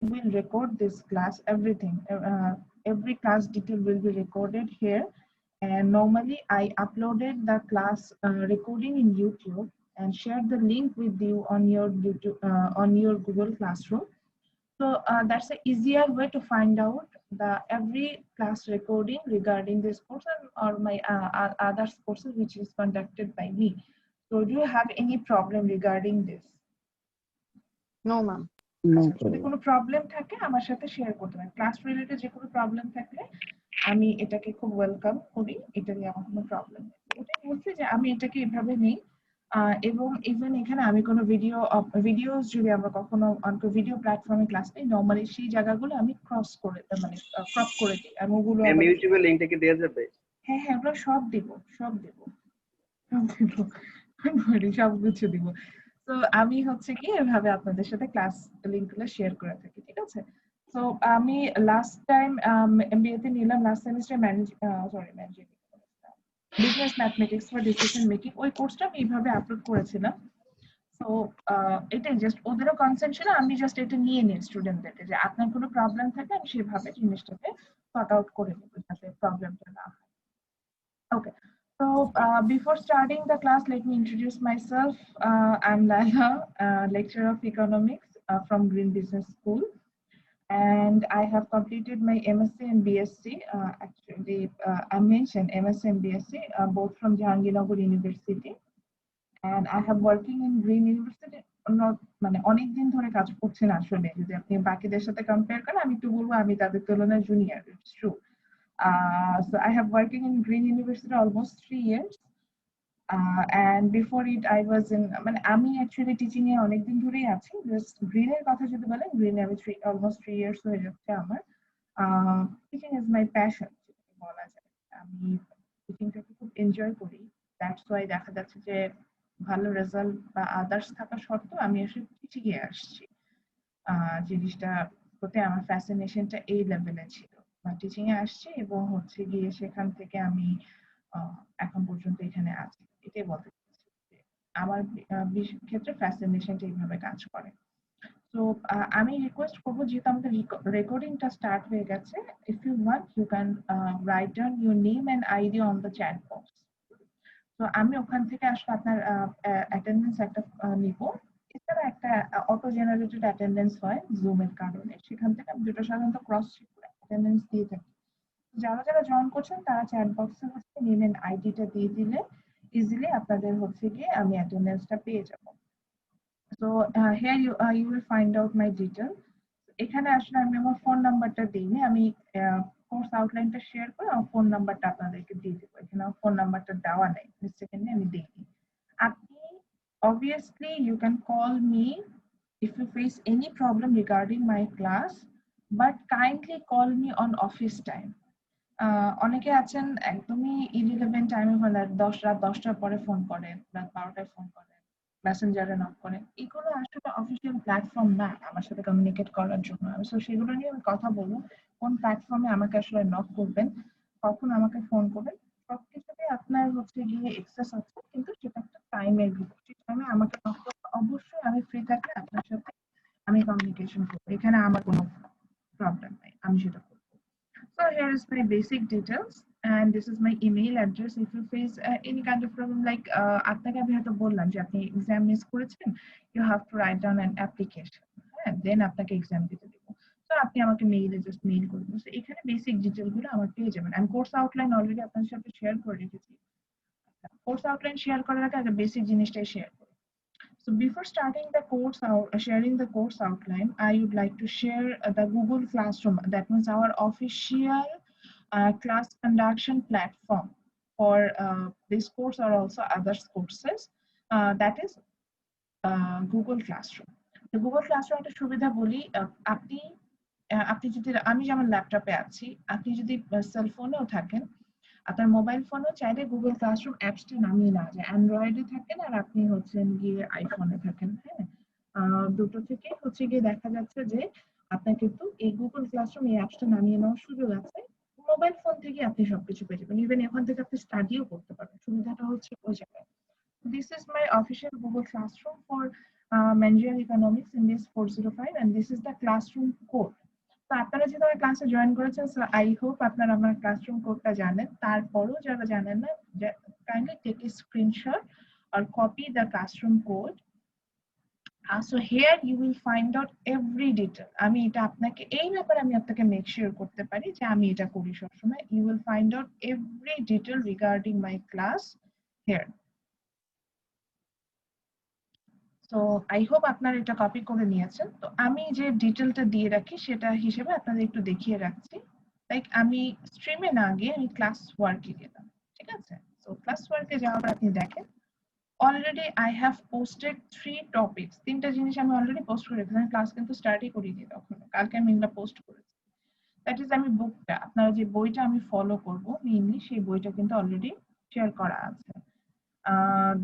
will record this class, everything. Every class detail will be recorded here. And normally I uploaded the class recording in YouTube and shared the link with you on your YouTube, on your Google Classroom. So that's an easier way to find out the every class recording regarding this course or my other courses which is conducted by me. So do you have any problem regarding this? No, ma'am. আচ্ছা, যদি কোনো problem থাকে আমার সাথে share করতে পারেন। Class related যে কোনো প্রবলেম থাকলে আমি এটাকে খুব ওয়েলকাম করি, এটা নিয়ে আমার কোনো প্রবলেম নেই। ওটাই বলছি যে আমি এটাকে এভাবে নেই। এবং ইভেন এখানে আমি কোনো ভিডিওস যদি আমরা কখনো ভিডিও প্ল্যাটফর্মে ক্লাস নেই, নর্মালি সেই জায়গাগুলো আমি ক্রস করে মানে ক্রপ করে দিই। আমি ওগুলো ইউটিউবে লিংকটা কি দেওয়া যাবে? হ্যাঁ হ্যাঁ, ওগুলো সব দিব, সব দিব, সব কিছু দিব। তো আমি হচ্ছে কি এভাবে আপনাদের সাথে ক্লাস লিংকগুলো শেয়ার করে থাকি, ঠিক আছে? তো আমি লাস্ট টাইম এমবিএ তে নিলাম last semester business mathematics for decision making, ওই কোর্সটা আমি এইভাবে আপলোড করেছিলাম। তো এটাই জাস্ট ওদেরও কনসেন্ট ছিল, আমি জাস্ট এটা নিয়ে নিই স্টুডেন্টদেরকে যে আপনার কোনো প্রবলেম থাকে আমি সেভাবে জিনিসটাকে সর্ট আউট করে নেব যাতে প্রবলেমটা না হয়। Okay. So before starting the class, let me introduce myself. I'm Laila, lecturer of economics from Green Business School, and I have completed my MSc and BSc. Actually, I mentioned MSc and BSc both from Jahangirnagar University, and I have working in Green University. Not মানে অনেক দিন ধরে কাজ করছি না আসলে, যদি আপনি বাকিদের সাথে কম্পেয়ার করেন আমি একটু বলবো আমি তাদের তুলনায় junior, it's true. So I have working in Green University almost 3 years. And before it I was in মানে আমি actually teaching এ অনেক দিন ধরেই আছি। Just Green এর কথা যদি বলেন, Green এ আমি almost 3 years হয়ে যাচ্ছে আমার। Teaching is my passion বলা যায়। আমি টিচিংটাকে খুব এনজয় করি। That's why দেখা যাচ্ছে যে ভালো রেজাল্ট বা আদার্স থাকা সত্ত্বেও আমি আসলে টিচিং এ আসছি। জিনিসটা প্রতি আমার ফ্যাসিনেশনটা এই লেভেলে ছিল। টিচিং এ আসছি এবং হচ্ছে গিয়ে সেখান থেকে আমি এখন পর্যন্ত এখানে আছি। এটাই বলতে চাচ্ছি যে আমার ক্ষেত্রে ফ্যাসিনেশনটা এইভাবে কাজ করে। তো আমি রিকোয়েস্ট করবো, যেহেতু আমাদের রেকর্ডিংটা স্টার্ট হয়ে গেছে, if you want you can write down your name and ID on the chat box. তো আমি ওখান থেকে আসলে আপনার অ্যাটেন্ডেন্স একটা নিব। এছাড়া একটা অটো জেনারেটেড অ্যাটেন্ডেন্স হয় জুমের কারণে, সেখান থেকে আমি দুটো সাধারণত ক্রস চেক করে অ্যাটেন্ডেন্স দিয়ে থাকি। যারা যারা জয়েন করছেন তারা চ্যাট বক্সে হচ্ছে নেম এন্ড আইডিটা দিয়ে দিলে ইজিলি আপনাদের হচ্ছে গিয়ে আমি অ্যাটেন্ডেন্সটা পেয়ে যাব। So here you will find out my detail. এখানে আসলে আমি আমার ফোন নাম্বারটা দিইনি, আমি কোর্স আউটলাইনটা শেয়ার করে আমার ফোন নাম্বারটা আপনাদেরকে দিয়ে দেবো। এখানে আমার ফোন নাম্বারটা দেওয়া নেই, সেকেন্ডে আমি দিইনি। আপনি obviously you can call me if you face any problem regarding my class, but kindly call me on office time. অনেকে আছেন একদমই ইরিলেভেন্ট টাইমে হলে রাত 10টার পরে ফোন করেন, রাত 12টায় ফোন করেন, মেসেঞ্জারে নক করেন। এগুলো আসলে অফিসিয়াল প্ল্যাটফর্ম না আমার সাথে কমিউনিকেট করার জন্য। সো সেগুলো নিয়ে আমি কথা বলবো, কোন প্ল্যাটফর্মে আমাকে আসলে নক করবেন, কখন আমাকে ফোন করবেন, সবকিছুতে আপনার হচ্ছে গিয়ে এক্সেস আছে, কিন্তু সেটা একটা টাইমের ভিতর। সেই টাইমে আমাকে নক করতে অবশ্যই আমি ফ্রি থাকলে আপনার সাথে আমি কমিউনিকেশন করবো, এখানে আমার কোনো প্রবলেম নাই, আমি সেটা করবো। So here is my basic details and this is my email address. If you face any kind of problem like আপনাকে আমি হয়তো বললাম যে আপনি এক্সাম মিস করেছেন, you have to write down an application, হ্যাঁ, দেন আপনাকে এক্সাম দিতে দিব। তো আপনি আমাকে মেইলে জাস্ট মেইল করে দিন। So এখানে বেসিক ডিটেইল গুলো আমার পেয়ে যাবেন। আমি কোর্স আউটলাইন অলরেডি আপনাদের সাথে শেয়ার করে রেখেছি। কোর্স আউটলাইন শেয়ার করার আগে বেসিক জিনিসটাই শেয়ার করি। So before starting the course out, sharing the course outline, I would like to share the Google Classroom. That means our official class conduction platform for this course or also other courses. That is Google Classroom. The Google Classroom একটা সুবিধা বলি, আপনি যদি আমি যেমন ল্যাপটপে আছি, আপনি যদি সেলফোনেও থাকেন, আপনার মোবাইল ফোনেও চাইলে গুগল ক্লাসরুম অ্যাপসটা নামিয়ে নেওয়া যায়। অ্যান্ড্রয়েডে থাকেন আর আপনি হচ্ছেন গিয়ে আইফোনে থাকেন, হ্যাঁ, দুটো থেকে হচ্ছে গিয়ে দেখা যাচ্ছে যে আপনার কিন্তু এই গুগল ক্লাসরুম এই অ্যাপসটা নামিয়ে নেওয়ার সুযোগ আছে। মোবাইল ফোন থেকে আপনি সবকিছু পেয়ে যাবেন, ইভেন এখান থেকে আপনি স্টাডিও করতে পারবেন। সুবিধাটা হচ্ছে ওই জায়গায়। This is my official Google Classroom for Managerial Economics Index 405 and this is the classroom code. তো আপনারা যেহেতু আমার ক্লাসে জয়েন করেছেন, সো আই হোপ আপনারা আমার ক্লাসরুম কোডটা জানেন। তারপরও যারা জানেন না, kindly take a screenshot or copy the classroom code. So here you will find out every detail. আমি এটা আপনাকে এই ব্যাপারে আমি আপনাকে মেক শিওর করতে পারি যে আমি এটা করি সবসময়। You will find out every detail regarding my class here. So I hope আপনারা এটা কপি করে নিয়েছেন। তো আমি যে ডিটেলটা দিয়ে রাখি সেটা হিসেবে আপনাদের একটু দেখিয়ে রাখছি। লাইক আমি স্ট্রিমে না গিয়ে আমি ক্লাস ওয়ার্কে গেলাম, ঠিক আছে? সো ক্লাস ওয়ার্কে যাওয়ার পর আপনি দেখেন already I have posted 3 topics. তিনটা জিনিস আমি অলরেডি পোস্ট করে রেখেছি, আমি ক্লাস কিন্তু স্টার্টই করিনি তখনো, কালকে আমি এগুলো পোস্ট করেছি। দ্যাট ইজ আমি বুকটা, আপনারা যে বইটা আমি ফলো করব মেইনলি সেই বইটা কিন্তু অলরেডি শেয়ার করা আছে।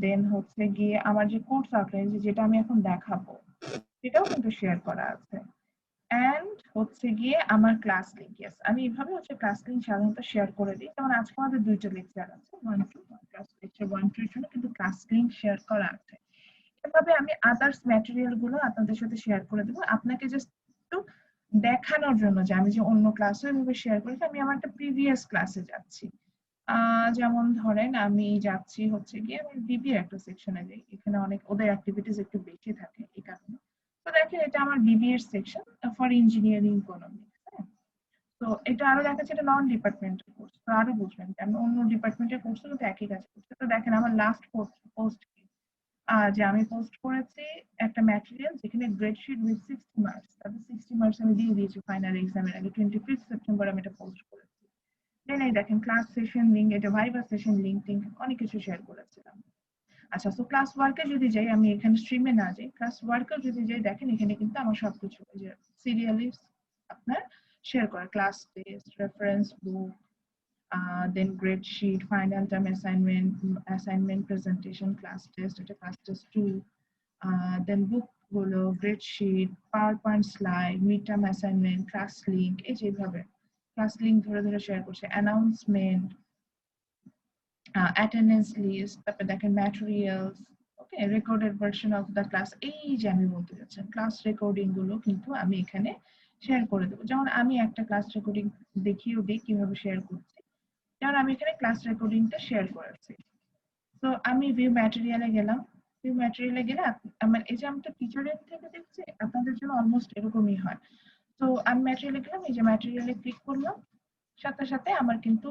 দেন হচ্ছে গিয়ে আমার যে কোর্স আউটলাইন যেটা আমি এখন দেখাবো সেটাও কিন্তু শেয়ার করা আছে। এন্ড হচ্ছে গিয়ে আমার ক্লাস লিংক, ইয়েস আমি এইভাবে হচ্ছে ক্লাস লিংক সাধারণত শেয়ার করে দিই। যেমন আজকে আমাদের 2টা লেকচার আছে, 1 2 ক্লাস লেকচার 1 2 এর জন্য কিন্তু ক্লাস লিংক শেয়ার করা আছে। এভাবে আমি আদার্স ম্যাটেরিয়াল গুলো আপনাদের সাথে শেয়ার করে দেবো, আপনাকে জাস্ট একটু দেখানোর জন্য যে আমি যে অন্য ক্লাসে এভাবে শেয়ার করেছি। আমি আমার একটা প্রিভিয়াস ক্লাসে যাচ্ছি, যেমন ধরেন আমি যাচ্ছি হচ্ছে গিয়ে আমি বিবিএ একটা সেকশনে যাই, এখানে অনেক ওদের অ্যাক্টিভিটিস একটু বেশি থাকে এই কারণে। তো দেখেন এটা আমার বিবিএ এর সেকশন ফর ইঞ্জিনিয়ারিং ইকোনমিক্স। তো এটা আরো দেখাচ্ছে এটা নন ডিপার্টমেন্টাল কোর্স, তো আরো বুঝবেন যে আমি অন্য ডিপার্টমেন্টের কোর্স কিন্তু একই কাজ করছি। তো দেখেন আমার লাস্ট পোস্ট যে আমি পোস্ট করেছি একটা ম্যাটেরিয়াল যেখানে গ্রেডশিট উইথ 60 মার্কস, তারপর 60 মার্কস আমি দিয়ে দিয়েছি ফাইনাল এক্সামের আগে। 25 সেপ্টেম্বর আমি এটা পোস্ট করেছি। দেন এই দেখেন ক্লাস সেশন লিংক, এটা ভাইভা সেশন লিংক টিংক অনেক কিছু শেয়ার করেছিলাম। আচ্ছা, সো ক্লাস ওয়ার্কে যদি যাই, আমি এখানে স্ট্রিমে না যাই, ক্লাস ওয়ার্কে যদি যাই দেখেন এখানে কিন্তু আমার সবকিছু যে সিরিয়ালি আপনার শেয়ার করা, ক্লাস টেস্ট, রেফারেন্স বুক, then grade sheet, final term assignment presentation, class test, এটা class test 2, then book গুলো, grade sheet, PowerPoint slide, midterm assignment, class link, এই যেভাবে class link ধরে ধরে শেয়ার করছে, announcement, attendance list, তারপর দেখেন materials, okay, recorded version of the class, এই যে আমি বলতে যাচ্ছি ক্লাস রেকর্ডিং গুলো কিন্তু আমি এখানে শেয়ার করে দেবো। যেমন আমি একটা ক্লাস রেকর্ডিং দেখিয়েও দিই কিভাবে শেয়ার করছি। যেমন আমি এখানে ক্লাস রেকর্ডিংটা শেয়ার করেছি। তো আমি ভিউ ম্যাটেরিয়ালে গেলাম, ভিউ ম্যাটেরিয়ালে গেলে আমার এই যে আমি তো টিচারের থেকে দেখছি, আপনাদের জন্য অলমোস্ট এরকমই হয়। তো আমি ম্যাটেরিয়ালে গেলাম, এই যে ম্যাটেরিয়ালে ক্লিক করলাম, সাথে সাথে আমার কিন্তু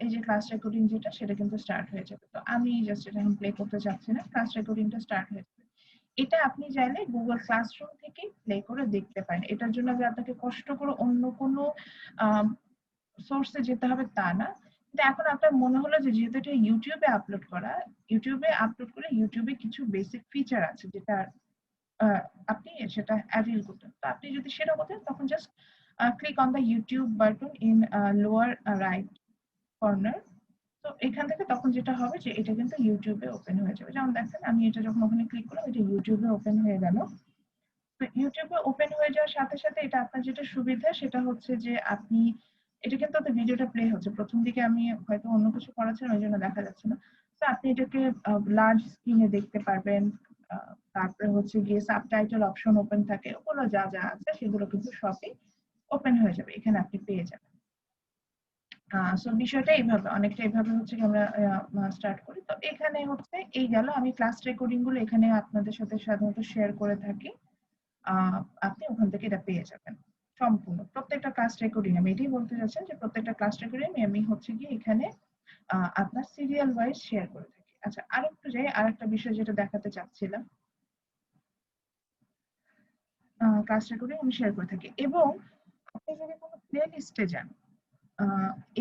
এই যে ক্লাস রেকর্ডিং যেটা সেটা কিন্তু স্টার্ট হয়ে যাবে। তো আমি জাস্ট এটা এখন প্লে করতে চাচ্ছি না, ক্লাস রেকর্ডিংটা স্টার্ট হয়ে যাবে। এটা আপনি চাইলে গুগল ক্লাসরুম থেকে প্লে করে দেখতে পারেন। এটার জন্য যে আপনাকে কষ্ট করে অন্য কোনো সোর্সে যেতে হবে তা না। কিন্তু এখন আপনার মনে হলো যে যেহেতু এটা ইউটিউবে আপলোড করা, ইউটিউবে আপলোড করে ইউটিউবে কিছু বেসিক ফিচার আছে যেটা আপনি সেটা অ্যাভেল করতেন। তো আপনি যদি সেটা করতেন তখন just click on the YouTube button in lower right corner. তো এখান থেকে তখন যেটা হবে যে এটা কিন্তু ইউটিউবে ওপেন হয়ে যাবে। যেমন দেখেন আমি এটা যখন ওখানে ক্লিক করলাম এটা ইউটিউবে ওপেন হয়ে গেল। তো ইউটিউবে ওপেন হয়ে যাওয়ার সাথে সাথে এটা আপনার যেটা সুবিধা সেটা হচ্ছে যে আপনি এটা কিন্তু তো ভিডিওটা প্লে হচ্ছে, প্রথম দিকে আমি হয়তো অন্য কিছু করাছিলাম ওই জন্য দেখা যাচ্ছে না। তো আপনি এটাকে লার্জ স্ক্রিনে দেখতে পারবেন। তারপরে হচ্ছে গিয়ে সাবটাইটেল অপশন ওপেন থাকে, ওগুলো যা যা আছে সেগুলো কিন্তু সবই ওপেন হয়ে যাবে, এখানে আপনি পেয়ে যাবেন। সো বিষয়টা এইভাবে অনেকটা এইভাবে হচ্ছে কি আমরা স্টার্ট করি। তো এখানে হচ্ছে এই গেল, আমি ক্লাস রেকর্ডিং গুলো এখানে আপনাদের সাথে সাধারণত শেয়ার করে থাকি। আপনি ওখান থেকে এটা পেয়ে যাবেন সম্পূর্ণ প্রত্যেকটা ক্লাস রেকর্ডিং। আমি এটাই বলতে চাচ্ছি যে প্রত্যেকটা ক্লাস রেকর্ডিং আমি হচ্ছে গিয়ে এখানে আপনার সিরিয়াল ওয়াইজ শেয়ার করে থাকি। আচ্ছা, আরেকটু যাই, আরেকটা বিষয় যেটা দেখাতে চাচ্ছিলাম, ক্লাস রেকর্ডিং আমি শেয়ার করে থাকি। এবং আপনি যদি কোনো প্লে লিস্টে যান,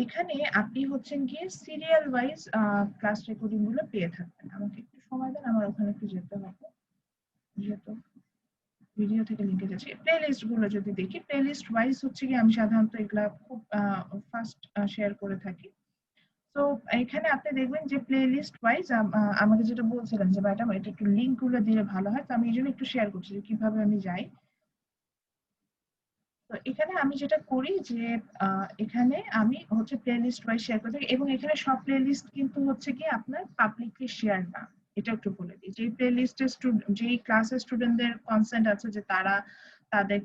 এখানে আপনি হচ্ছেন গিয়ে সিরিয়াল ওয়াইজ ক্লাস রেকর্ডিং গুলো পেয়ে থাকবেন। আমাকে একটু সময় দেন, আমার ওখানে একটু যেতে হবে, যেহেতু ভিডিও থেকে লিঙ্কে যাচ্ছে। প্লে লিস্ট গুলো যদি দেখি, প্লে লিস্ট ওয়াইজ হচ্ছে কি আমি সাধারণত এগুলা খুব ফাস্ট শেয়ার করে থাকি। তো এখানে আপনি দেখবেন যে প্লে লিস্ট ওয়াইজ আমাকে যেটা বলছিলেন যে ম্যাডাম এটা একটু লিঙ্ক গুলো দিলে ভালো হয়, তো আমি এই জন্য একটু শেয়ার করছি যে কিভাবে আমি যাই। তো এখানে আমি যেটা করি যে এখানে আমি হচ্ছে প্লে লিস্ট ওয়াইজ শেয়ার করে থাকি, এবং এখানে সব প্লে লিস্ট কিন্তু হচ্ছে কি আপনার পাবলিকলি শেয়ার না, এটা একটু বলে দিই। যে প্লে লিস্টে যেই ক্লাসের স্টুডেন্টদের কনসেন্ট আছে যে তারা তাদের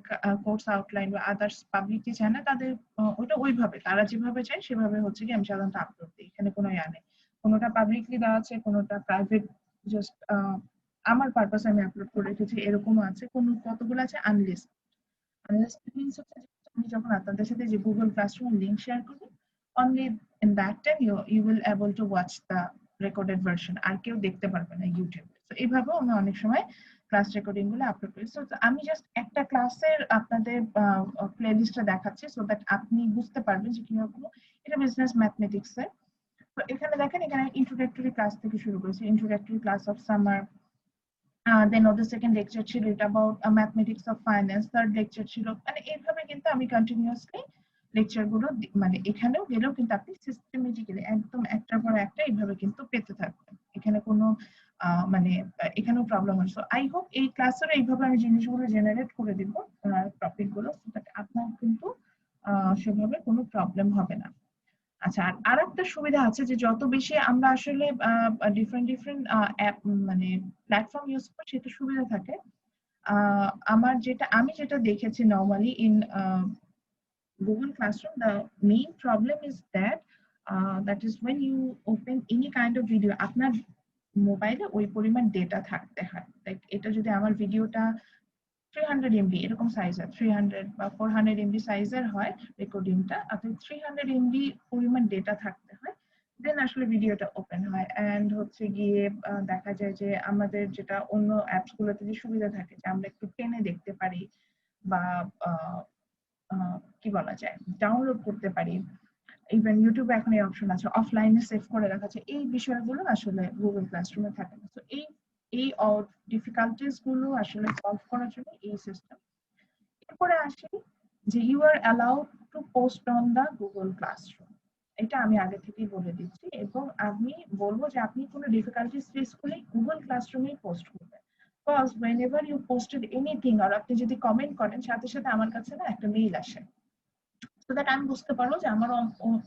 কোর্স আউটলাইন বা আদার্স পাবলিকলি চায় না, তাদের ওটা ওইভাবে তারা যেভাবে চায় সেভাবে হচ্ছে কি আমি সাধারণত আপলোড দিই। এখানে কোনো ইয়া নেই, কোনোটা পাবলিকলি দেওয়া আছে, কোনোটা প্রাইভেট জাস্ট আমার পারপাসে আমি আপলোড করে রেখেছি, এরকমও আছে। কতগুলো আছে আনলিস্ট। আনলিস্টেড মিনস হচ্ছে যে আমি যখন আপনাদের সাথে যে গুগল ক্লাসরুম লিংক শেয়ার করব, only in that time you will able to watch the recorded version, আর কেউ দেখতে পারবে না ইউটিউবে। তো এইভাবেও আমি অনেক সময় ক্লাস রেকর্ডিং গুলো আপলোড করি। সো আমি জাস্ট একটা ক্লাসের আপনাদের প্লে লিস্টটা দেখাচ্ছি সো দ্যাট আপনি বুঝতে পারবেন যে কিভাবে। এটা বিজনেস ম্যাথমেটিক্স এর। তো এখানে দেখেন, এখানে ইন্ট্রোডাক্টরি ক্লাস থেকে শুরু করেছি, ইন্ট্রোডাক্টরি ক্লাস অফ সামার। দেন ওদের সেকেন্ড লেকচার ছিল এটা about mathematics of finance, third lecture ছিল, মানে এইভাবে কিন্তু আমি কন্টিনিউয়াসলি লেকচার গুলো মানে এখানেও গেলেও কিন্তু আপনি সিস্টেমেটিক্যালি একদম একটার পর একটা এইভাবে কিন্তু পেতে থাকবেন। এখানে কোনো মানে এখানেও প্রবলেম হয়। সো আই হোপ এই ক্লাসের এইভাবে আমি জিনিসগুলো জেনারেট করে দিব, টপিক গুলো, আপনার কিন্তু সেভাবে কোনো প্রবলেম হবে না। আচ্ছা, আর একটা সুবিধা আছে যে যত বেশি আমরা আসলে ডিফারেন্ট ডিফারেন্ট অ্যাপ মানে প্ল্যাটফর্ম ইউজ করি সেটা সুবিধা থাকে। আমি যেটা দেখেছি normally in Google Classroom, the main problem is that is when you open any kind of video, আপনার মোবাইলে ওই পরিমাণ ডেটা থাকতে হয়। লাইক এটা যদি আমার ভিডিওটা 300 MB এরকম সাইজের, 300 বা 400 MB সাইজের হয় রেকর্ডিংটা, আপনি 300 MB পরিমাণ ডেটা থাকতে হয়, দেন আসলে ভিডিওটা ওপেন হয়। এন্ড হচ্ছে গিয়ে দেখা যায় যে আমাদের যেটা অন্য অ্যাপস গুলোতে যে সুবিধা থাকে যে আমরা একটু টেনে দেখতে পারি বা কি বলা যায় ডাউনলোড করতে পারি। ইভেন ইউটিউবে এখন এই অপশন আছে, অফলাইনে সেভ করে রাখা আছে, এই বিষয়গুলো আসলে গুগল ক্লাসরুমে থাকে না। তো এই ডিফিকাল্টিস গুলো আসলে সলভ করার জন্য এই সিস্টেম। এরপরে আসি যে you are allowed to post on the Google classroom. এটা আমি আগে থেকেই বলে দিচ্ছি এবং আমি বলবো যে আপনি কোনো ডিফিকাল্টিস ফেস করলে গুগল ক্লাসরুমেই পোস্ট করবেন। Because whenever you posted anything আর আপনি যদি কমেন্ট করেন, সাথে সাথে আমার কাছে না একটা মেইল আসে, সো দ্যাট আমি বুঝতে পারবো যে আমার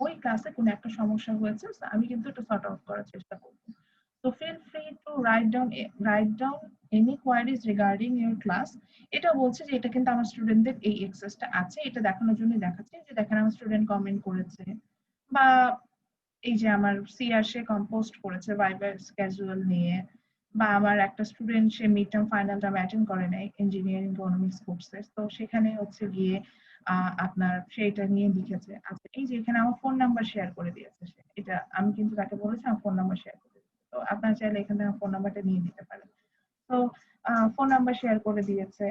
ওই ক্লাসে কোনো একটা সমস্যা হয়েছে, আমি কিন্তু এটা সর্ট আউট করার চেষ্টা করবো। So feel free to write down any queries regarding your class. এটা বলছে যে এটা কিন্তু আমার স্টুডেন্টদের এই এক্সেসটা আছে, এটা দেখানোর জন্য দেখাচ্ছে যে দেখেন আমার স্টুডেন্ট কমেন্ট করেছে, বা এই যে আমার সিআর সে কম্পোস্ট করেছে ভাইবার স্কেজুয়াল নিয়ে, বা আমার একটা স্টুডেন্ট সে মিড টার্ম ফাইনালটা অ্যাটেন্ড করে নাই ইঞ্জিনিয়ারিং ইকোনমিক্স কোর্সে, তো সেখানে হচ্ছে গিয়ে আপনার সেটা নিয়ে লিখেছে। আচ্ছা, এই যে এখানে আমার ফোন নাম্বার শেয়ার করে দিয়েছে সে, এটা আমি কিন্তু তাকে বলেছি আমার ফোন নাম্বার শেয়ার করে দিতে। তো আপনারা চাইলে এখানে ফোন নাম্বারটা নিয়ে নিতে পারেন। তো ফোন নাম্বার শেয়ার করে দিয়েছে।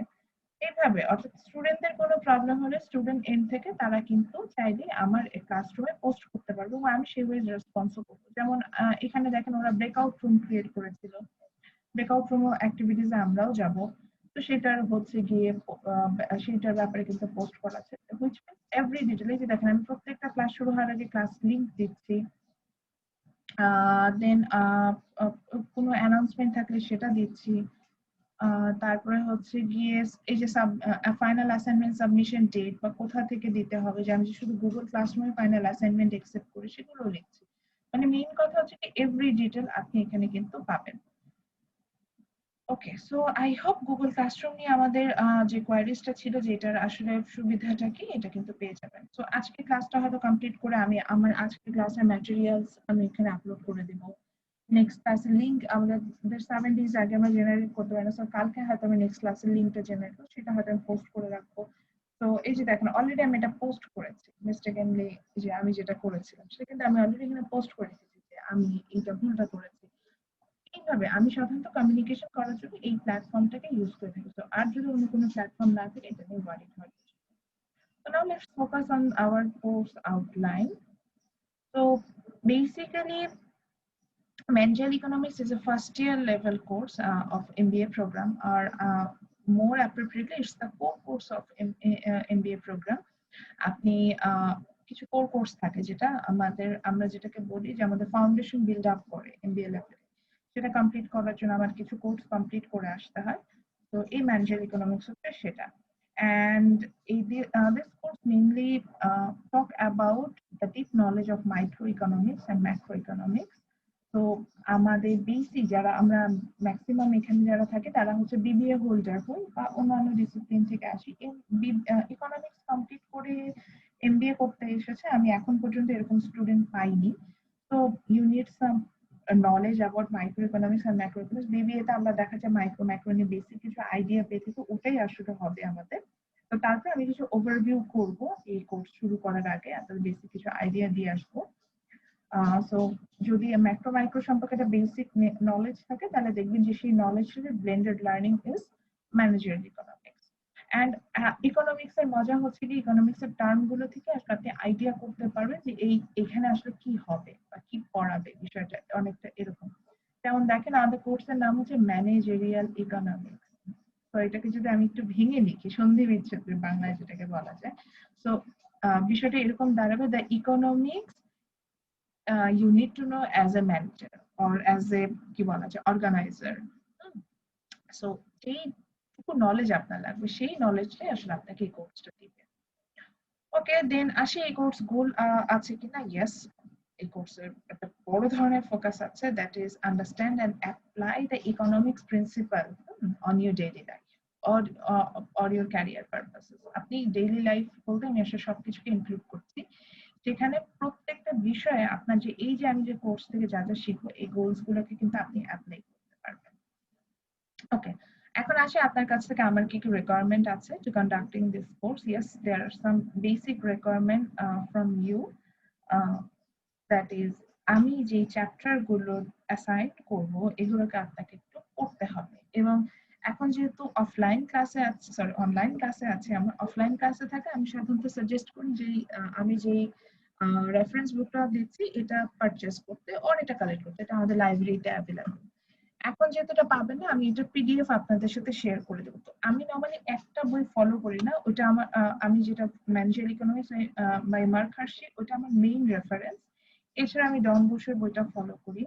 এইভাবে অর্থাৎ স্টুডেন্টদের কোনো প্রবলেম হলে স্টুডেন্ট এন্ড থেকে তারা কিন্তু চাইলে আমার ক্লাসরুমে পোস্ট করতে পারবে এবং আমি সেই ওয়ে রেসপন্সও করবো। যেমন এখানে দেখেন ওরা ব্রেকআউট রুম ক্রিয়েট করেছিল, ব্রেকআউট রুম অ্যাক্টিভিটিসে আমরাও যাব। তো সেটার হচ্ছে গিয়ে সেটার ব্যাপারে কিন্তু পোস্ট করা আছে, হুইচ মিনস এভরি ডিটেল। এই যে দেখেন আমি প্রত্যেকটা ক্লাস শুরু হওয়ার আগে ক্লাস লিংক দিচ্ছি, দেন কোনো অ্যানাউন্সমেন্ট থাকলে সেটা দিচ্ছি, তারপরে হচ্ছে গিয়ে এই যে ফাইনাল অ্যাসাইনমেন্ট সাবমিশন ডেট বা কোথা থেকে দিতে হবে, যে আমি যে শুধু গুগল ক্লাসরুমে ফাইনাল অ্যাসাইনমেন্ট অ্যাকসেপ্ট করি সেগুলো লিখছি। মানে মেইন কথা হচ্ছে কি এভরি ডিটেল আপনি এখানে কিন্তু পাবেন। Okay, so I hope Google classroom নিয়ে আমাদের যে কোয়ারিজটা ছিল যে এটার আসলে সুবিধাটা কি এটা কিন্তু পেয়ে যাবেন। সো আজকে ক্লাসটা হয়তো কমপ্লিট করে আমি আমার আজকে ক্লাসের ম্যাটেরিয়ালস আমি এখানে আপলোড করে দেব। নেক্সট ক্লাসের লিংক আমাদের 7 ডেজ আগে আমরা জেনারেট করতে পারি না, সো কালকে হয়তো আমি নেক্সট ক্লাসের লিংকটা জেনারেট করব, সেটা হয়তো আমি পোস্ট করে রাখবো। তো এই যে দেখেন অলরেডি আমি এটা পোস্ট করেছি মিস্টেকেনলি, যে আমি যেটা করেছিলাম সেটা কিন্তু আমি অলরেডি এখানে পোস্ট করে রেখেছি যে আমি এইটা ভুলটা করেছি। এইভাবে আমি সাধারণত কমিউনিকেশন করার জন্য এই প্ল্যাটফর্মটাকে ইউজ করে থাকি। তো আর যদি অন্য কোনো প্ল্যাটফর্ম না থাকে এটা নিয়ে ওয়ারি হওয়ার কিছু নেই। So now let's focus on our course outline. So basically, Managerial Economics is a first year level course of MBA program, or more appropriately, it's the core course of MBA program. আপনি কিছু core course থাকে যেটা আমরা যেটাকে বলি যে আমাদের foundation build up করে এমবিএ লেভেলে, সেটা কমপ্লিট করার জন্য আমার কিছু কোর্স কমপ্লিট করে আসতে হয়। তো এই ম্যানেজার ইকোনমিক্স হচ্ছে সেটা। And this course mainly talk about the deep knowledge of microeconomics and macroeconomics. তো আমাদের বিসি যারা আমরা ম্যাক্সিমাম এখানে যারা থাকে তারা হচ্ছে বিবিএ হোল্ডার হই বা অন্যান্য ডিসিপ্লিন থেকে আসি। ইকোনমিক্স কমপ্লিট করে এমবিএ করতে এসেছে আমি এখন পর্যন্ত এরকম স্টুডেন্ট পাইনি। তো you need some knowledge about micro economics আর ম্যাক্রো ইকোনমিক্স। বিবিএ তে আমরা দেখা যায় মাইক্রো ম্যাক্রো নিয়ে বেসিক কিছু আইডিয়া পেতে, তো ওটাই আসলে হবে আমাদের। তো তারপর আমি কিছু ওভারভিউ করব এই কোর্স শুরু করার আগে, আপনাদের বেসিক কিছু আইডিয়া দিয়ে আসবো। সো যদি ম্যাক্রো মাইক্রো সম্পর্কে একটা বেসিক নলেজ থাকে তাহলে দেখবেন যে সেই নলেজ থেকে blended learning is managerial economics. And economics এর মজা হচ্ছে কি ইকোনমিক্স এর টার্ম গুলো থেকে আসলে আপনি আইডিয়া করতে পারবেন যে এখানে আসলে কি হবে বা কি পড়াবে, বিষয়টা অনেকটা এরকম। যেমন দেখেন আমাদের কোর্সের নাম হচ্ছে ম্যানেজেরিয়াল ইকোনমিক্স। তো এটাকে যদি আমি একটু ভেঙে লিখি, সন্ধি বিচ্ছেদ বাংলায় যেটাকে বলা যায়, তো বিষয়টা এরকম দাঁড়াবে, the economics you need to know as a manager or as a কি বলা যায় organizer. সো এইটুকু নলেজ আপনার লাগবে, সেই নলেজটাই আসলে আপনাকে এই কোর্সটা দিবে। ওকে, দেন আসি এই কোর্স গোল আছে কিনা। ইয়েস, এই কোর্সের একটা বড় ধরনের ফোকাস আছে, that is understand and apply the economics principle on your daily life or your career purposes. আপনি ডেইলি লাইফ বলতে আমি আসলে সবকিছুকে ইনক্লুড করছি, যেখানে প্রত্যেকটা বিষয়ে আপনার যে এই যে আমি যে কোর্স থেকে যা যা শিখবো এই গোলস গুলোকে কিন্তু আপনি অ্যাপ্লাই করতে পারবেন। ওকে, এখন আসে আপনার কাছ থেকে আমার কি কি রিকোয়ারমেন্ট আছে to conducting this course. Yes, there are some basic requirement from you, that is আমি যে চ্যাপ্টার গুলো অ্যাসাইন করব এগুলোকে আপনাকে একটু পড়তে হবে। এবং এখন যেহেতু অফলাইন ক্লাসে আছে, সরি অনলাইন ক্লাসে আছে, আমার অফলাইন ক্লাসে থাকে আমি সাধারণত সাজেস্ট করি যে আমি যেই রেফারেন্স বুকটা দিচ্ছি এটা পারচেজ করতে or এটা কালেক্ট করতে, এটা আমাদের লাইব্রেরিতে অ্যাভেলেবল। এখন যেহেতু এটা পাবেন না, আমি এটা পিডিএফ আপনাদের সাথে শেয়ার করে দেবো। তো আমি নর্মালি একটা বই ফলো করি না, ওটা আমার আমি যেটা managerial economics by Mark Hirschey, ওটা আমার মেইন রেফারেন্স। এছাড়া আমি ডন বুশের বইটা ফলো করি,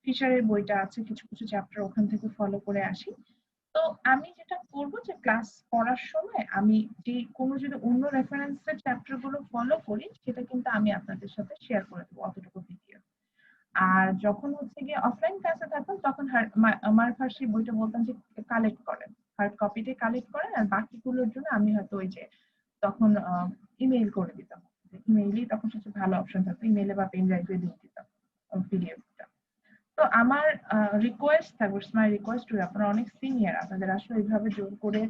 ফিশারের বইটা আছে, কিছু কিছু চ্যাপ্টার ওখান থেকে ফলো করে আসি। তো আমি যেটা করবো যে ক্লাস করার সময় আমি যে কোনো যদি অন্য রেফারেন্সের চ্যাপ্টার গুলো ফলো করি সেটা কিন্তু আমি আপনাদের সাথে শেয়ার করে দেবো অতটুকু ভিডিও। আর যখন হচ্ছে গিয়ে অফলাইন ক্লাসে থাকতাম তখন আমার ফার্স্ট বইটা বলতাম যে কালেক্ট করেন, হার্ড কপিতে কালেক্ট করেন, আর বাকিগুলোর জন্য আমি হয়তো ওই যে তখন ইমেইল করে দিতাম। ইমেইলই তখন সবচেয়ে ভালো অপশন থাকতো, ইমেইলে বা পেন ড্রাইভে দিয়ে দিতাম পিডিএফটা। তো আমার রিকোয়েস্ট থাকবে, মাই রিকোয়েস্ট টু, আপনারা অনেক সিনিয়র, আপনাদের আসলে এইভাবে জোর করে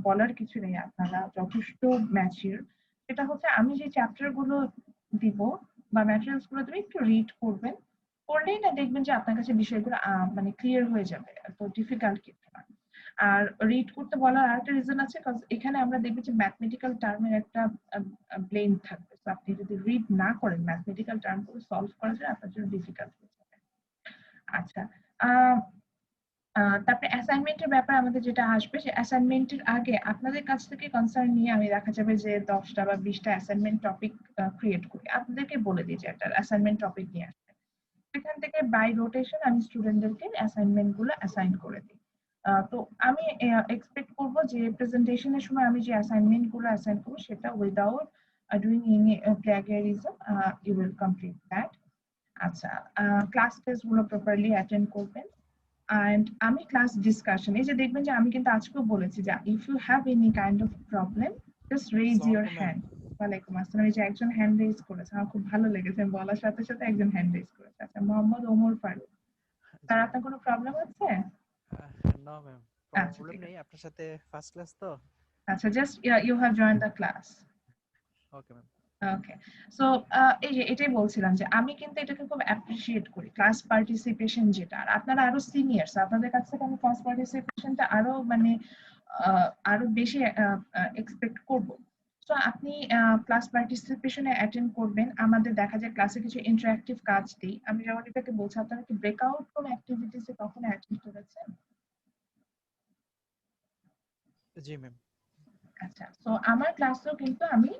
বলার কিছু নেই, আপনারা যথেষ্ট ম্যাচিউর। সেটা হচ্ছে আমি যে চ্যাপ্টার গুলো দিব বা ম্যাটেরিয়ালস গুলো দেবো একটু রিড করবেন, করলেই না দেখবেন যে আপনার কাছে বিষয়গুলো মানে ক্লিয়ার হয়ে যাবে, তো ডিফিকাল্ট কিছু না। আর রিড করতে বলার আরেকটা রিজন আছে, কারণ এখানে আমরা দেখবো যে ম্যাথমেটিক্যাল টার্মের একটা ব্লেন্ড থাকবে, তো আপনি যদি রিড না করেন ম্যাথমেটিক্যাল টার্মগুলো সলভ করা যায় আপনার জন্য ডিফিকাল্ট হয়ে যাবে। আচ্ছা, তারপরে অ্যাসাইনমেন্টের ব্যাপারে আমাদের যেটা আসবে, যে অ্যাসাইনমেন্টের আগে আপনাদের কাছ থেকে কনসার্ন নিয়ে আমি দেখা যাবে যে 10টা বা 20টা অ্যাসাইনমেন্ট টপিক ক্রিয়েট করি, আপনাদেরকে বলে দিই যে একটা অ্যাসাইনমেন্ট টপিক নিয়ে আসবে, সেখান থেকে বাই রোটেশন আমি স্টুডেন্টদেরকে অ্যাসাইনমেন্ট গুলো অ্যাসাইন করে দিই। তো আমি এক্সপেক্ট করবো যে প্রেজেন্টেশনের সময় আমি যে অ্যাসাইনমেন্ট গুলো অ্যাসাইন করবো সেটা without doing any plagiarism you will complete that. আচ্ছা, ক্লাস টেস্ট গুলো প্রপারলি অ্যাটেন্ড করবেন। এন্ড আমি ক্লাস ডিসকাশন, এই যে দেখবেন যে আমি কিন্তু আজকেও বলেছি যে if you have any kind of problem just raise আসসালামু ইউর আলাইকুম ম্যাম। হ্যান্ড। ওয়ালাইকুম আসসালাম। এই যে একজন হ্যান্ড রেজ করেছে, আমার খুব ভালো লেগেছে, বলার সাথে সাথে একজন হ্যান্ড রেজ করেছে। আচ্ছা, মোহাম্মদ ওমর ফারুক, জি তার ম্যাম। আপনার কোনো প্রবলেম আছে? নো ম্যাম, আচ্ছা, প্রবলেম ঠিক নেই, আছে। আপনার সাথে ফার্স্ট ক্লাস তো। আচ্ছা, just you have joined the class. Okay ma'am. Okay, so এই যে এটাই বলছিলাম যে আমি কিন্তু এটাকে খুব অ্যাপ্রিশিয়েট করি, ক্লাস পার্টিসিপেশন যেটা। আর আপনারা আরো সিনিয়র্স, আপনাদের কাছ থেকে আমি ক্লাস পার্টিসিপেশনটা আরো মানে আরো বেশি এক্সপেক্ট করব। তো আপনি ক্লাস পার্টিসিপেশনে অ্যাটেন্ড করবেন, আমাদের দেখা যায় ক্লাসে কিছু ইন্টারঅ্যাক্টিভ কাজ দিই, আমি যেমন এটাকে বলছি, আপনারা কি ব্রেকআউট কোন অ্যাক্টিভিটিসে কখনো অ্যাটেন্ড করেছেন? জি ম্যাম। আচ্ছা, তো আমার ক্লাসেও কিন্তু আমি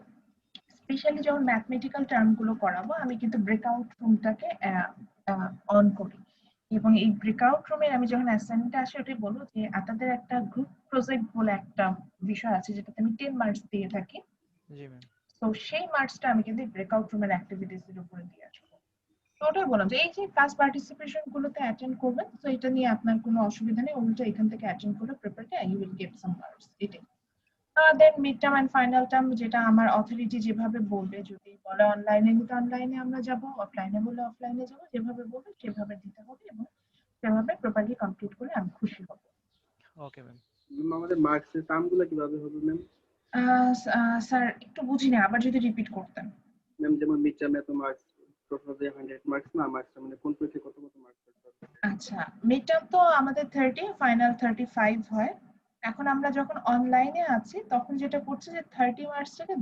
স্পেশালি যখন ম্যাথমেটিক্যাল টার্ম গুলো করাবো আমি কিন্তু ব্রেকআউট রুমটাকে অন করি। এবং এই ব্রেকআউট রুমে আমি যখন অ্যাসাইনমেন্টে আসি ওটাই বলবো যে আপনাদের একটা গ্রুপ প্রজেক্ট বলে একটা বিষয় আছে যেটাতে আমি 10 মার্কস দিয়ে থাকি। জি ম্যাম। তো সেই মার্কসটা আমি কিন্তু ব্রেকআউট রুমের অ্যাক্টিভিটিস এর উপরে দিয়ে আসবো। তো ওটাই বললাম যে এই যে ক্লাস পার্টিসিপেশন গুলোতে অ্যাটেন্ড করবেন, তো এটা নিয়ে আপনার কোনো অসুবিধা নেই, উল্টো এখান থেকে অ্যাটেন্ড করে properly you will get some marks. এটাই। Then mid term and final term যেটা আমার অথরিটি যেভাবে বলবে, যদি বলে অনলাইনে নিতে অনলাইনে আমরা যাব, অফলাইনে বলে অফলাইনে যাব, যেভাবে বলবে সেভাবে দিতে হবে এবং সেভাবে প্রপারলি কমপ্লিট করে আমি খুশি হব। Okay ma'am. আমাদের মার্কসের টার্মগুলো কিভাবে হবে ম্যাম? স্যার একটু বুঝিনি, আবার যদি রিপিট করতেন। ম্যাম যেমন মিড টার্মে এত মার্কস, টোটাল 100 মার্কস না, মার্কস মানে কোন পরীক্ষায় কত কত মার্কস পাবে? আচ্ছা, মিড টার্ম তো আমাদের 30, ফাইনাল 35 হয়। এখন আমরা যখন অনলাইনে আছি তখন যেটা করছে যে 30 মার্কসটাকে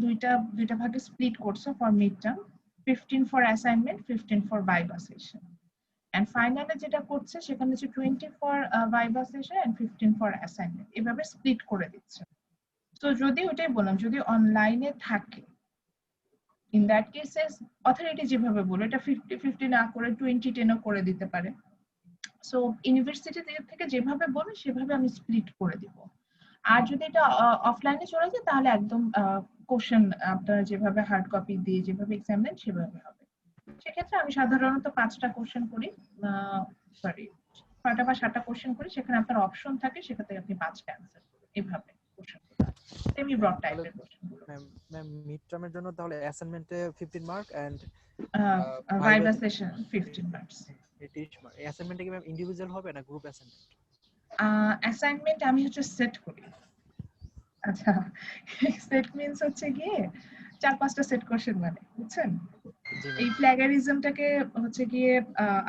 দুইটা ভাগে স্প্লিট করছে for mid term, 15 for assignment, 15 for viva session. And ফাইনালে যেটা করছে সেখানে হচ্ছে 20 for viva session and 15 for assignment, এভাবে স্প্লিট করে দিচ্ছে। তো যদি ওটাই বললাম, যদি অনলাইনে থাকে ইন দ্যাট কেসেস অথরিটি যেভাবে বলে এটা 50-50 না করে 20-10 করে দিতে পারে। সো ইউনিভার্সিটি থেকে যেভাবে বলে সেভাবে আমি স্প্লিট করে দিব। আর যদি এটা অফলাইনে চলে যায় তাহলে একদম কোশ্চেন আপনারা যেভাবে হার্ড কপি দিয়ে যেভাবে এক্সাম দেন সেভাবে হবে। সেক্ষেত্রে আমি সাধারণত 5টা কোশ্চেন করি, সরি 6টা বা 7টা কোশ্চেন করি, সেখানে আপনার অপশন থাকে, সেক্ষেত্রে আপনি 5টা অ্যান্সার করবেন, এভাবে কোশ্চেন সেমি ব্রড টাইপের কোশ্চেন গুলো। ম্যাম মিড টার্মের জন্য তাহলে অ্যাসাইনমেন্টে 15 mark and viva session 15 marks. 30 mark. অ্যাসাইনমেন্টে কি ম্যাম ইন্ডিভিজুয়াল হবে না গ্রুপ অ্যাসাইনমেন্ট? অ্যাসাইনমেন্ট আমি হচ্ছে সেট করি। আচ্ছা, সেট মিন্স হচ্ছে গিয়ে 4-5টা সেট কোশ্চেন, মানে বুঝছেন? এই প্ল্যাগারিজমটাকে হচ্ছে গিয়ে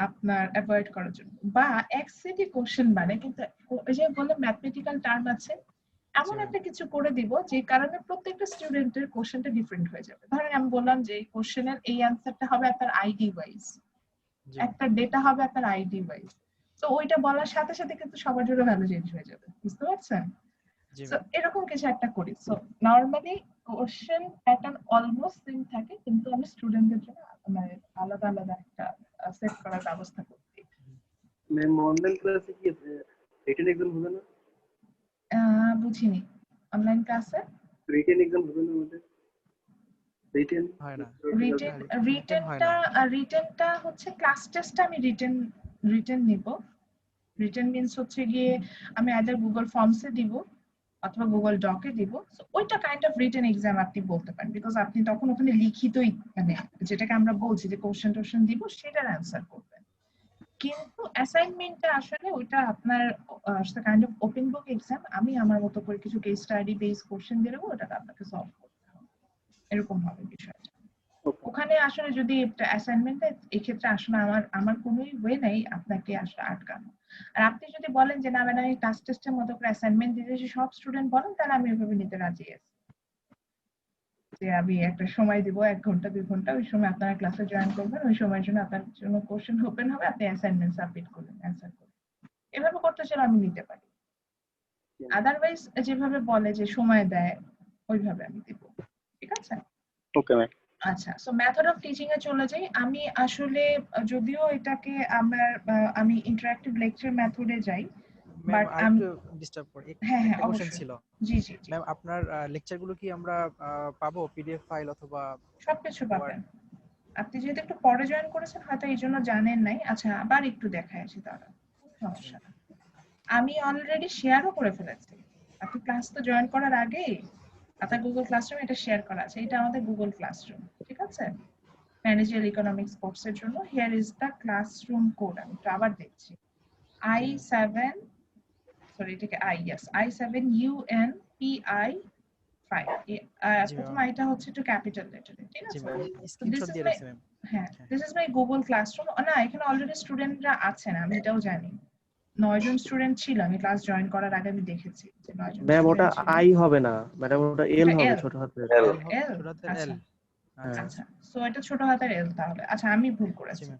আপনার অ্যাভয়েড করার জন্য, বা এক সেটই কোশ্চেন মানে, কিন্তু ওই যে বলে ম্যাথমেটিক্যাল টার্ম আছে, এমন একটা কিছু করে দিব যে কারণে প্রত্যেকটা স্টুডেন্টের কোশ্চেনটা ডিফারেন্ট হয়ে যাবে। ধরেন আমি বললাম যে এই কোশ্চেনের এই অ্যানসারটা হবে আপনার আইডি ওয়াইজ, একটা ডেটা হবে আপনার আইডি ওয়াইজ, তো ওইটা বলার সাথে সাথে কিন্তু সবার জন্য ভ্যালু চেঞ্জ হয়ে যাবে, বুঝতে পারছেন? সো এরকম কিছু একটা করি। So normally question pattern almost same থাকে, কিন্তু আমি স্টুডেন্টদের জন্য মানে আলাদা আলাদা একটা সেট করার ব্যবস্থা করছি। ম্যাম অনলাইন ক্লাসে কি রিটেন এক্সাম হবে না? বুঝিনি, অনলাইন ক্লাসে রিটেন এক্সাম হবে না আমাদের? রিটেন হয় না। রিটেনটা হচ্ছে ক্লাস টেস্টটা আমি রিটেন নিব। রিটেন মিন্স হচ্ছে গিয়ে আমি আইদার গুগল ফর্মসে দিব অথবা গুগল ডকে দিব। সো ওইটা কাইন্ড অফ রিটেন এক্সাম আপনি বলতে পারেন, বিকজ আপনি তখন ওখানে লিখিতই মানে যেটাকে আমরা বলছি যে কোশ্চেন দিব সেটার অ্যান্সার করবেন। কিন্তু অ্যাসাইনমেন্টটা আসলে ওইটা আপনার kind of open book exam, আমি আমার মতো করে কিছু কেস স্টাডি বেস কোশ্চেন দিয়ে দেবো, ওটাকে আপনাকে সলভ করতে হবে, এরকম হবে বিষয়টা। ওখানে আসলে যদি অ্যাসাইনমেন্টে এক্ষেত্রে আসলে আমার কোনো ওয়ে নাই আপনাকে আসলে আটকানো। আর আপনি যদি বলেন যে না ম্যাডাম আমি ক্লাস টেস্টের মতো করে অ্যাসাইনমেন্ট দিতে সব স্টুডেন্ট বলেন, তাহলে আমি ওইভাবে নিতে রাজি আছি, যে আমি একটা সময় দিব 1 ঘন্টা 2 ঘন্টা, ওই সময় আপনারা ক্লাসে জয়েন করবেন, ওই সময়ের জন্য আপনার জন্য কোশ্চেন ওপেন হবে, আপনি অ্যাসাইনমেন্ট সাবমিট করবেন, অ্যানসার করবেন, এভাবে করতে চাইলে আমি নিতে পারি। আদারওয়াইজ যেভাবে বলে যে সময় দেয় ওইভাবে আমি দিব, ঠিক আছে? Okay ma'am. আচ্ছা, সো মেথড অফ টিচিং এ চলে যাই। আমি আসলে যদিও এটাকে আমি ইন্টারঅ্যাক্টিভ লেকচার মেথডে যাই, ম্যাম বাট আমি আরেকটু ডিস্টার্ব করি। হ্যাঁ একটা কোশ্চেন অবশ্যই। ছিল। জি জি জি, ম্যাম আপনার লেকচারগুলো কি আমরা পাবো পিডিএফ ফাইল অথবা সবকিছু পাবেন। আপনি যেহেতু একটু পরে জয়েন করেছেন হয়তো এই জন্য জানেন নাই। আচ্ছা, আবার একটু দেখায় আসি তাহলে, সমস্যা না। আমি অলরেডি শেয়ারও করে ফেলেছি, আপনি ক্লাস তো জয়েন করার আগেই আপনার গুগল ক্লাসরুম এটা শেয়ার করা আছে, এটা আমাদের গুগল ক্লাসরুম, ঠিক আছে? ম্যানেজার ইকোনমিক্স কোর্সের জন্য here is the classroom code. আমি একটু আবার দেখছি, i7 সরি এটাকে i7UNPI5, প্রথম আইটা হচ্ছে একটু ক্যাপিটাল লেটারে, ঠিক আছে? স্ক্রিনশট দিয়ে রাখছি ম্যাম। হ্যাঁ, this is my Google classroom. না, এখানে অলরেডি স্টুডেন্টরা আছেন, আমি এটাও জানি 9 জন স্টুডেন্ট ছিল, আমি ক্লাস জয়েন করার আগে আমি দেখেছি যে 9 জন ম্যাম ওটা স্টুডেন্ট ছিল। আই হবে না ম্যাডাম, ওটা এল ওটা হবে, L, ছোট হাতের L, ছোট হাতের আচ্ছা এল। আচ্ছা, সো এটা ছোট হাতের এল তাহলে। আচ্ছা, আমি ভুল করেছি।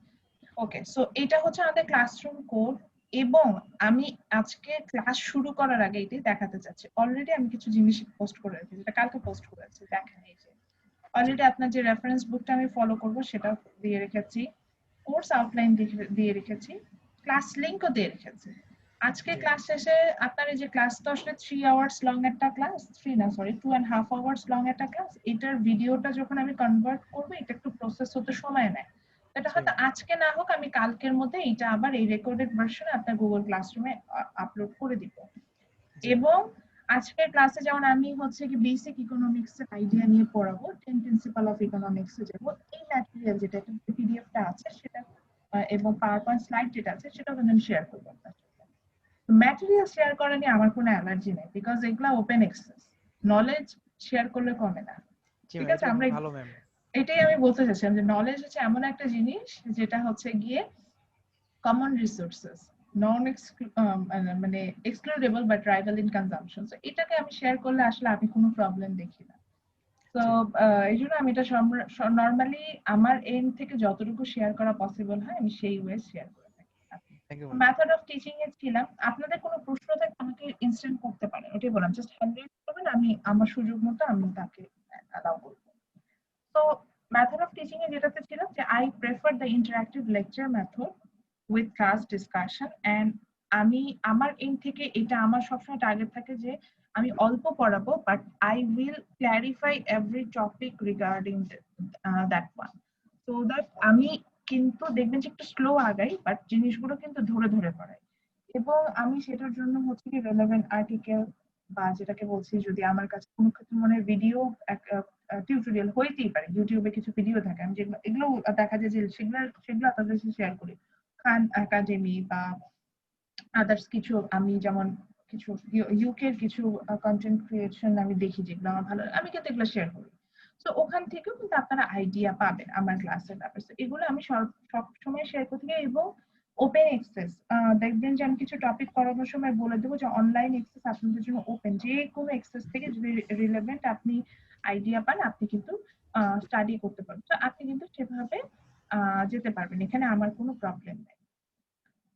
ওকে, সো এটা হচ্ছে আমাদের ক্লাসরুম কোড, এবং আমি আজকে ক্লাস শুরু করার আগে এটাই দেখাতে চাচ্ছি। অলরেডি আমি কিছু জিনিস পোস্ট করে রেখেছি, যেটা কালকে পোস্ট করেছি, দেখেন এই যে অলরেডি আপনার যে রেফারেন্স বুকটা আমি ফলো করব সেটা দিয়ে রেখেছি, কোর্স আউটলাইন দিয়ে রেখেছি, ক্লাস লিংকও দিয়ে রেখেছি। আজকে ক্লাস শেষে আপনার এই যে ক্লাস তো আসলে 3 আওয়ার্স লং একটা ক্লাস, 3 না সরি 2.5 আওয়ার্স লং একটা ক্লাস, এটার ভিডিওটা যখন আমি কনভার্ট করব এটা একটু প্রসেস হতে সময় নেয়। এটা হয়তো আজকে না হোক, আমি কালকের মধ্যে এটা আবার এই রেকর্ডেড ভার্সনে আপনার গুগল ক্লাসরুমে আপলোড করে দিব। জি। এবং আজকের ক্লাসে যেমন আমি হচ্ছে কি বেসিক ইকোনমিক্স এর আইডিয়া নিয়ে পড়াবো, 10 প্রিন্সিপাল অফ ইকোনমিক্স এ যাব, এই ম্যাটেরিয়াল যেটা পিডিএফটা আছে সেটা এবং পাওয়ারপয়েন্ট স্লাইড যেটা আছে সেটা আমি শেয়ার করবো আপনার সাথে। ম্যাটেরিয়াল শেয়ার করা নিয়ে আমার কোনো অ্যালার্জি নেই, বিকজ এগুলা ওপেন অ্যাক্সেস, নলেজ শেয়ার করলে কমে না। জি ঠিক ম্যাম, আছে, এটা আমরা ভালো ম্যাম। এটাই আমি বলতে চাচ্ছিলাম যে নলেজ হচ্ছে এমন একটা জিনিস যেটা হচ্ছে গিয়ে কমন রিসোর্সেস, নন মানে excludable but rival in consumption. So এটাকে আমি শেয়ার করলে আসলে আমি কোনো প্রবলেম দেখি না। তো জি। এই জন্য আমি এটা নর্মালি আমার এন্ড থেকে যতটুকু শেয়ার করা পসিবল হয় আমি সেই ওয়ে শেয়ার করে থাকি। Thank you ma'am. Method of teaching এ ছিলাম, আপনাদের কোনো প্রশ্ন থাকলে আমাকে ইনস্ট্যান্ট করতে পারেন, ওটাই বললাম, জাস্ট হ্যান্ড রেজ করবেন, আমি আমার সুযোগ মতো আমি তাকে অ্যালাউ করব। তো মেথড অফ টিচিং এ যেটাতে ছিলাম যে I prefer the interactive lecture method with class discussion, and আমি আমার এন্ড থেকে এটা আমার সবসময় টার্গেট থাকে যে আমি অল্প পড়াবো, but I will clarify every topic regarding that one, so that আমি কিন্তু দেখবেন যে একটু স্লো আগাই, বাট জিনিসগুলো কিন্তু ধরে ধরে পড়াই। এবং আমি সেটার জন্য হচ্ছে কি রেলেভেন্ট আর্টিকেল বা যেটাকে বলছি, যদি আমার কাছে কোনো ক্ষেত্রে মনে ভিডিও টিউটোরিয়াল হইতেই পারে, ইউটিউবে কিছু ভিডিও থাকে, আমি যেগুলো এগুলো দেখা যায় যে সেগুলো আপনাদের সাথে শেয়ার করি, খান একাডেমি বা আদার্স কিছু, আমি যেমন কিছু ইউকের কিছু কন্টেন্ট ক্রিয়েশন আমি দেখি যেগুলো আমার ভালো, আমি কিন্তু এগুলো শেয়ার করি। তো ওখান থেকেও কিন্তু আপনারা আইডিয়া পাবেন আমার ক্লাসের ব্যাপারে। তো এগুলো আমি সব সময় শেয়ার করতে গিয়ে, এবং ওপেন অ্যাক্সেস, দেখবেন যে আমি কিছু টপিক করানোর সময় বলে দেবো যে অনলাইন অ্যাক্সেস আপনাদের জন্য ওপেন, যে কোনো অ্যাক্সেস থেকে যদি রিলেভেন্ট আপনি আইডিয়া পান আপনি কিন্তু স্টাডি করতে পারবেন। তো আপনি কিন্তু সেভাবে যেতে পারবেন, এখানে আমার কোনো প্রবলেম নেই।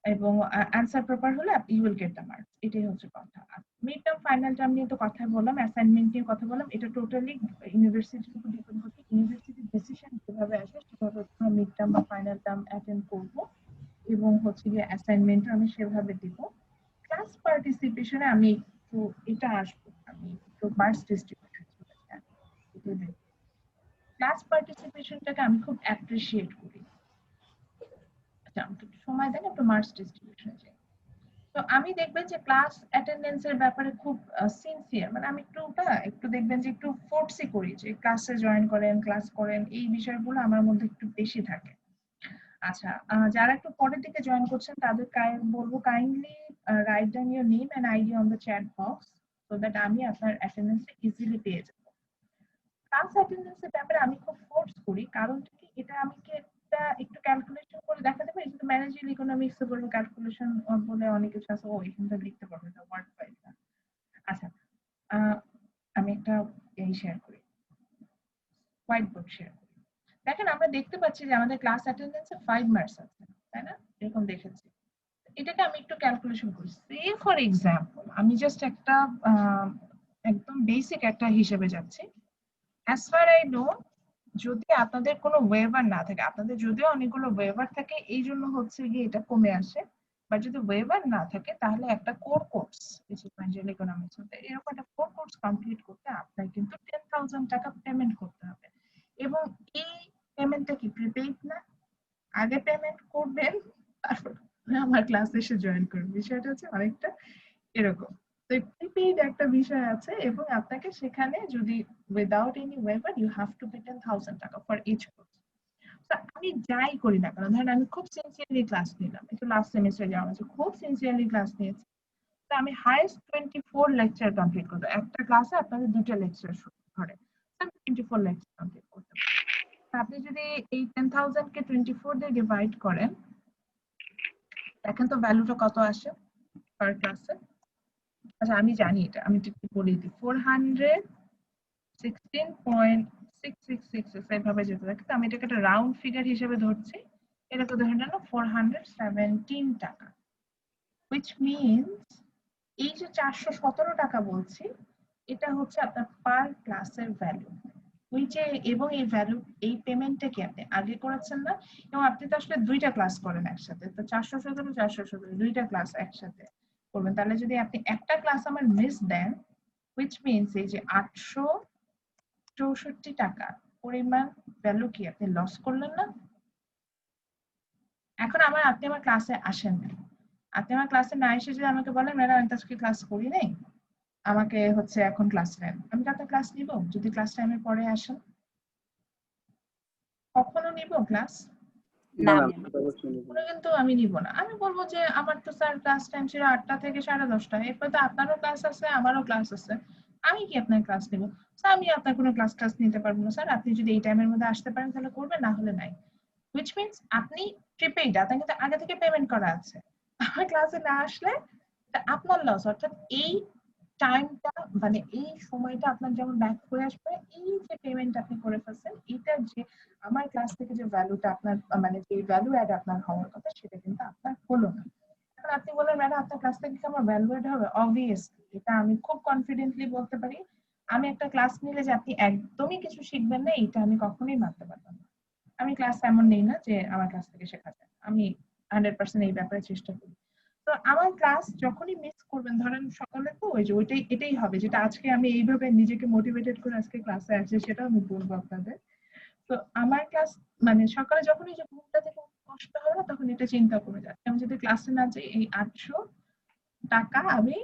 এবং অ্যান্সার প্রপার হলে you will get the marks, এটাই হচ্ছে কথা। মিড টার্ম ফাইনাল টার্ম নিয়ে তো কথা বললাম, অ্যাসাইনমেন্ট নিয়ে কথা বললাম, এটা টোটালি ইউনিভার্সিটির উপর ডিপেন্ড করছে, ইউনিভার্সিটির ডিসিশন কিভাবে আসে সেভাবে মিড টার্ম বা ফাইনাল টার্ম অ্যাটেন্ড করব, এবং হচ্ছে গিয়ে অ্যাসাইনমেন্টও আমি সেভাবে দিব। ক্লাস পার্টিসিপেশনে আমি একটু এটা আসবো, আমি একটু মার্কস ডিস্ট্রিবিউশন ক্লাস পার্টিসিপেশনটাকে আমি খুব অ্যাপ্রিসিয়েট করি। আচ্ছা, আমাকে একটু সময় দেন, একটু মার্কস ডিস্ট্রিবিউশনে যাই। তো আমি দেখবেন যে ক্লাস অ্যাটেন্ডেন্সের ব্যাপারে খুব সিনসিয়ার, মানে আমি একটু দেখবেন যে একটু ফোর্সই করি যে ক্লাসে জয়েন করেন, ক্লাস করেন, এই বিষয়গুলো আমার মধ্যে একটু বেশি থাকে। আচ্ছা, যারা একটু পরের দিকে জয়েন করছেন তাদের বলবো kindly write down your name and ID on the chat box, so that আমি আপনার অ্যাটেন্ডেন্সটা ইজিলি পেয়ে যাব। ক্লাস অ্যাটেন্ডেন্সের ব্যাপারে আমি খুব ফোর্স করি, কারণ কি এটা আমি কি একটা একটু ক্যালকুলেশন করে দেখাতে পারি, কিন্তু ম্যানেজিং ইকোনমিক্স এ বলবো ক্যালকুলেশন বলে অনেক কিছু আছে, ও এখানটা লিখতে পারবে না ওয়ার্ড ফাইল না। আচ্ছা, আমি একটা এই শেয়ার করি, হোয়াইট বোর্ড শেয়ার করি। দেখেন আমরা দেখতে পাচ্ছি যে আমাদের ক্লাস অ্যাটেন্ডেন্সে 5 মার্কস আছে, তাই না? এরকম দেখেছি। এটাকে আমি একটু ক্যালকুলেশন করি, সে ফর এক্সাম্পল আমি জাস্ট একটা একদম বেসিক একটা হিসেবে যাচ্ছি। অ্যাজ ফার আই নো, যদি আপনাদের কোনো ওয়েভার না থাকে, আপনাদের যদিও অনেকগুলো ওয়েভার থাকে এই জন্য হচ্ছে গিয়ে এটা কমে আসে, বাট যদি ওয়েভার না থাকে তাহলে একটা কোর কোর্স ফাইন্যান্সিয়াল ইকোনমিক্স হতে এরকম একটা কোর কোর্স কমপ্লিট করতে আপনার কিন্তু 10,000 টাকা পেমেন্ট করতে হবে। এবং এই পেমেন্টটা কি প্রিপেইড না, আগে পেমেন্ট করবেন তারপর আমার ক্লাসে এসে জয়েন করবেন, বিষয়টা হচ্ছে অনেকটা এরকম। তো প্রিপেইড একটা বিষয় আছে, এবং আপনাকে সেখানে যদি without any waiver you have to pay 10,000 টাকা ফর ইচ কোর্স। তো আমি যাই করি না কেন, ধরেন আমি খুব সিনসিয়ারলি ক্লাস নিলাম, একটু লাস্ট সেমিস্টারে যাওয়া হয়েছে, খুব সিনসিয়ারলি ক্লাস নিয়েছি, তো আমি হাইস্ট 24 লেকচার কমপ্লিট করবো। একটা ক্লাসে আপনাদের 2টা লেকচার ধরে, আমি 24 লেকচার কমপ্লিট করতে পারি। আপনি যদি এই 10,000 কে 24 দিয়ে ডিভাইড করেন, দেখেন তো ভ্যালুটা কত আসে পার ক্লাসে। আচ্ছা, আমি জানি এটা, আমি একটু বলে দিই, 416.666 এইভাবে যেতে থাকে। তো আমি এটাকে একটা রাউন্ড ফিগার হিসেবে ধরছি, এটা তো ধরে নেন 417 টাকা, which means এই যে 417 টাকা বলছি, এটা হচ্ছে আপনার পার ক্লাসের ভ্যালু। ওই যে, এবং এই ভ্যালু, এই পেমেন্টটা কি আপনি আগে করেছেন না, এবং আপনি তো আসলে 2টা ক্লাস করেন একসাথে, তো 417 2টা ক্লাস একসাথে করবেন, তাহলে যদি আপনি একটা ক্লাস আমার মিস দেন, which means এই যে 864 টাকা পরিমাণ ভ্যালু কি আপনি লস করলেন না? এখন আপনি আমার ক্লাসে আসেন না, আপনি আমার ক্লাসে না এসে যদি আমাকে বলেন ম্যাডাম আমি তো আজকে ক্লাস করি নাই, আমাকে হচ্ছে এখন ক্লাস নেন, আমি কি আপনার ক্লাস নিব? যদি ক্লাস টাইমের পরে আসেন, কখনো নিব ক্লাস? না না ম্যাম, ম্যাম। সেটা অবশ্যই নিব কখনো কিন্তু আমি নিব না। আমি বলবো যে আমার তো স্যার ক্লাস টাইম ছিল 8টা থেকে 10:30, এরপর তো আপনারও ক্লাস আছে আমারও ক্লাস আছে, আমি কি আপনার ক্লাস নিব? স্যার আমি আপনার কোনো ক্লাস নিতে পারবো না স্যার, আপনি যদি এই টাইমের মধ্যে আসতে পারেন তাহলে করবেন, না হলে নাই। which means আপনি প্রিপেইড, আপনার কিন্তু আগে থেকে পেমেন্ট করা আছে। আমার ক্লাসে না আসলে এটা আপনার লস, অর্থাৎ এই টাইমটা মানে এই সময়টা আপনার যেমন ব্যাক হয়ে আসবে, এই যে পেমেন্ট আপনি করে ফেলছেন এটার যে আমার ক্লাস থেকে যে ভ্যালুটা আপনার মানে যে ভ্যালু অ্যাড আপনার হওয়ার কথা সেটা কিন্তু আপনার হলো না। এখন আপনি বলেন ম্যাডাম আপনার ক্লাস থেকে কি আমার ভ্যালু অ্যাড হবে? অবভিয়াসলি, এটা আমি খুব কনফিডেন্টলি বলতে পারি। আমি একটা ক্লাস নিলে যে আপনি একদমই কিছু শিখবেন না এটা আমি কখনোই মানতে পারতাম না। আমি ক্লাস এমন নেই না যে আমার ক্লাস থেকে শেখা যায়, আমি 100% এই ব্যাপারে চেষ্টা করি। তো আমার ক্লাস যখনই মিস করবেন, ধরেন সকালে তো ওই যে এটাই হবে যেটা আজকে আমি এইভাবে নিজেকে মোটিভেটেড করে আজকে ক্লাসে আসছি সেটা আমি বলবো আপনাদের। তো আমার ক্লাস মানে সকালে যখনই যে ঘুমটা থেকে কষ্ট হবে না তখন এটা চিন্তা করে যাচ্ছে আমি যদি ক্লাসে না যাই এই 800 টাকা আমি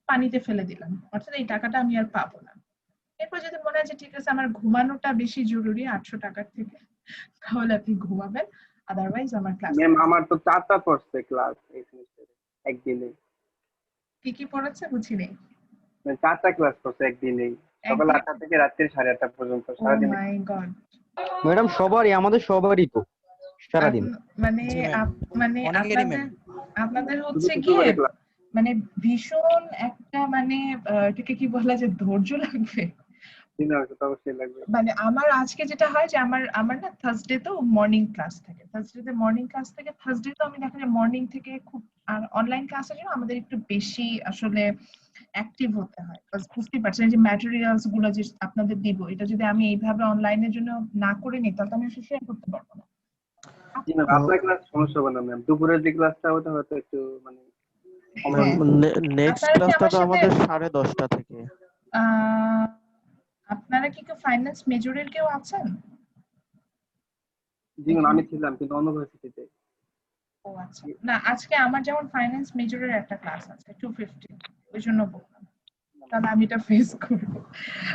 পানিতে ফেলে দিলাম, অর্থাৎ এই টাকাটা আমি আর পাবো না। এরপর যদি মনে হয় যে ঠিক আছে আমার ঘুমানোটা বেশি জরুরি 800 টাকার থেকে, তাহলে আপনি ঘুমাবেন, আদারওয়াইজ আমার ক্লাস। ম্যাম। আমার তো 4টা পড়ছে ক্লাস এই সেমিস্টারে একদিনে। কি কি পড়েছে বুঝি নেই। মানে 4টা ক্লাস করছে একদিনেই, সকাল 8টা থেকে রাত্রি 8:30 পর্যন্ত ও সারাদিন। মাই গড। ম্যাডাম সবারই, আমাদের সবারই তো সারাদিন। মানে জি ম্যাম, মানে অনেকেরই আপনাদের ম্যাম। আপনাদের শুধু হচ্ছে গিয়ে শুক্রবারে ক্লাস। মানে ভীষণ একটা মানে এটাকে কি বলা যায়, ধৈর্য লাগবে। দিন হয়তো তো অবশ্যই লাগবে। মানে আমার আজকে যেটা হয় যে আমার আমার না থার্সডে তো মর্নিং ক্লাস থাকে, থার্সডে মর্নিং ক্লাস থেকে থার্সডে তো আমি দেখা যায় মর্নিং থেকে খুব, আর অনলাইন ক্লাসের জন্য আমাদের একটু বেশি আসলে অ্যাক্টিভ হতে হয়, কারণ বুঝতেই পারছেন যে ম্যাটেরিয়ালস গুলো যে আপনাদের দিব এটা যদি আমি এইভাবে অনলাইনের জন্য না করে নিই তাহলে তো আমি শেয়ার করতে পারবো না। জি ম্যাম, আপনার ক্লাস সমস্যা হবে না ম্যাম। দুপুরের যে ক্লাসটা ওটা হয়তো একটু মানে সময় হ্যাঁ, নেক্সট আপনারা কি ক্লাসটা আমার তো সাথে আমাদের 10:30 থেকে। আহ আপনারা কি কেউ ফাইন্যান্স মেজরের কেউ আছেন জি ম্যাম, এখানে? আমি ছিলাম কিন্তু অন্য ভার্সিটিতে। ও আচ্ছা, না আজকে আমার যেমন ফাইন্যান্স মেজরের একটা ক্লাস আছে 250, ওই জন্য বললাম তাহলে আমি এটা ফেস করবো।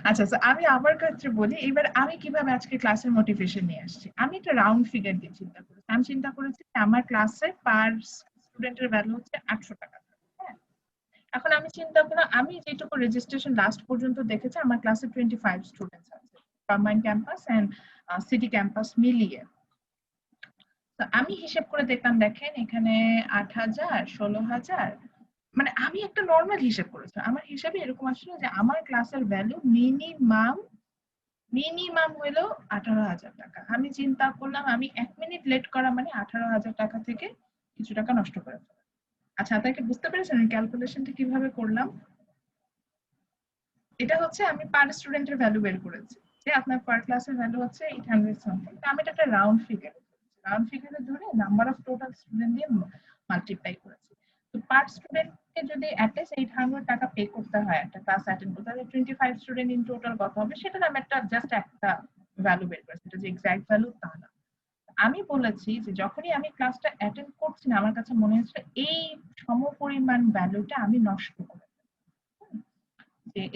আচ্ছা আচ্ছা, আমি আমার ক্ষেত্রে বলি এবার আমি কিভাবে আজকে ক্লাসের মোটিভেশন নিয়ে আসছি। আমি একটা রাউন্ড ফিগার দিয়ে চিন্তা করেছি, আমি চিন্তা করেছি যে আমার ক্লাসে পার স্টুডেন্টের ভ্যালু হচ্ছে 800 টাকা। হ্যাঁ, এখন আমি চিন্তা করলাম আমি যেটুকু রেজিস্ট্রেশন লাস্ট পর্যন্ত দেখেছি আমার ক্লাসে 25 স্টুডেন্টস আছে, combined campus and city campus মিলিয়ে। তো আমি হিসেব করে দেখলাম দেখেন এখানে 8,000 16,000, মানে আমি একটা নর্মাল হিসেব করেছি, আমার হিসাবে এরকম আসলে যে আমার ক্লাসের ভ্যালু মিনিমাম মিনিমাম হলো 18,000 টাকা। আমি চিন্তা করলাম আমি 1 মিনিট লেট করা মানে 18,000 টাকা থেকে কিছু টাকা নষ্ট করে ফেলা। আচ্ছা আপনাকে বুঝতে পেরেছেন আমি ক্যালকুলেশনটা কিভাবে করলাম? এটা হচ্ছে আমি পার স্টুডেন্টের ভ্যালু বের করেছি যে আপনার পার ক্লাসের ভ্যালু হচ্ছে 800 সামথিং, আমি এটা একটা রাউন্ড ফিগারে ধরে নাম্বার অফ টোটাল স্টুডেন্ট দিয়ে মাল্টিপ্লাই করেছি। তো পার স্টুডেন্টকে যদি অ্যাটলিস্ট 800 টাকা পে করতে হয় একটা ক্লাস অ্যাটেন্ড করতে, তাহলে 25 স্টুডেন্ট ইন টোটাল কত হবে সেটা আমি একটা জাস্ট একটা ভ্যালু বের করেছি, এটা যে এক্সাক্ট ভ্যালু তা না। আমি বলেছি যে যখনই আমি ক্লাসটা অ্যাটেন্ড করছি না আমার কাছে মনে হচ্ছে এই সমপরিমাণ ভ্যালুটা আমি নষ্ট করে,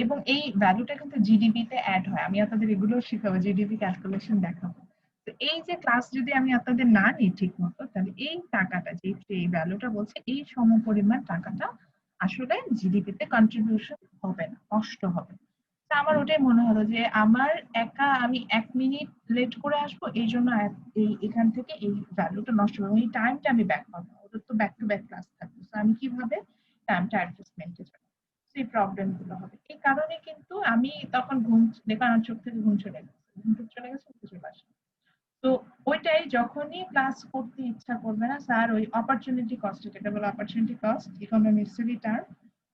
এবং এই ভ্যালুটা কিন্তু জিডিপি তে অ্যাড হয়, আমি আপনাদের এগুলো শিখাবো, জিডিপি ক্যালকুলেশন দেখাবো। তো এই যে ক্লাস যদি আমি আপনাদের না নিই ঠিক মতো তাহলে এই টাকাটা যে এই ভ্যালুটা বলছে এই সমপরিমাণ টাকাটা আসলে জিডিপি তে কন্ট্রিবিউশন হবে না, নষ্ট হবে। তা আমার ওটাই মনে হলো যে আমার একা আমি 1 মিনিট লেট করে আসবো এই জন্য এই এখান থেকে এই ভ্যালুটা নষ্ট হবে, এই টাইমটা আমি ব্যাক পাবো, ওদের তো ব্যাক টু ব্যাক ক্লাস থাকবে, তো আমি কিভাবে টাইমটা অ্যাডজাস্টমেন্টে যাবো, সেই প্রবলেম গুলো হবে। এই কারণে কিন্তু আমি তখন ঘুম দেখে আমার চোখ থেকে ঘুম চলে গেছে, ঘুম চলে গেছে চলে আসে। তো ওইটাই যখনই ক্লাস করতে ইচ্ছা করবে না স্যার ওই অপরচুনিটি কস্ট, এটা বলে অপরচুনিটি কস্ট ইকোনমিক্সেরই টার্ম,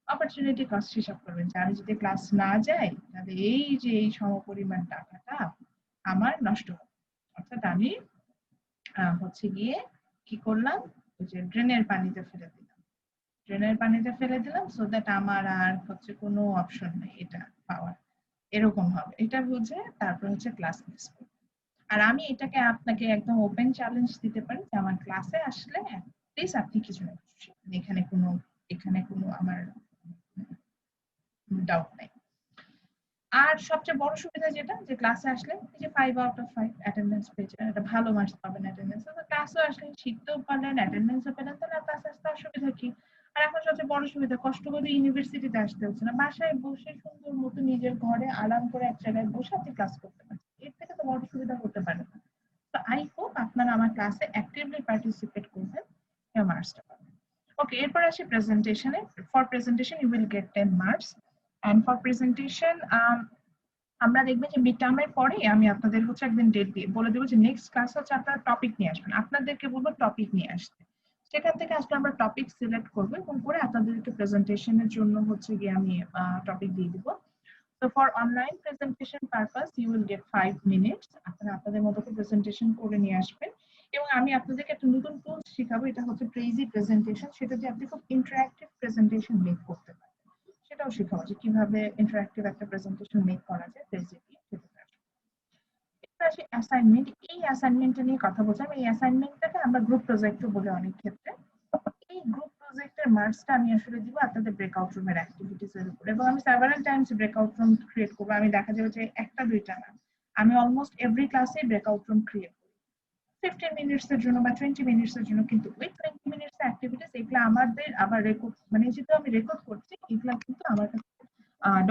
অপরচুনিটি কস্ট হিসাব করবেন যে আমি যদি ক্লাস না যাই তাহলে এই যে এই সমপরিমাণ টাকাটা আমার নষ্ট হবে, অর্থাৎ আমি হচ্ছে গিয়ে কি করলাম ওই যে ড্রেনের পানিতে ফেলে দিলাম, ড্রেনের পানিতে ফেলে দিলাম সো দ্যাট আমার আর হচ্ছে কোনো অপশন নেই এটা পাওয়ার, এরকম হবে, এটা বুঝে তারপর হচ্ছে ক্লাস মিস করবে। আর আমি এটাকে আপনাকে একদম ওপেন চ্যালেঞ্জ দিতে পারি যে আমার ক্লাসে আসলে প্লিজ আপনি কিছু না কিছু শিখবেন। এখানে কোনো আমার ডাউট নাই। আর সবচেয়ে বড় সুবিধা যেটা যে ক্লাসে আসলে এই যে 5 আউট অফ 5 অ্যাটেন্ডেন্স পেয়েছেন, একটা ভালো মার্কস পাবেন অ্যাটেন্ডেন্স। তো ক্লাসে আসলে শিখতেও পারলেন, অ্যাটেন্ডেন্সও পেলেন, তাহলে ক্লাসে আসতে অসুবিধা কি? আর এখন সবচেয়ে বড় সুবিধা, কষ্ট করে ইউনিভার্সিটিতে আসতে হচ্ছে না, বাসায় বসে সুন্দর মতো নিজের ঘরে আরাম করে এক জায়গায় বসে আপনি ক্লাস করতে পারছেন। এর থেকে তো বড় সুবিধা করতে পারেন না। তো আই হোপ আপনারা আমার ক্লাসে অ্যাক্টিভলি পার্টিসিপেট করবেন, মার্কসটা পাবেন। ওকে, এরপর আসি প্রেজেন্টেশনে। For presentation you will get 10 marks. And for presentation আমরা দেখবেন যে মিড টার্মের পরে আমি আপনাদের হচ্ছে একদিন ডেট দিয়ে বলে দেবো যে নেক্সট ক্লাস হচ্ছে আপনারা টপিক নিয়ে আসবেন, আপনাদেরকে বলবো টপিক নিয়ে আসতে। সেখান থেকে আসলে আমরা টপিক সিলেক্ট করবো এবং করে আপনাদেরকে প্রেজেন্টেশনের জন্য হচ্ছে গিয়ে আমি টপিক দিয়ে দিব। So for online presentation purpose, you will get 5 minutes. আপনারা আপনাদের মতো করে প্রেজেন্টেশন করে নিয়ে আসবেন এবং আমি আপনাদেরকে একটা নতুন টুলস শেখাবো, এটা হচ্ছে প্রেজি প্রেজেন্টেশন। সেটা দিয়ে আপনি খুব ইন্টারঅ্যাক্টিভ প্রেজেন্টেশন মেক করতে পারেন, সেটাও শেখাবো যে কিভাবে ইন্টারঅ্যাক্টিভ একটা প্রেজেন্টেশন মেক করা যায় প্রেজি দিয়ে। এরপর আসি অ্যাসাইনমেন্ট। এই অ্যাসাইনমেন্টটা নিয়ে কথা বলছি। আমি এই অ্যাসাইনমেন্টটাকে আমরা গ্রুপ প্রজেক্টও বলে অনেক ক্ষেত্রে। এই গ্রুপ প্রজেক্টের মার্কসটা আমি আসলে দিব আপনাদের ব্রেকআউট রুমের অ্যাক্টিভিটিস এর উপর, এবং আমি several Times breakout room create করব। আমি দেখা যাবে যে একটা দুইটা না, আমি অলমোস্ট এভরি ক্লাসে ব্রেকআউট রুম ক্রিয়েট করি 15 মিনিটস এর জন্য বা 20 মিনিটস এর জন্য। কিন্তু ওই 20 মিনিটস অ্যাক্টিভিটিস এগুলো আমাদের আবার রেকর্ড, মানে যেহেতু আমি রেকর্ড করছি এগুলো কিন্তু আমার কাছে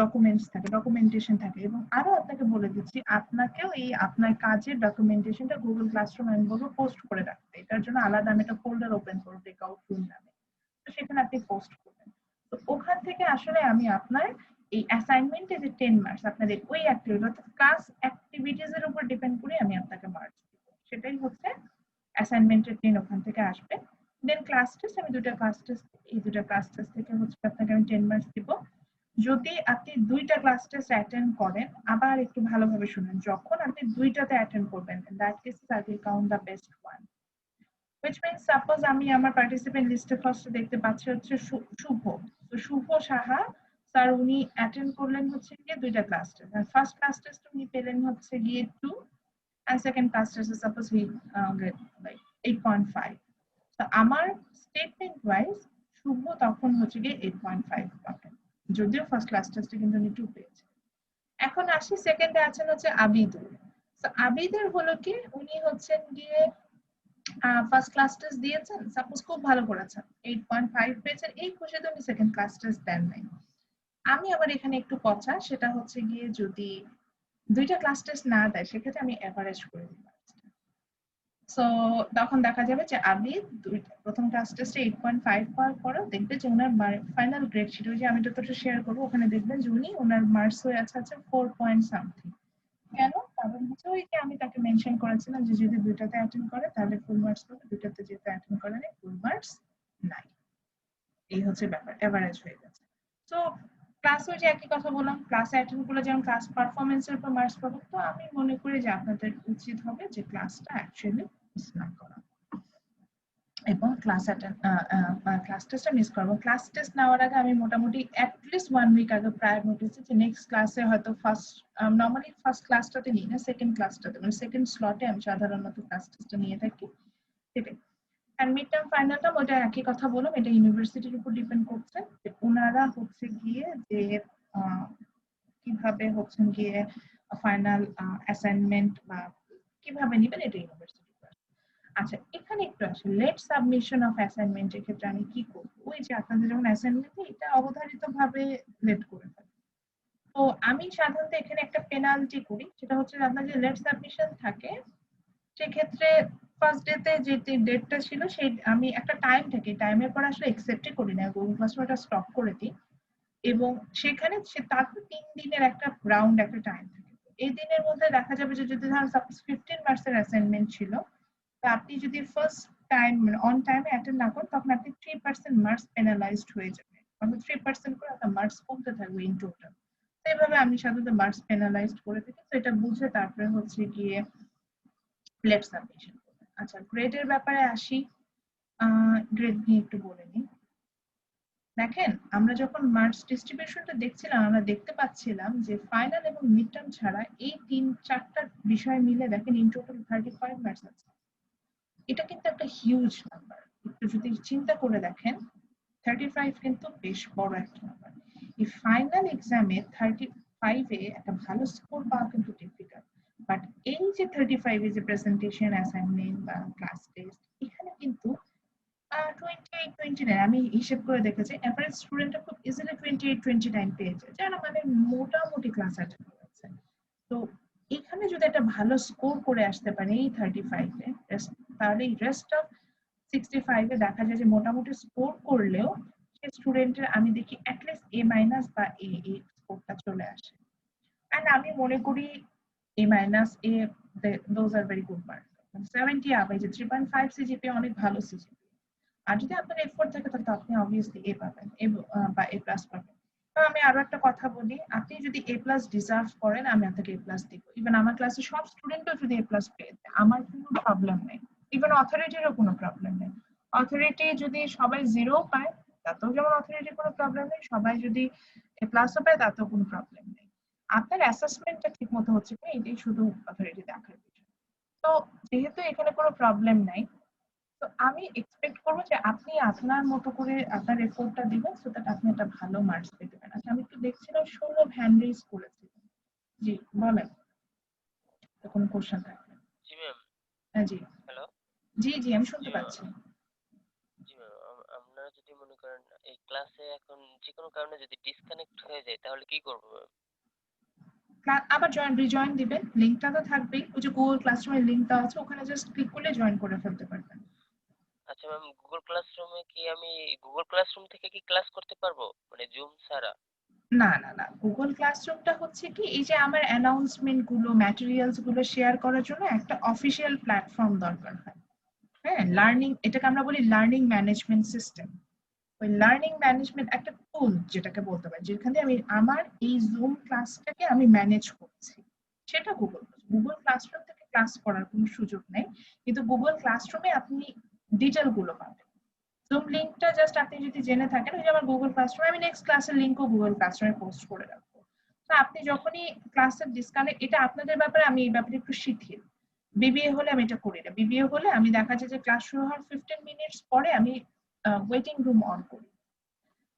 ডকুমেন্টস থাকে, ডকুমেন্টেশন থাকে। এবং আরো আপনাকে বলে দিচ্ছি, আপনাকেও এই আপনার কাজের ডকুমেন্টেশনটা গুগল ক্লাসরুম আমি বলবো পোস্ট করে রাখতে। এটার জন্য আলাদা আমি একটা ফোল্ডার ওপেন করব ব্রেকআউট রুম নামে, তো সেখানে আপনি পোস্ট করবেন। তো ওখান থেকে আসলে আমি আপনার এই অ্যাসাইনমেন্টে যে 10 মার্কস আপনাদের ওই অ্যাক্টিভিটি অর্থাৎ ক্লাস অ্যাক্টিভিটিস এর উপর ডিপেন্ড করে আমি আপনাকে মার্কস দিব, সেটাই হচ্ছে অ্যাসাইনমেন্টের 10 ওখান থেকে আসবে। দেন ক্লাস টেস্ট, আমি দুটো ক্লাস টেস্ট, এই দুটো ক্লাস টেস্ট থেকে হচ্ছে আপনাকে আমি 10 মার্কস দিব। যদি আপনি দুইটা ক্লাস টেস্ট অ্যাটেন্ড করেন, আবার একটু ভালোভাবে শুনেন, যখন আপনি দুইটাতে অ্যাটেন্ড করবেন in that case I will count the best one, which means suppose আমি আমার পার্টিসিপেন্ট লিস্টে ফার্স্ট দেখতে পাচ্ছি হচ্ছে শুভ। তো শুভ সাহা স্যার উনি অ্যাটেন্ড করলেন হচ্ছে গিয়ে দুইটা ক্লাস টেস্ট, আর ফার্স্ট ক্লাস টেস্ট উনি পেলেন হচ্ছে গিয়ে 2, and second class test suppose he get like 8.5. তো আমার স্টেটমেন্ট ওয়াইজ শুভ তখন হচ্ছে গিয়ে 8.5 পাবেন, যদিও ফার্স্ট ক্লাস টেস্টে কিন্তু উনি 2 পেয়েছে। এখন আসি সেকেন্ডে আছেন হচ্ছে আবিদুল। তো আবিদের হলো কি, উনি হচ্ছেন গিয়ে ফার্স্ট ক্লাস টেস্ট দিয়েছেন, সাপোজ খুব ভালো করেছেন, 8.5 পেয়েছেন, এই খুশিতে উনি সেকেন্ড ক্লাস টেস্ট দেন নাই। আমি আবার এখানে একটু পচা, সেটা হচ্ছে গিয়ে যদি দুইটা ক্লাস টেস্ট না দেয় সেক্ষেত্রে আমি এভারেজ করে দিই। সো তখন দেখা যাবে যে আবিদ প্রথম ক্লাস টেস্টে 8.5 পাওয়ার পরেও দেখবে যে ওনার ফাইনাল গ্রেড শিট, ওই যে আমি যতটা শেয়ার করবো ওখানে দেখবেন যে উনি ওনার মার্কস হয়ে আছে 4 পয়েন্ট সামথিং। কেন? কারণ হচ্ছে ওই যে আমি তাকে মেনশন করেছিলাম যে যদি দুইটাতে অ্যাটেন্ড করে তাহলে ফুল মার্কস পাবে, দুইটাতে যেহেতু অ্যাটেন্ড করে নাই ফুল মার্কস নাই। এই হচ্ছে ব্যাপার, এভারেজ হয়ে গেছে। তো ক্লাস ওই যে একই কথা বললাম, ক্লাসে অ্যাটেন্ড করলে যেমন ক্লাস পারফরমেন্সের উপর মার্কস পাবো, তো আমি মনে করি যে আপনাদের উচিত হবে যে ক্লাসটা অ্যাকচুয়ালি মিস না করা এবং ক্লাস টেস্টটা মিস করবো। ক্লাস টেস্ট নেওয়ার আগে আমি মোটামুটি অ্যাটলিস্ট 1 উইক আগে প্রায় নোটিস যে নেক্সট ক্লাসে হয়তো নর্মালি ফার্স্ট ক্লাসটাতে নিই না, সেকেন্ড ক্লাসটাতে, মানে সেকেন্ড স্লটে আমি সাধারণত ক্লাস টেস্টটা নিয়ে থাকি। সেটাই। আর মিড টার্ম ফাইনালটা ওটা একই কথা বললাম, এটা ইউনিভার্সিটির উপর ডিপেন্ড করছে যে ওনারা হচ্ছে গিয়ে যে কিভাবে হচ্ছেন গিয়ে ফাইনাল অ্যাসাইনমেন্ট বা কিভাবে নেবেন, এটা ইউনিভার্সিটি। আচ্ছা, এখানে একটু আসি লেট সাবমিশন অফ অ্যাসাইনমেন্টের ক্ষেত্রে আমি কি করব। ওই যে আপনাদের যখন অ্যাসাইনমেন্ট এটা অবধারিতভাবে লেট করে ফেলে, তো আমি সাধারণত এখানে একটা পেনাল্টি করি, সেটা হচ্ছে আপনার যে লেট সাবমিশন থাকে সেক্ষেত্রে ফার্স্ট ডেতে যে ডেটটা ছিল সেই আমি একটা টাইম থাকে, টাইমের পর আসলে অ্যাকসেপ্টই করি না, গুগল ক্লাসরুমটা স্টপ করে দিই এবং সেখানে তারপর 3 দিনের একটা রাউন্ড একটা টাইম থাকে। এই দিনের মধ্যে দেখা যাবে যে যদি ধরুন সাপোজ 15 মার্কসের অ্যাসাইনমেন্ট ছিল, তো আপনি যদি ফার্স্ট টাইম মানে অন টাইমে অ্যাটেন্ড না করেন তখন আপনি 3% মার্কস পেনালাইজড হয়ে যাবে, মানে 3% করে আপনার মার্কস কমতে থাকবে ইন টোটাল। তো এইভাবে আমি সাধারণত মার্কস পেনালাইজড করে থাকি, তো এটা বুঝে তারপরে হচ্ছে গিয়ে লেট সাবমিশন করবেন। আচ্ছা, গ্রেডের ব্যাপারে আসি। গ্রেড নিয়ে একটু বলে নিই। দেখেন আমরা যখন মার্কস ডিস্ট্রিবিউশনটা দেখছিলাম আমরা দেখতে পাচ্ছিলাম যে ফাইনাল এবং মিড টার্ম ছাড়া এই 3-4টা বিষয় মিলে দেখেন ইন টোটাল 35 মার্কস আছে। এটা কিন্তু একটা হিউজ নাম্বার। একটু যদি চিন্তা করে দেখেন 35 কিন্তু বেশ বড় একটা নাম্বার। এই ফাইনাল এক্সামে 35 এ একটা ভালো স্কোর পাওয়া কিন্তু ডিফিকাল্ট, বাট এই যে 35 এ যে প্রেজেন্টেশন, অ্যাসাইনমেন্ট বা ক্লাস টেস্ট, এখানে কিন্তু 28-29 আমি হিসেব করে দেখেছি এভারেজ স্টুডেন্টরা খুব ইজিলি 28-29 পেয়ে যায়, যারা মানে মোটামুটি ক্লাস অ্যাটেন্ড করেছে। তো এখানে যদি একটা ভালো স্কোর করে আসতে পারে এই 35 এ, তাহলে এই রেস্ট অফ 65 এ দেখা যায় যে মোটামুটি স্কোর করলেও সে স্টুডেন্টের আমি দেখি অ্যাটলিস্ট A মাইনাস বা এই স্কোরটা চলে আসে। এন্ড আমি মনে করি A minus A those are very good mark. 70 up, এই যে 3.5 সিজিপি অনেক ভালো সিজিপি। আর যদি আপনার A4 থাকে তাহলে তো আপনি অবভিয়াসলি A পাবেন বা A প্লাস পাবেন। তো আমি আরো একটা কথা বলি, আপনি যদি A প্লাস ডিজার্ভ করেন আমি আপনাকে A প্লাস দিব। ইভেন আমার ক্লাসে সব স্টুডেন্টও যদি A প্লাস পেয়ে যায় আমার কোনো প্রবলেম নেই। ইভেন অথরিটিরও কোনো প্রবলেম নেই। অথরিটি যদি সবাই 0 পায় তাতেও যেমন অথরিটির কোনো প্রবলেম নেই, সবাই যদি A প্লাসও পায় তাতেও কোনো প্রবলেম নেই। আপনার অ্যাসেসমেন্টটা ঠিক মতো হচ্ছে কিনা এটাই শুধু অথরিটি দেখার বিষয়। তো যেহেতু এখানে কোনো প্রবলেম নাই, তো আমি এক্সপেক্ট করবো যে আপনি আপনার মতো করে আপনার এফোর্টটা দিবেন সো দ্যাট আপনি একটা ভালো মার্কস পেতে পারেন। আচ্ছা আমি একটু দেখছিলাম 16 হ্যান্ড রেজ করেছিলেন। জি বলেন, তো কোনো কোশ্চেন থাকলে। জি ম্যাম। হ্যাঁ জি হ্যালো। জি আমি শুনতে জি পাচ্ছি। জি ম্যাম, আপনারা যদি মনে করেন এই ক্লাসে এখন যে কোনো কারণে যদি ডিসকানেক্ট হয়ে যায় তাহলে কি করবো ম্যাম? আবার রিজয়েন দিবেন, লিংকটা তো থাকবেই, ওই যে গুগল ক্লাসরুমের লিংকটা আছে ওখানে জাস্ট ক্লিক করলে জয়েন করে ফেলতে পারবেন। আচ্ছা ম্যাম, গুগল ক্লাসরুমে কি আমি গুগল ক্লাসরুম থেকে কি ক্লাস করতে পারবো, মানে জুম ছাড়া? না গুগল ক্লাসরুমটা হচ্ছে কি এই যে আমার অ্যানাউন্সমেন্ট গুলো ম্যাটেরিয়ালস গুলো শেয়ার করার জন্য একটা অফিসিয়াল প্ল্যাটফর্ম দরকার হয়। হ্যাঁ, লার্নিং, এটাকে আমরা বলি লার্নিং ম্যানেজমেন্ট সিস্টেম। ওই লার্নিং ম্যানেজমেন্ট একটা টুল যেটাকে বলতে পারি, যেখানে আমি আমার এই জুম ক্লাসটাকে আমি ম্যানেজ করছি, সেটা গুগল ক্লাসরুম থেকে ক্লাস করার কোনো সুযোগ নেই। কিন্তু গুগল ক্লাসরুমে আপনি ডিটেল গুলো পাবেন। জুম লিংকটা জাস্ট আপনি যদি জেনে থাকেন, ওই যে আমার গুগল ক্লাসরুমে আমি নেক্সট ক্লাসের লিংকও গুগল ক্লাসরুমে পোস্ট করে রাখবো। তো আপনি যখনই ক্লাসের ডিসকানেক্ট, এটা আপনাদের ব্যাপারে, আমি এই ব্যাপারে একটু শিথিল। বিবিএ হলে আমি এটা করি না। বিবিএ হলে আমি দেখা যায় যে ক্লাস শুরু হওয়ার 15 মিনিটস পরে আমি ওয়েটিং রুম অন করি।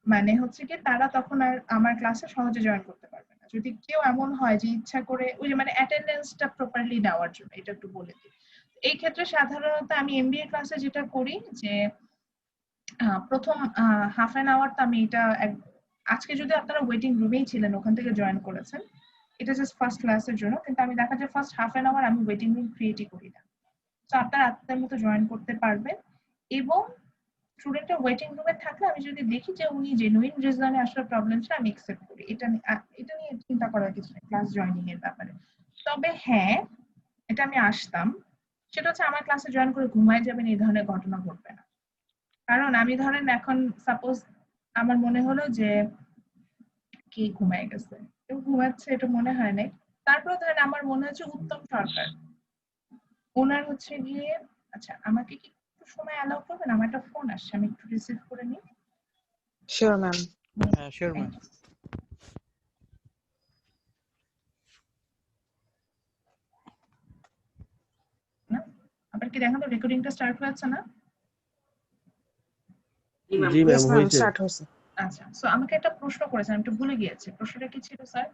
মানে হচ্ছে কি তারা তখন আর আমার ক্লাসে সহজে জয়েন করতে পারবে না। যদি কেউ এমন হয় যে ইচ্ছা করে ওই যে মানে অ্যাটেন্ডেন্সটা প্রপারলি নেওয়ার জন্য, এটা একটু বলে দিই। এই ক্ষেত্রে সাধারণত আমি এমবিএ ক্লাসে যেটা করি যে প্রথম হাফ অ্যান আওয়ার তো আমি এটা আজকে যদি আপনারা ওয়েটিং রুমেই ছিলেন ওখান থেকে জয়েন করেছেন, এটা জাস্ট ফার্স্ট ক্লাসের জন্য, কিন্তু আমি দেখা যায় ফার্স্ট হাফ অ্যান আওয়ার আমি ওয়েটিং রুম ক্রিয়েটই করি না। তো আপনারা আপনাদের মতো জয়েন করতে পারবেন। এবং স্টুডেন্টের ওয়েটিং রুমে থাকলে আমি যদি দেখি যে উনি জেনুইন রিজনে আসলে প্রবলেম ছিল আমি একসেপ্ট করি। এটা নিয়ে চিন্তা করার কিছু নেই ক্লাস জয়েনিং এর ব্যাপারে। তবে হ্যাঁ, এটা আমি আসতাম, সেটা হচ্ছে আমার ক্লাসে জয়েন করে ঘুমায় যাবেন এই ধরনের ঘটনা ঘটবে না। কারণ আমি ধরেন এখন সাপোজ আমার মনে হলো যে কি ঘুমায় গেছে, কেউ ঘুমাচ্ছে এটা মনে হয় নাই, তারপরে ধরেন আমার মনে হচ্ছে উত্তম সরকার ওনার হচ্ছে গিয়ে, আচ্ছা আমাকে কি একটু সময় অ্যালাউ করবেন, আমার একটা ফোন আসছে আমি একটু রিসিভ করে নিই। Sure, ma'am. হ্যাঁ শিওর ম্যাম। না আবার কি দেখেন তো রেকর্ডিংটা স্টার্ট হয়েছে না? জি ম্যাম। জি ম্যাম Yes, ma'am. হয়েছে। Start হয়েছে। আচ্ছা, সো আমাকে একটা প্রশ্ন করেছেন, আমি একটু ভুলে গিয়েছি, প্রশ্নটা কি ছিল স্যার?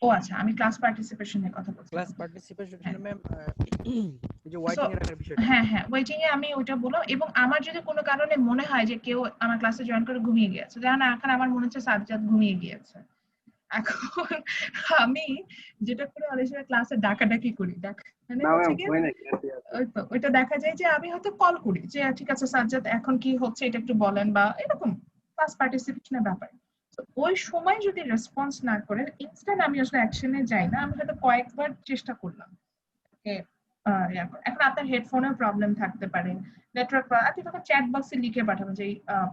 ও আচ্ছা, আমি ক্লাস পার্টিসিপেশনের কথা বলছি। ক্লাস পার্টিসিপেশন হ্যাঁ। ম্যাম, এই যে ওয়েটিং এর রাখার বিষয়টা। হ্যাঁ ওয়েটিং এ আমি ওইটা বললাম। এবং আমার যদি কোনো কারণে মনে হয় যে কেউ আমার ক্লাসে জয়েন করে ঘুমিয়ে গিয়েছে, যেমন এখন আমার মনে হচ্ছে সাজ্জাদ ঘুমিয়ে গিয়েছে, এখন আমি যেটা করে অনেক সময় ক্লাসে ডাকাডাকি করি, মানে না হচ্ছে ম্যাম কি হয় না, ক্লাসে আছে। ওই তো ওইটা দেখা যায় যে আমি হয়তো কল করি যে ঠিক আছে সাজ্জাদ এখন কি হচ্ছে এটা একটু বলেন, বা এরকম ক্লাস পার্টিসিপেশনের ব্যাপার। তো ওই সময় যদি রেসপন্স না করেন ইনস্ট্যান্ট আমি আসলে অ্যাকশনে যাই না, আমি হয়তো কয়েকবার চেষ্টা করলাম। এখন আপনার হেডফোনের প্রবলেম থাকতে পারে, নেটওয়ার্ক, আপনি তখন চ্যাট বক্সে লিখে পাঠাবেন যে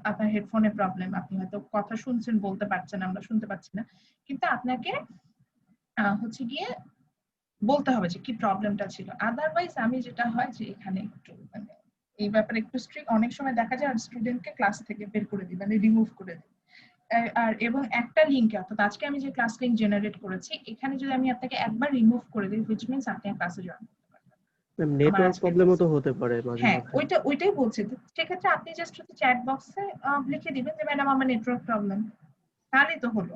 আপনার হেডফোনের প্রবলেম, আপনি হয়তো কথা শুনছেন বলতে পারছেন আমরা শুনতে পাচ্ছি না, কিন্তু আপনাকে হচ্ছে গিয়ে বলতে হবে যে কি প্রবলেমটা ছিল। আদারওয়াইজ আমি যেটা হয় যে এখানে একটু মানে এই ব্যাপারে একটু স্ট্রিক্ট। অনেক সময় দেখা যায় স্টুডেন্টকে ক্লাস থেকে বের করে দিই, মানে রিমুভ করে দিই। আর এবং একটা লিংক, অর্থাৎ আজকে আমি যে ক্লাস লিংক জেনারেট করেছি এখানে যদি আমি আপনাকে একবার রিমুভ করে দিই, which means আপনি আর ক্লাসে জয়েন করতে পারবেন না। আমার নেটওয়ার্ক আজকে প্রবলেমও তো হতে পারে মাঝে হ্যাঁ, মধ্যে। ওইটাই বলছি। তো সেক্ষেত্রে আপনি জাস্ট চ্যাট বক্সে লিখে দিবেন যে ম্যাডাম আমার নেটওয়ার্ক প্রবলেম, তাহলেই তো হলো।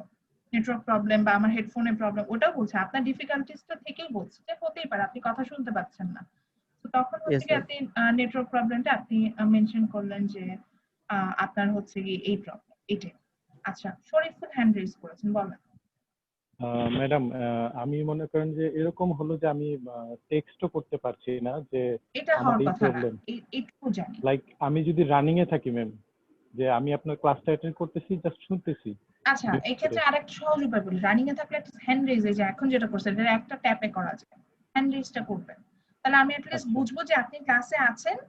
নেটওয়ার্ক প্রবলেম বা আমার হেডফোনের প্রবলেম, ওটাও বলছে। আপনার ডিফিকাল্টিসটা থেকেই বলছে যে হতেই পারে আপনি কথা শুনতে পাচ্ছেন না। তো তখন হচ্ছে ইয়েস কি ম্যাম। আপনি নেটওয়ার্ক প্রবলেমটা আপনি মেনশন করলেন যে আপনার হচ্ছে কি এই প্রবলেম এটাই। আচ্ছা, শরীফুল হ্যান্ড রেজ করেছেন, বলেন। ম্যাডাম, আমি মনে করেন যে এরকম হলো যে আমি টেক্সটও করতে পারছি না, যে এটা আমার হওয়ার এই কথা না, প্রবলেম। এইটুকু জানি। লাইক আমি যদি রানিং এ থাকি ম্যাম, যে আমি আপনার ক্লাসটা অ্যাটেন্ড করতেছি, জাস্ট শুনতেছি আচ্ছা, এই ভিতরে। ক্ষেত্রে আরেকটা সহজ উপায় বলি। রানিং এ থাকলে একটা হ্যান্ড রেজ, এই যে এখন যেটা করছেন এটা একটা ট্যাপে করা যায়, হ্যান্ড রেজটা করবেন। তাহলে আমি অ্যাটলিস্ট আচ্ছা বুঝবো যে আপনি ক্লাসে আছেন।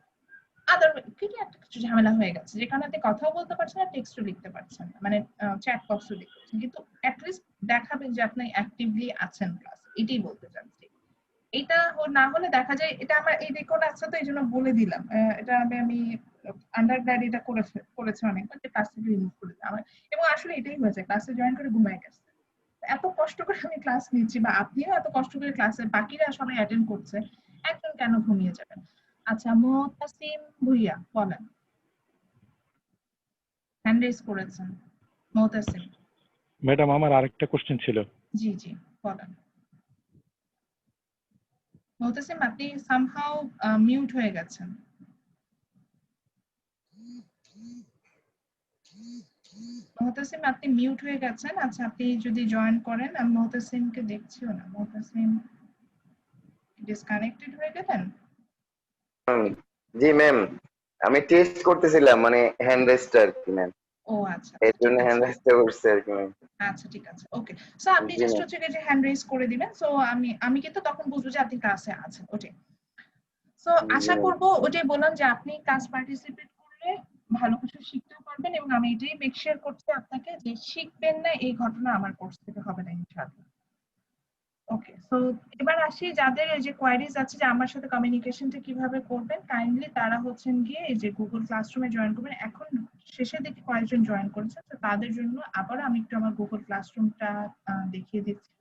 আদার কিন্তু একটা কিছু ঝামেলা হয়ে গেছে, যে কারণে আপনি কথাও বলতে পারছেন না, টেক্সটও লিখতে পারছেন না, মানে চ্যাট বক্সও লিখতে পারছেন, কিন্তু অ্যাটলিস্ট দেখাবেন যে আপনি অ্যাক্টিভলি আছেন ক্লাসে, এটাই বলতে চাচ্ছি। এটা না হলে দেখা যায়, এটা আমার এই রেকর্ড আছে তো এই জন্য বলে দিলাম। এটা আমি আন্ডারগ্র্যাড এটা করেছি অনেকবার, যে ক্লাস থেকে রিমুভ করে দিই আমার। এবং আসলে এটাই হয়েছে, ক্লাসে জয়েন করে ঘুমায় গেছে। এত কষ্ট করে আমি ক্লাস নিচ্ছি, বা আপনিও এত কষ্ট করে ক্লাসে, বাকিরা সবাই অ্যাটেন্ড করছে, একজন কেন ঘুমিয়ে যাবেন? আচ্ছা, মুতাসিম ভুইয়া বলেন, হ্যান্ড রেজ করেছেন মুতাসিম। ম্যাডাম, আমার আরেকটা কোশ্চেন ছিল। জি জি, বলেন। মুতাসিম, আপনি সামহাউ মিউট হয়ে গেছেন। মুতাসিম, আপনি মিউট হয়ে গেছেন। আচ্ছা, আপনি যদি জয়েন করেন, আমি মুতাসিমকে দেখছিও না। মুতাসিম ডিসকানেক্টেড হয়ে গেলেন। জি ম্যাম, আমি টেস্ট করতেছিলাম মানে হ্যান্ড রেস্ট আর কি ম্যাম, ও আচ্ছা, এর ঠিক জন্য আছে। হ্যান্ড রেস্টটা করছি আর কি ম্যাম। আচ্ছা, ঠিক আছে, ওকে। সো আপনি জি জাস্ট ম্যাম। হচ্ছে যে হ্যান্ড রেজ করে দিবেন। সো আমি কিন্তু তখন বুঝবো যে আপনি ক্লাসে আছেন, ওটাই। সো জি আশা ম্যাম। করব, ওটাই বললাম যে আপনি ক্লাস পার্টিসিপেট করলে ভালো কিছু শিখতেও পারবেন, এবং আমি এটাই মেক শিওর করছি আপনাকে যে শিখবেন না এই ঘটনা আমার কোর্স থেকে হবে না ইনশাআল্লাহ। ওকে, সো এবার আসি যাদের এই যে কোয়ারিজ আছে যে আমার সাথে কমিউনিকেশনটা কিভাবে করবেন, কাইন্ডলি তারা হচ্ছেন গিয়ে এই যে গুগল ক্লাসরুমে জয়েন করবেন। এখন শেষে দেখি কয়েকজন জয়েন করেছে, তো তাদের জন্য আবার আমি একটু আমার গুগল ক্লাসরুমটা দেখিয়ে দিচ্ছি।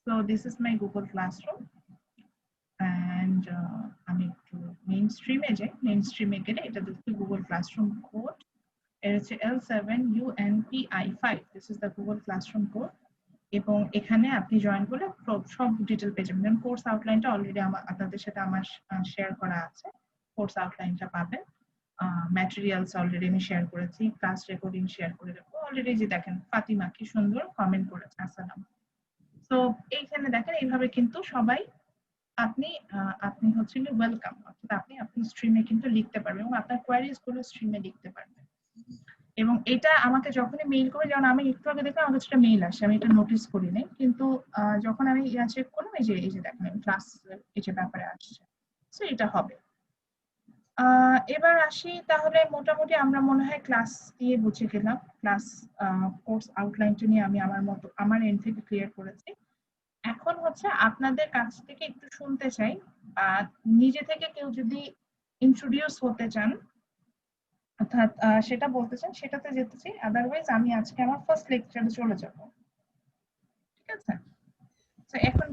So this is my Google classroom, and আমি একটু মেইন স্ট্রিমে যাই। মেইন স্ট্রিমে গেলে এটা দেখছি গুগল ক্লাসরুম কোড, এটা হচ্ছে L7UNPI5। This is the Google classroom code. এবং এখানে আপনি জয়েন করলে সব ডিটেল পেয়ে যাবেন। কোর্স আউটলাইনটা অলরেডি আপনাদের সাথে আমার শেয়ার করা আছে, কোর্স আউটলাইনটা পাবেন। ম্যাটেরিয়ালস অলরেডি আমি শেয়ার করেছি, ক্লাস রেকর্ডিং শেয়ার করে দেবো অলরেডি। যে দেখেন ফাতিমা কি সুন্দর কমেন্ট করেছে, আসসালাম। তো এইখানে দেখেন এইভাবে কিন্তু সবাই আপনি হচ্ছে ওয়েলকাম, অর্থাৎ আপনি স্ট্রিমে কিন্তু লিখতে পারবেন এবং আপনার কোয়ারিজ গুলো স্ট্রিমে লিখতে পারবেন। এবং এটা আমাকে যখনই মেইল করে, যেমন আমি একটু আগে দেখলাম আমার কাছে একটা মেইল আসে, আমি এটা নোটিস করিনি, কিন্তু যখন আমি চেক করলাম, এই যে দেখেন ক্লাস এই যে ব্যাপারে আসছে, সো এটা হবে। এবার আসি, তাহলে মোটামুটি আমরা মনে হয় ক্লাস দিয়ে বুঝে গেলাম। ক্লাস কোর্স আউটলাইনটা নিয়ে আমি আমার এন্ড থেকে ক্লিয়ার করেছি। এখন হচ্ছে আপনাদের কাছ থেকে একটু শুনতে চাই, নিজে থেকে কেউ যদি ইন্ট্রোডিউস হতে চান, অর্থাৎ সেটা বলতে চান, সেটাতে যেতে চাই। আদারওয়াইজ আমি আজকে আমার ফার্স্ট লেকচারে চলে যাব, ঠিক আছে? তো এখন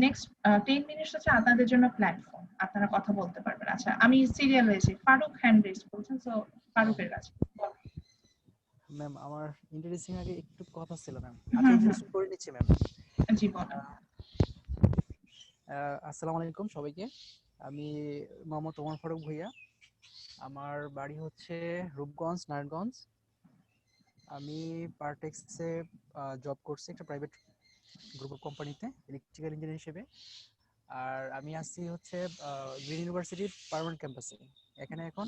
নেক্সট 10 মিনিট হচ্ছে আপনাদের জন্য প্ল্যাটফর্ম, আপনারা কথা বলতে পারবেন। আচ্ছা, আমি সিরিয়াল হয়েছি, ফারুক হ্যান্ড রেজ করছেন, তো ফারুকের কাছে। ম্যাম, আমার ইন্ট্রোডিউসিং আগে একটু কথা ছিল ম্যাম। হুম আচ্ছা, হুম, ইন্ট্রোডিউস করে নিচ্ছি ম্যাম। জি বলেন। আসসালামু আলাইকুম সবাইকে। আমি মোহাম্মদ ওমর ফারুক ভুইয়া। আমার বাড়ি হচ্ছে রূপগঞ্জ, নারায়ণগঞ্জ। আমি পারটেক্সে জব করছি একটা প্রাইভেট গ্রুপ অফ কোম্পানিতে ইলেকট্রিক্যাল ইঞ্জিনিয়ার হিসেবে। আর আমি আসছি হচ্ছে গ্রিন ইউনিভার্সিটির পার্মানেন্ট ক্যাম্পাসে। এখানে এখন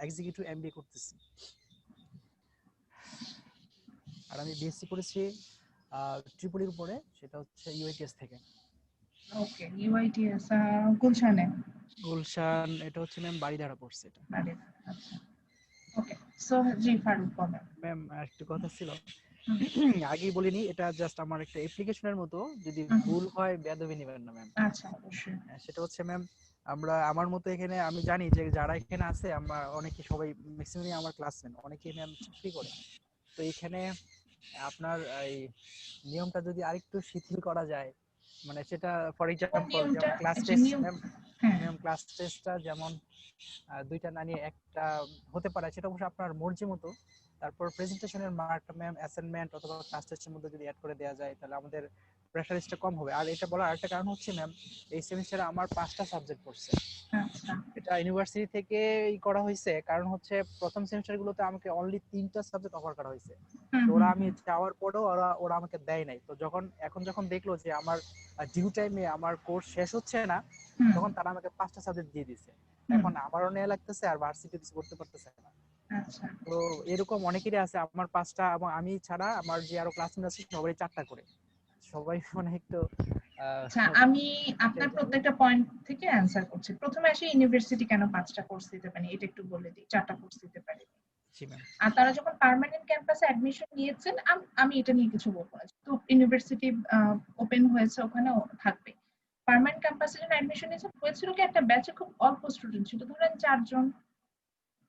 এক্সিকিউটিভ এমবিএ করতেছি। আর আমি বিএসসি করেছি ট্রিপলির উপরে, সেটা হচ্ছে ইউআইটিএস থেকে। ওকে, ইউআইটিএস গুলশানে। গুলশান, এটা হচ্ছে ম্যাম বাড়িধারা পড়ছে এটা। আচ্ছা, ওকে। সো জি ফারুক বলেন। ম্যাম, আর একটু কথা ছিল। আগেই বলিনি, এটা জাস্ট আমার একটা অ্যাপ্লিকেশনের মতো, যদি ভুল হয় বেয়াদবি নেবেন না ম্যাম। আচ্ছা, অবশ্যই। সেটা হচ্ছে ম্যাম, আমরা আমার মতো এখানে আমি জানি যে যারা এখানে আছে আমরা অনেকে সবাই ম্যাক্সিমামই আমার ক্লাসমেট, অনেকেই ম্যাম চাকরি করে। তো এখানে আপনার এই নিয়মটা যদি আরেকটু শিথিল করা যায়, মানে সেটা ফর কোন এক্সাম্পল নিয়মটা? যেমন ক্লাস আচ্ছা, টেস্ট নিয়ম। ম্যাম, হ্যাঁ, ম্যাম ক্লাস টেস্টটা যেমন দুইটা না নিয়ে একটা হতে পারে, সেটা অবশ্য আপনার মর্জি মতো। তারপর প্রেজেন্টেশনের মার্কটা ম্যাম অ্যাসাইনমেন্ট অথবা ক্লাস টেস্টের মধ্যে যদি অ্যাড করে দেওয়া যায় তাহলে আমাদের প্রেশারিসটা কম হবে। আর এটা বলার আরেকটা কারণ হচ্ছে ম্যাম, এই সেমিস্টারে আমার 5টা সাবজেক্ট পড়ছে। আচ্ছা। এটা ইউনিভার্সিটি থেকে করা হয়েছে, কারণ হচ্ছে প্রথম সেমিস্টার গুলোতে আমাকে অনলি 3টা সাবজেক্ট অফার করা হয়েছে। তো ওরা আমি চাওয়ার পরেও ওরা আমাকে দেয় নাই। তো এখন যখন দেখলো যে আমার ডিউ টাইমে আমার কোর্স শেষ হচ্ছে না, তখন তারা আমাকে 5টা সাবজেক্ট দিয়ে দিয়েছে। এখন আমারও নেওয়া লাগতেছে আর ভার্সিটি কিছু করতে পারতেছে না। আচ্ছা, তো এরকম অনেকেরই আছে, আমার 5টা এবং আমি ছাড়া আমার যে আরো ক্লাসমেট আছে সবারই 4টা করে। সবাই মানে একটু আচ্ছা, আমি আপনার প্রত্যেকটা পয়েন্ট থেকে অ্যানসার করছি। প্রথমে আসি ইউনিভার্সিটি কেন 5টা কোর্স দিতে পারে, এটা একটু বলে দিই। 4টা কোর্স দিতে পারে। জি ম্যাম। আর তারা যখন পার্মানেন্ট ক্যাম্পাসে অ্যাডমিশন নিয়েছেন, আমি এটা নিয়ে কিছু বলবো না। তো ইউনিভার্সিটি ওপেন হয়েছে, ওখানেও থাকবে। পার্মানেন্ট ক্যাম্পাসে যখন অ্যাডমিশন নিয়েছেন, হয়েছিল কি একটা ব্যাচে খুব অল্প স্টুডেন্ট ছিল, ধরেন 4 জন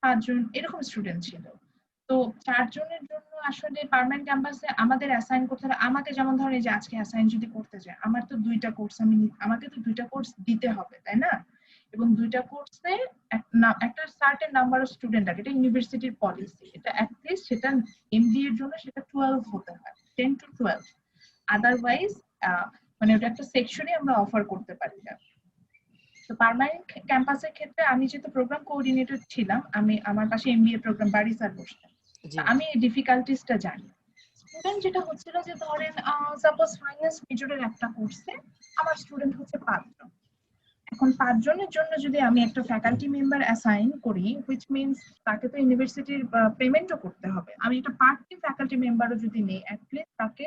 5 জন এরকম স্টুডেন্ট ছিল। তো 4 জনের জন্য আসলে পার্মানেন্ট ক্যাম্পাসে আমাদের অ্যাসাইন করতে হবে। আমাকে যেমন ধরেন এই যে আজকে অ্যাসাইন যদি করতে যায়, আমার তো 2টা কোর্স আমাকে তো 2টা কোর্স দিতে হবে, তাই না? এবং 2টা কোর্সে একটা সার্টেন নাম্বার অফ স্টুডেন্ট লাগে, এটা ইউনিভার্সিটির পলিসি। এটা অ্যাটলিস্ট সেটা এমবিএ এর জন্য সেটা 12 হতে হয়, 10 to 12। আদারওয়াইজ মানে ওটা একটা সেকশনে আমরা অফার করতে পারি না। তো পার্মানেন্ট ক্যাম্পাসের ক্ষেত্রে আমি যেহেতু প্রোগ্রাম কোঅর্ডিনেটর ছিলাম, আমার পাশে এমবিএ প্রোগ্রাম বাড়ি স্যার বসতেন। আমি এই ডিফিকাল্টিসটা জানি। স্টুডেন্ট যেটা হচ্ছিল যে ধরেন সাপোজ ফাইন্যান্স মেজরের একটা কোর্সে আমার স্টুডেন্ট হচ্ছে 5 জন। এখন 5 জনের জন্য যদি আমি একটা ফ্যাকাল্টি মেম্বার অ্যাসাইন করি, হুইচ মিনস তাকে তো ইউনিভার্সিটির পেমেন্টও করতে হবে। আমি একটা পার্ট টাইম ফ্যাকাল্টি মেম্বারও যদি নেই, অ্যাটলিস্ট তাকে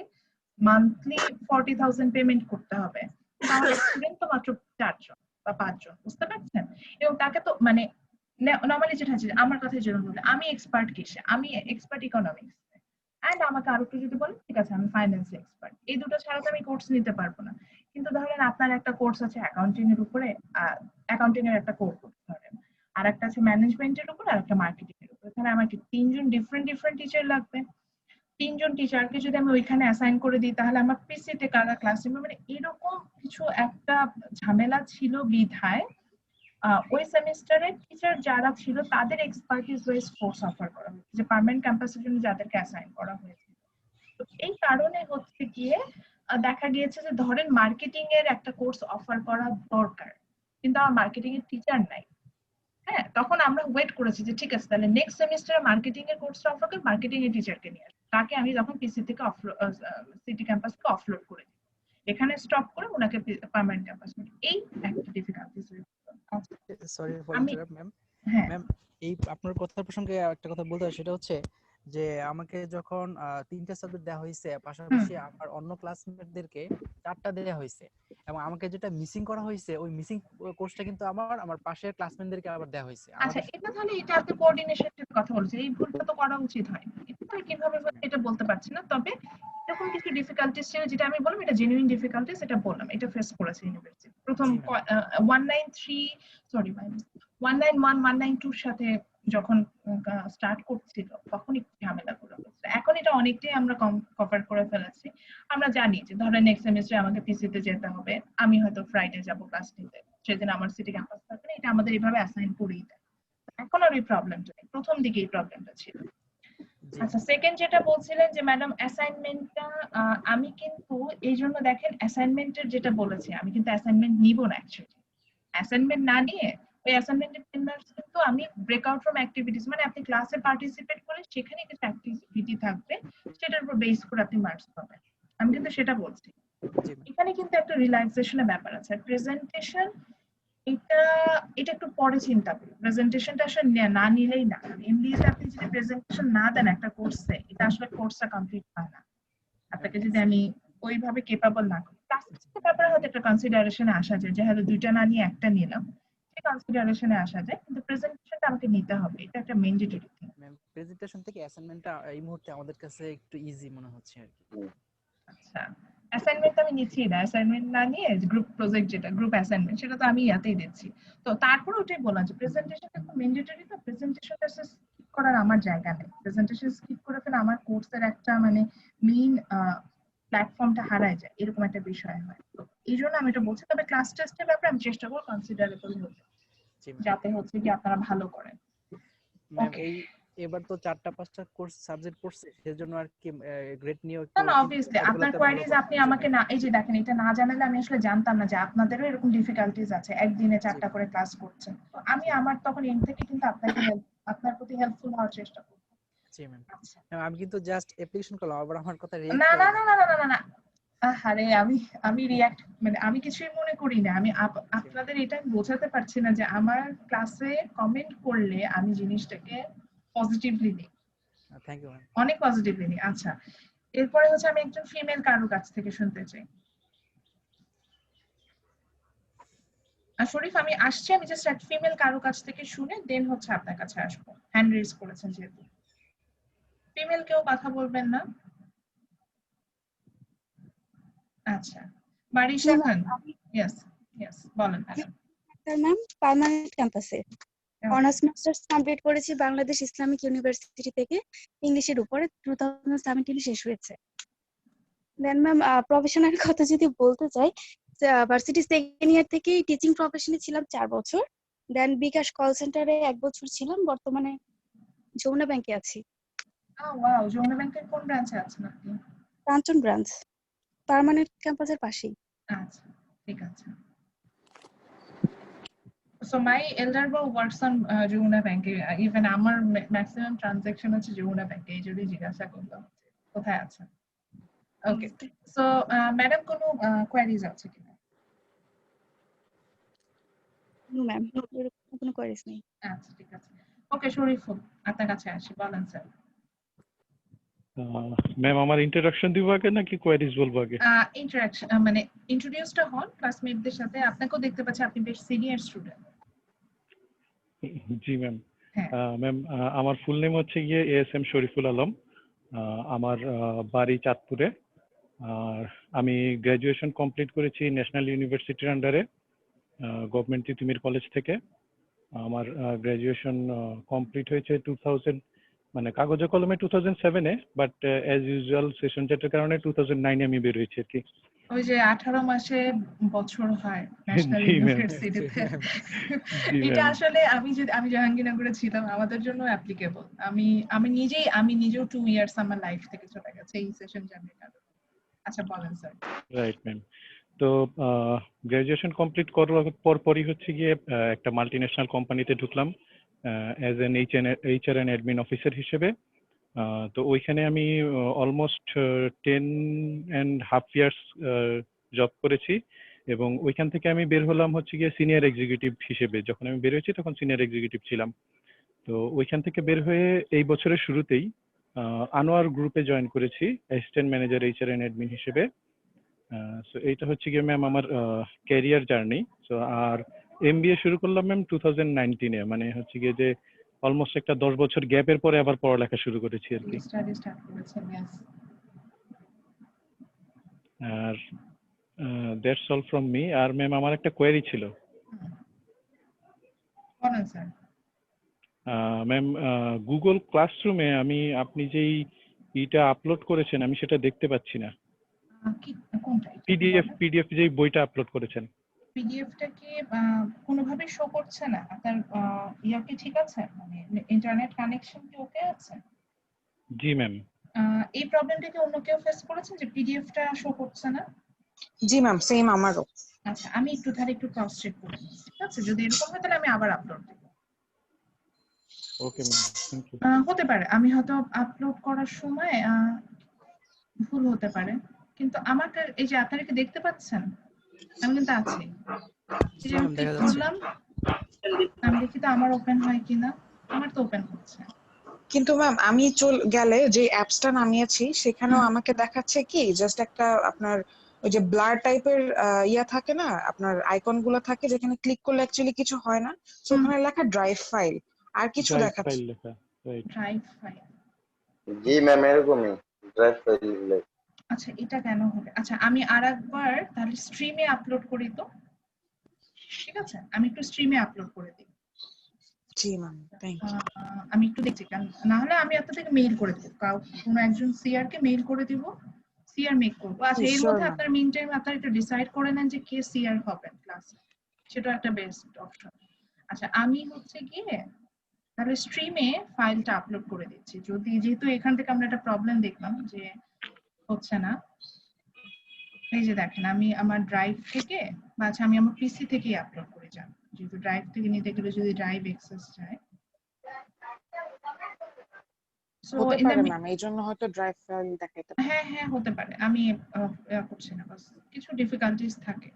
মান্থলি 40,000 পেমেন্ট করতে হবে। আমার স্টুডেন্ট তো মাত্র 4 জন বা 5 জন, বুঝতে পারছেন? এবং তাকে তো মানে নর্মালি যেটা আছে, আমার কথা যেরকম বলে, আমি এক্সপার্ট কিসে? আমি এক্সপার্ট ইকোনমিক্স এন্ড আমাকে আরো একটু যদি বলেন, ঠিক আছে আমি ফাইন্যান্স এক্সপার্ট। এই দুটো ছাড়া তো আমি কোর্স নিতে পারবো না। কিন্তু ধরেন আপনার একটা কোর্স আছে অ্যাকাউন্টিং এর উপরে, অ্যাকাউন্টিং এর একটা কোর্স ধরেন, আর একটা আছে ম্যানেজমেন্টের উপর, আর একটা মার্কেটিং এর উপর। তাহলে আমাকে 3 জন ডিফারেন্ট টিচার লাগবে। 3 জন টিচারকে যদি আমি ওইখানে অ্যাসাইন করে দিই, তাহলে আমার পিসিতে কারা ক্লাস নেবে, মানে এরকম কিছু একটা ঝামেলা ছিল বিধায় ওই সেমিস্টারের টিচার যারা ছিল তাদের এক্সপার্টিস ওয়াইজ কোর্স অফার করা হয়েছে, যে পার্মানেন্ট ক্যাম্পাসের জন্য যাদেরকে অ্যাসাইন করা হয়েছে। তো এই কারণে হচ্ছে গিয়ে দেখা গিয়েছে যে ধরেন মার্কেটিং এর একটা কোর্স অফার করা দরকার, কিন্তু আমার মার্কেটিং এর টিচার নাই। হ্যাঁ, তখন আমরা ওয়েট করেছি যে ঠিক আছে তাহলে নেক্সট সেমিস্টারে মার্কেটিং এর কোর্সটা অফার করে মার্কেটিং এর টিচারকে নিয়ে আসবো, তাকে আমি তখন পিসি থেকে সিটি ক্যাম্পাস থেকে অফলোড করে দিই, এখানে স্টপ করে ওনাকে পার্মানেন্ট ক্যাম্পাস। এই একটা ডিফিকাল্টিস। সরি ফর আমি ইন্টারাপ্ট ম্যাম। হ্যাঁ ম্যাম, এই আপনার কথার প্রসঙ্গে একটা কথা বলতে হয়, সেটা হচ্ছে যে আমাকে যখন 3টা সাবজেক্ট দেওয়া হয়েছে, পাশাপাশি আমার অন্য ক্লাসমেটদেরকে 4টা দেওয়া হয়েছে, এবং আমাকে যেটা মিসিং করা হয়েছে ওই মিসিং কোর্সটা কিন্তু আমার পাশের ক্লাসমেটদেরকে আবার দেওয়া হয়েছে। আচ্ছা, এটা তাহলে এটা আপনি কোঅর্ডিনেশনের কথা বলছেন, এই ভুলটা তো করা উচিত হয়। এটা তো কিভাবে হচ্ছে এটা বলতে পারছি না, তবে এরকম কিছু ডিফিকাল্টিস ছিল যেটা আমি বললাম এটা জেনুইন ডিফিকাল্টিস, এটা বললাম এটা ফেস করেছে ইউনিভার্সিটি। প্রথম 191 সাথে যখন স্টার্ট করছিল তখন একটু ঝামেলা করে হচ্ছে। এখন এটা অনেকটাই আমরা কভার করে ফেলেছি। আমরা জানি যে ধরেন নেক্সট সেমিস্টারে আমাকে পিসিতে যেতে হবে, আমি হয়তো ফ্রাইডে যাব ক্লাস নিতে, সেদিন আমার সিটি ক্যাম্পাস থাকবে না, এটা আমাদের এইভাবে অ্যাসাইন করেই দেয়। এখন আর এই প্রবলেমটা নেই, প্রথম দিকে এই প্রবলেমটা ছিল। আচ্ছা, সেকেন্ড যেটা বলছিলেন যে ম্যাডাম অ্যাসাইনমেন্টটা, আমি কিন্তু এই জন্য দেখেন অ্যাসাইনমেন্টের যেটা বলেছি, আমি কিন্তু অ্যাসাইনমেন্ট নিব না অ্যাকচুয়ালি। অ্যাসাইনমেন্ট না নিয়ে ওই অ্যাসাইনমেন্টের 10 মার্কস কিন্তু আমি ব্রেকআউট ফ্রম অ্যাক্টিভিটিস, মানে আপনি ক্লাসে পার্টিসিপেট করে সেখানে কিছু অ্যাক্টিভিটি থাকবে, সেটার উপর বেস করে আপনি মার্কস পাবেন, আমি কিন্তু সেটা বলছি। এখানে কিন্তু একটা রিল্যাক্সেশনের ব্যাপার আছে। প্রেজেন্টেশন এটা এটা একটু পরে চিন্তা করি, প্রেজেন্টেশনটা আসলে না নিলেই না। এমবিএতে আপনি যদি প্রেজেন্টেশন না দেন একটা কোর্সে, এটা আসলে কোর্সটা কমপ্লিট হয় না, আপনাকে যদি আমি ওইভাবে কেপাবল না করি। ক্লাসের ব্যাপারে হয়তো একটা কনসিডারেশনে আসা যায় যে হয়তো 2টা না নিয়ে একটা নিলাম, সেই কনসিডারেশনে আসা যায়, কিন্তু প্রেজেন্টেশনটা আমাকে নিতে হবে, এটা একটা ম্যান্ডেটরি থিং। প্রেজেন্টেশন থেকে অ্যাসাইনমেন্টটা এই মুহূর্তে আমাদের কাছে একটু ইজি মনে হচ্ছে আর কি। আচ্ছা, অ্যাসাইনমেন্ট আমি নিচ্ছি না, অ্যাসাইনমেন্ট না নিয়ে গ্রুপ প্রজেক্ট যেটা গ্রুপ অ্যাসাইনমেন্ট সেটা তো আমি ইয়াতেই দিচ্ছি। তো তারপরে ওটাই বললাম যে প্রেজেন্টেশন একদম ম্যান্ডেটরি, তো প্রেজেন্টেশনটা স্কিপ করার আমার জায়গা নেই। প্রেজেন্টেশন স্কিপ করে ফেলে আমার কোর্সের একটা মানে মেইন প্ল্যাটফর্মটা হারায় যায়, এরকম একটা বিষয় হয়। তো এই জন্য আমি এটা বলছি। তবে ক্লাস টেস্টের ব্যাপারে আমি চেষ্টা করবো কনসিডারেবল হতে, জি ম্যাম। যাতে হচ্ছে কি আপনারা ভালো করেন। Ma'am Okay. এই এবার তো 4টা-5টা কোর্স সাবজেক্ট পড়ছে, সেজন্য আর কি গ্রেড নিয়ে না একটু না, অবভিয়াসলি আপনার ক্যালকুলেটর ভালো কোয়ারিজ করতে আপনি হচ্ছে আমাকে ম্যাম। না, এই যে দেখেন এটা না জানালে আমি আসলে জানতাম না যে আপনাদেরও এরকম ডিফিকাল্টিজ আছে, একদিনে 4টা করে ক্লাস করছেন। তো আমি জি। আমার তখন এন্ড থেকে কিন্তু আপনাকে আপনার প্রতি হেল্পফুল হওয়ার চেষ্টা করব। জি ম্যাম। আচ্ছা, ম্যাম আমি কিন্তু জাস্ট অ্যাপ্লিকেশন করলাম, আবার আমার কথা না রিয়েক্ট না করেন না না। না না না না, আরে আমি রিয়াক্ট মানে আমি কিছুই মনে করি না। আমি আপনাদের এটা বোঝাতে পারছি না যে আমার ক্লাসে কমেন্ট করলে আমি জিনিসটাকে পজিটিভলি নিই, থ্যাংক ইউ ম্যাম। অনেক পজিটিভলি নিই। আচ্ছা, এরপরে হচ্ছে আমি একজন ফিমেল কারো কাছ থেকে শুনতে চাই। শরীফ আমি আসছি, আমি জাস্ট এক ফিমেল কারো কাছ থেকে শুনে দেন হচ্ছে আপনার কাছে আসবো। হ্যান্ড রেজ করেছেন যেহেতু। ফিমেল কেউ কথা বলবেন না? আচ্ছা, বারিশা খান। ইয়েস ইয়েস, বলেন ম্যাডাম। ম্যাম পার্মানেন্ট ক্যাম্পাসে অনার্স মাস্টার্স কমপ্লিট করেছি বাংলাদেশ ইসলামিক ইউনিভার্সিটি থেকে, ইংলিশের উপরে 2017 শেষ হয়েছে। দেন ম্যাম প্রফেশনাল কথা যদি বলতে চাই, ভার্সিটি সেকেন্ড ইয়ার থেকেই টিচিং প্রফেশনে ছিলাম 4 বছর। দেন বিকাশ কল সেন্টারে 1 বছর ছিলাম, বর্তমানে যমুনা ব্যাংকে আছি। ওয়াও, যমুনা ব্যাংকের কোন ব্রাঞ্চে আছেন আপনি? কাঞ্চন ব্রাঞ্চ, পার্মানেন্ট ক্যাম্পাসের পাশেই। আচ্ছা, ঠিক আছে। So my elder bro works on Jumuna Bank. Even আমার maximum transaction হচ্ছে Jumuna Bank, এই জন্য জিজ্ঞাসা করলাম কোথায় আছে। ওকে, সো ম্যাডাম কোনো কোয়েরিজ আছে কিনা? ম্যাম কোনো কোয়ারিজ নেই। আচ্ছা, ঠিক আছে। ওকে শরীফুল, আপনার কাছে আসি, বলেন স্যার। ম্যাম আমার ইন্ট্রোডাকশন দিব আগে নাকি কোয়েরিজ বলবো আগে? ইন্টারাকশন মানে ইন্ট্রোডিউসটা হন ক্লাসমেটদের সাথে। আপনাকেও দেখতে পাচ্ছি আপনি বেশ সিনিয়র স্টুডেন্ট। জি ম্যাম। হ্যাঁ। ম্যাম আমার ফুল নেম হচ্ছে গিয়ে ASM শরীফুল আলম। আমার বাড়ি চাঁদপুরে। আর আমি গ্রাজুয়েশন কমপ্লিট করেছি ন্যাশনাল ইউনিভার্সিটির আন্ডারে, গভর্নমেন্ট তিতুমির কলেজ থেকে। আমার গ্রাজুয়েশন কমপ্লিট হয়েছে 2000 মানে কাগজে কলমে 2007-এ, বাট অ্যাজ ইউজুয়াল সেশন জেটের কারণে 2009-এ আমি বের হয়েছি আর কি। ওই যে 18 মাসে বছর হয় ন্যাশনাল জি ম্যাম। ইউনিভার্সিটিতে, জি এটা ম্যাম। আসলে আমি জাহাঙ্গীরনগরে ছিলাম, আমাদের জন্য অ্যাপ্লিকেবল। আমি নিজেও 2 ইয়ার্স আমার লাইফ থেকে চলে গেছে এই সেশন জার্নির কারণে। আচ্ছা বলেন স্যার। Right ma'am. তো গ্রাজুয়েশন কমপ্লিট করার পরই হচ্ছে গিয়ে একটা মাল্টিন্যাশনাল কোম্পানিতে ঢুকলাম as an HR and admin officer হিসেবে। তো ওইখানে আমি অলমোস্ট 10.5 ইয়ার্স জব করেছি, এবং ওইখান থেকে আমি বের হলাম হচ্ছে গিয়ে সিনিয়র এক্সিকিউটিভ হিসেবে। যখন আমি বের হয়েছি তখন সিনিয়র এক্সিকিউটিভ ছিলাম। তো ওইখান থেকে বের হয়ে এই বছরের শুরুতেই আনোয়ার গ্রুপে জয়েন করেছি assistant manager HR and admin হিসেবে। সো এইটা হচ্ছে গিয়ে ম্যাম আমার ক্যারিয়ার জার্নি। সো আর MBA শুরু করলাম ম্যাম 2019-এ, মানে হচ্ছে গিয়ে যে অলমোস্ট একটা 10 বছর গ্যাপের পরে আবার পড়ালেখা শুরু করেছি আর কি। স্টাডি স্টার্ট করেছেন, ইয়েস। আর দ্যাটস অল ফ্রম মি। আর ম্যাম আমার একটা কোয়েরি ছিল। বলেন স্যার। ম্যাম গুগল ক্লাসরুমে আপনি যেই ইটা আপলোড করেছেন আমি সেটা দেখতে পাচ্ছি না। কি কোনটা? পিডিএফ যেই বইটা আপলোড করেছেন, পিডিএফটা কি কোনোভাবে শো করছে না? আপনার ইয়া কি ঠিক আছে, মানে ইন্টারনেট কানেকশন কি ওকে আছে? জি ম্যাম। এই প্রবলেমটা কি অন্য কেউ ফেস করেছেন যে পিডিএফটা শো করছে না? জি ম্যাম, সেম আমারও। আচ্ছা, আমি একটু ক্রস চেক করে নিই, ঠিক আছে? যদি এরকম হয় তাহলে আমি আবার আপলোড দেব। Okay ma'am, thank you. হতে পারে আমি হয়তো আপলোড করার সময় ভুল হতে পারে, কিন্তু আমাকে এই যে আপনারা কি দেখতে পাচ্ছেন? আমি কিন্তু আছি। এই যে আমি ক্লিক করলাম, আমি দেখি তো আমার ওপেন হয় কিনা। আমার তো ওপেন হচ্ছে। কিন্তু ম্যাম আমি গেলে যে অ্যাপসটা নামিয়েছি সেখানেও আমাকে দেখাচ্ছে কি জাস্ট একটা আপনার ওই যে ব্লার টাইপের ইয়া থাকে না, আপনার আইকন গুলো থাকে যেখানে ক্লিক করলে অ্যাকচুয়ালি কিছু হয় না, তো ওখানে লেখা ড্রাইভ ফাইল আর কিছু দেখাচ্ছে। রাইট। Drive file. জি ম্যাম, এরকমই ড্রাইভ ফাইল। আচ্ছা এটা কেন হবে? আচ্ছা আমি আরেকবার তাহলে স্ট্রিমে আপলোড করি তো, ঠিক আছে? আমি একটু স্ট্রিমে আপলোড করে দিই। জি ম্যাম, থ্যাংক ইউ। আমি একটু দেখছি, কারণ না হলে আমি আপনাদেরকে মেইল করে দেবো, কোনো একজন সিআর কে মেইল করে দিব, সিআর মেক করবো। আচ্ছা এর শিওর মধ্যে ম্যাম। আপনার মিন টাইম আপনারা একটু ডিসাইড করে নেন যে কে সিআর হবেন ক্লাসে, সেটা একটা বেস্ট অপশন। আচ্ছা আমি হচ্ছে গিয়ে তাহলে স্ট্রিমে ফাইলটা আপলোড করে দিচ্ছি, যদি যেহেতু এখান থেকে আমরা একটা প্রবলেম দেখলাম যে হচ্ছে না। এই যে দেখেন আমি আমার ড্রাইভ থেকে, বা আচ্ছা আমি আমার পিসি থেকেই আপলোড করে যাব, যেহেতু ড্রাইভ থেকে নিতে গেলে যদি ড্রাইভ অ্যাক্সেস চায়। সো হতে ইন পারে দ্য ম্যাম, এই জন্য হয়তো ড্রাইভ ফাইল দেখাইতে পারে। হ্যাঁ হ্যাঁ হতে পারে, আমি করছি না, বাস কিছু ডিফিকাল্টিস থাকে।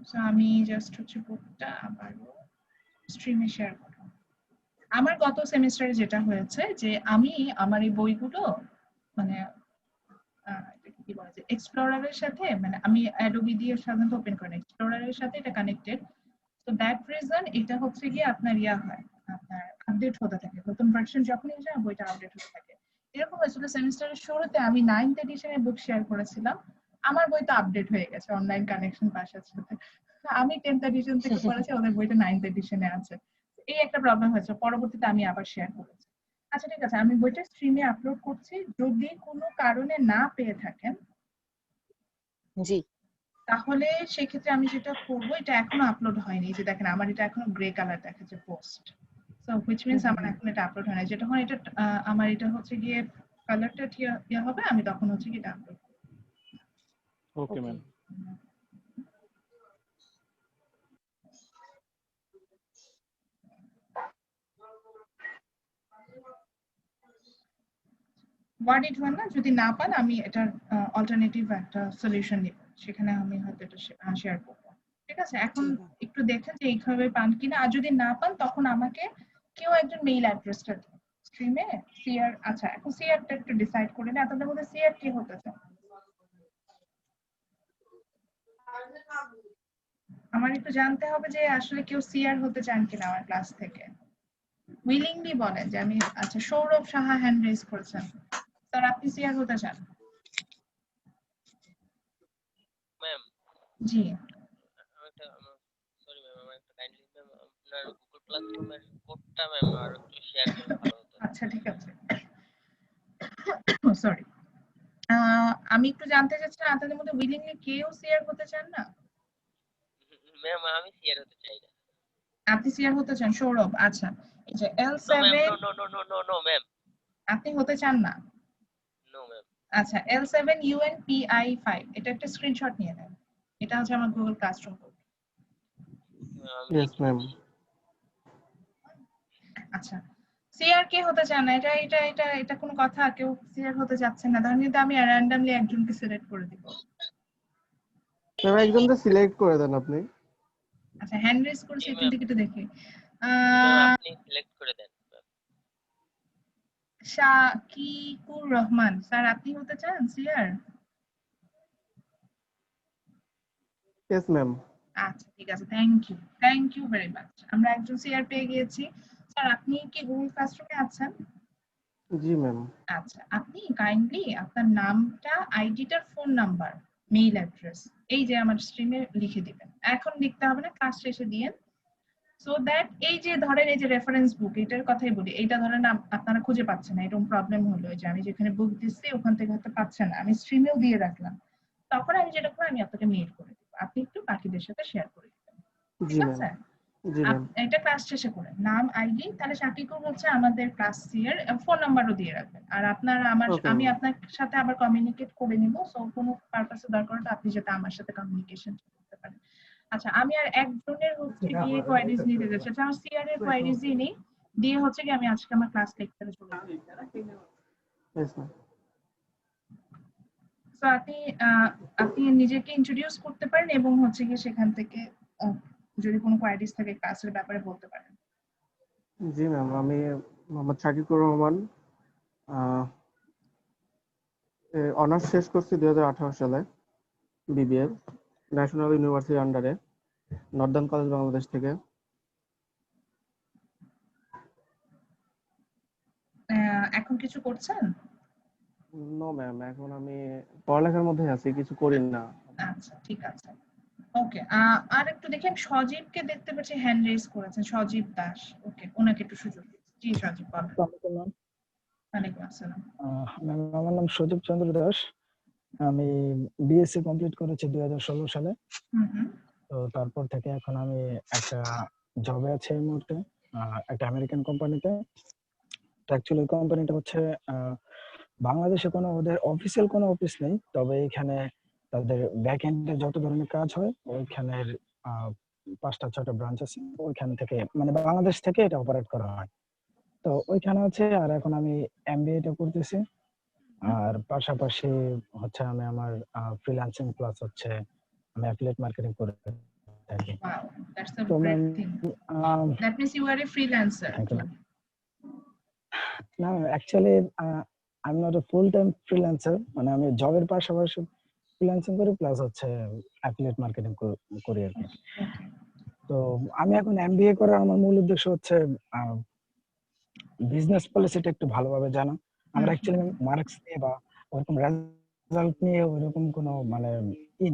সো আমি জাস্ট হচ্ছে বুকটা আবার স্ট্রিমে শেয়ার করব। আমার গত সেমিস্টারে যেটা হয়েছে যে আমি আমার এই বইগুলো মানে কি বলা যায় এক্সপ্লোরারের সাথে, মানে আমি অ্যাডোবি দিয়ে সাধারণত ওপেন করি না, এক্সপ্লোরারের সাথে এটা কানেক্টেড। তো দ্যাট রিজন এটা হচ্ছে গিয়ে আপনার হয়, আপনার আপডেট হতে থাকে, নতুন ভার্সন যখনই আসে বইটা আপডেট হতে থাকে। এরকম হয়েছিল সেমিস্টারের শুরুতে আমি 9th এডিশনের বুক শেয়ার করেছিলাম, আমার বইটা আপডেট হয়ে গেছে অনলাইন কানেকশন পাশার সাথে। আমি 10th এডিশন থেকে পড়েছি, ওদের বইটা 9th এডিশনে আছে। এই একটা প্রবলেম হয়েছে, পরবর্তীতে আমি আবার শেয়ার করেছি। আচ্ছা ঠিক আছে, আমি বইটা স্ট্রিমে আপলোড করছি, যদি কোনো কারণে না পেয়ে থাকেন জি তাহলে সেক্ষেত্রে আমি যেটা করবো, এটা এখনো আপলোড হয়নি, যে দেখেন আমার এটা এখনো গ্রে কালার দেখাচ্ছে পোস্ট, সো হুইচ মিন্স আমার এখন এটা আপলোড হয় না। যেটা হয় এটা আমার এটা হচ্ছে গিয়ে কালারটা ইয়ে হবে, আমি তখন হচ্ছে গিয়ে এটা আপলোড করব। Okay ma'am. ওয়ার্ড হয় না, যদি না পান আমি এটার অল্টারনেটিভ একটা সলিউশন নিব, সেখানে আমি হয়তো এটা শেয়ার করবো। ঠিক আছে, এখন একটু দেখেন যে এইভাবে পান কিনা, আর যদি না পান তখন আমাকে কেউ একজন মেইল অ্যাড্রেসটা দিন স্ট্রিমে সিআর। আচ্ছা এখন সিআরটা একটু ডিসাইড করে নেন, আপনাদের মধ্যে সিআর কে হতে চান? আমার একটু জানতে হবে যে আসলে কেউ সিআর হতে চান কিনা আমার ক্লাস থেকে, উইলিংলি বলেন যে আমি। আচ্ছা সৌরভ সাহা হ্যান্ড রেজ করেছেন, স্যার আপনি সিআর হতে চান? ম্যাম জি সরি ম্যাম, আমার একটা কাইন্ডলি ম্যাম আপনার গুগল ক্লাসরুমের কোডটা ম্যাম আর একটু শেয়ার করলে ভালো হতো। আচ্ছা ঠিক আছে, সরি। আমি একটু জানতে চাচ্ছি আপনাদের মধ্যে উইলিংলি কেউ সিআর হতে চান না? ম্যাম আমি শেয়ার হতে চাই না। আপনি সিআর হতে চান সৌরভ? আচ্ছা এই যে no ma'am, L7 no no no no no no ma'am, আপনি হতে চান না? No ma'am. আচ্ছা L7UNPI5 এটা একটা স্ক্রিনশট নিয়ে নেন, এটা হচ্ছে আমার Google classroom code. Yes ma'am. আচ্ছা সিআর কে হতে চান না? এটা এটা এটা এটা কোনো কথা? কেউ সিআর হতে যাচ্ছে না, ধরেন কিন্তু আমি র্যান্ডমলি একজনকে সিলেক্ট করে দিব। ম্যাম একজনকে সিলেক্ট করে দেন আপনি। আচ্ছা হ্যান্ড রেজ করেছে, একটু দেখে দেখি। ম্যাম আপনি সিলেক্ট করে দেন। শাকিকুর রহমান স্যার আপনি হতে চান সিআর? Yes ma'am. আচ্ছা ঠিক আছে, থ্যাংক ইউ ভেরি মাচ, আমরা একজন সিআর পেয়ে গিয়েছি। স্যার আপনি কি গুগল ক্লাসরুমে আছেন? জি ম্যাম। আচ্ছা আপনি কাইন্ডলি আপনার নামটা, আইডিটার, ফোন নাম্বার, মেইল অ্যাড্রেস এই যে আমার স্ট্রিমে লিখে দিবেন, এখন লিখতে হবে না, ক্লাস শেষে দিয়েন। সো দ্যাট এই যে ধরেন এই যে রেফারেন্স বুক, এটার কথাই বলি, এইটা ধরেন আপনারা খুঁজে পাচ্ছেন না, এরকম প্রবলেম হলো যে আমি যেখানে বুক দিচ্ছি ওখান থেকে হয়তো পাচ্ছেন না, আমি স্ট্রিমেও দিয়ে রাখলাম, তখন আমি যেটা করি আমি আপনাকে মেইল করে দিব, আপনি একটু বাকিদের সাথে শেয়ার করে দিবেন। জি ঠিক ম্যাম। আছে, জি ম্যাম। এটা ক্লাস শেষে করে নাম, আইডি, তাহলে শাকিকুর হচ্ছে আমাদের ক্লাস সিআর, ফোন নাম্বারও দিয়ে রাখবেন, আর আপনার আমি আপনার সাথে আবার কমিউনিকেট করে নিব, সো কোনো পারপাসে দরকার হলে আপনি যাতে আমার সাথে কমিউনিকেশন করতে পারেন। আচ্ছা আমি আর একজনের হচ্ছে গিয়ে কোয়ারিজ নিতে যাচ্ছি, আচ্ছা আমার সিআর এর কোয়ারিজ দিয়ে হচ্ছে কি আমি আজকে আমার ক্লাস লেকচারে চলে যাব। Yes ma'am. সো আপনি নিজেকে ইন্ট্রোডিউস করতে পারেন এবং হচ্ছে গিয়ে সেখান থেকে যদি কোনো কোয়ারিজ থাকে ক্লাসের ব্যাপারে বলতে পারেন। জি ম্যাম, আমি মোহাম্মদ শাকিকুর রহমান, অনার্স শেষ করছি 2018 সালে বিবিএ, ন্যাশনাল ইউনিভার্সিটির আন্ডারে, নর্দার্ন কলেজ বাংলাদেশ থেকে। কিছু করছেন? নো ম্যাম, এখন আমি পড়ালেখার মধ্যে আছি, কিছু করি না। আচ্ছা, ঠিক আছে। ওকে, আর একটু দেখেন সজীবকে দেখতে পাচ্ছি হ্যান্ড রেজ করেছেন, সজীব দাস। ওকে, ওনাকে একটু সুযোগ দিচ্ছি। জি সজীব বলেন। ওয়ালাইকুম আসসালাম। ম্যাম, আমার নাম সজীব চন্দ্র দাস। আমি বিএসসি কমপ্লিট করেছি 2016 সালে। তো তারপর থেকে এখন আমি একটা জবে আছি এই মুহূর্তে, একটা আমেরিকান কোম্পানিতে। অ্যাকচুয়ালি কোম্পানিটা হচ্ছে বাংলাদেশে কোনো ওদের অফিসিয়াল কোনো অফিস নেই, তবে এখানে তাদের ব্যাক এন্ডে যত ধরনের কাজ হয় ওইখানের 5টা-6টা ব্রাঞ্চ আছে, ওইখান থেকে মানে বাংলাদেশ থেকে এটা অপারেট করা হয়। তো ওইখানে আছে, আর এখন আমি এমবিএটা করতেছি। আর পাশাপাশি হচ্ছে আমি আমার ফ্রিল্যান্সিং প্লাস হচ্ছে আমি অ্যাফিলিয়েট মার্কেটিং করে থাকি। Wow, that's a তো ma'am, great thing. That means you are a freelancer. না অ্যাকচুয়ালি আমি not a full time freelancer, মানে আমি জবের পাশাপাশি ফ্রিল্যান্সিং করি প্লাস হচ্ছে অ্যাফিলিয়েট মার্কেটিং করি আর কি। তো আমি এখন এমবিএ করার আমার মূল উদ্দেশ্য হচ্ছে বিজনেস পলিসিটা একটু ভালোভাবে জানা। আমরা অ্যাকচুয়ালি মার্কস নিয়ে বা ওরকম রেজাল্ট নিয়ে ওরকম কোনো মানে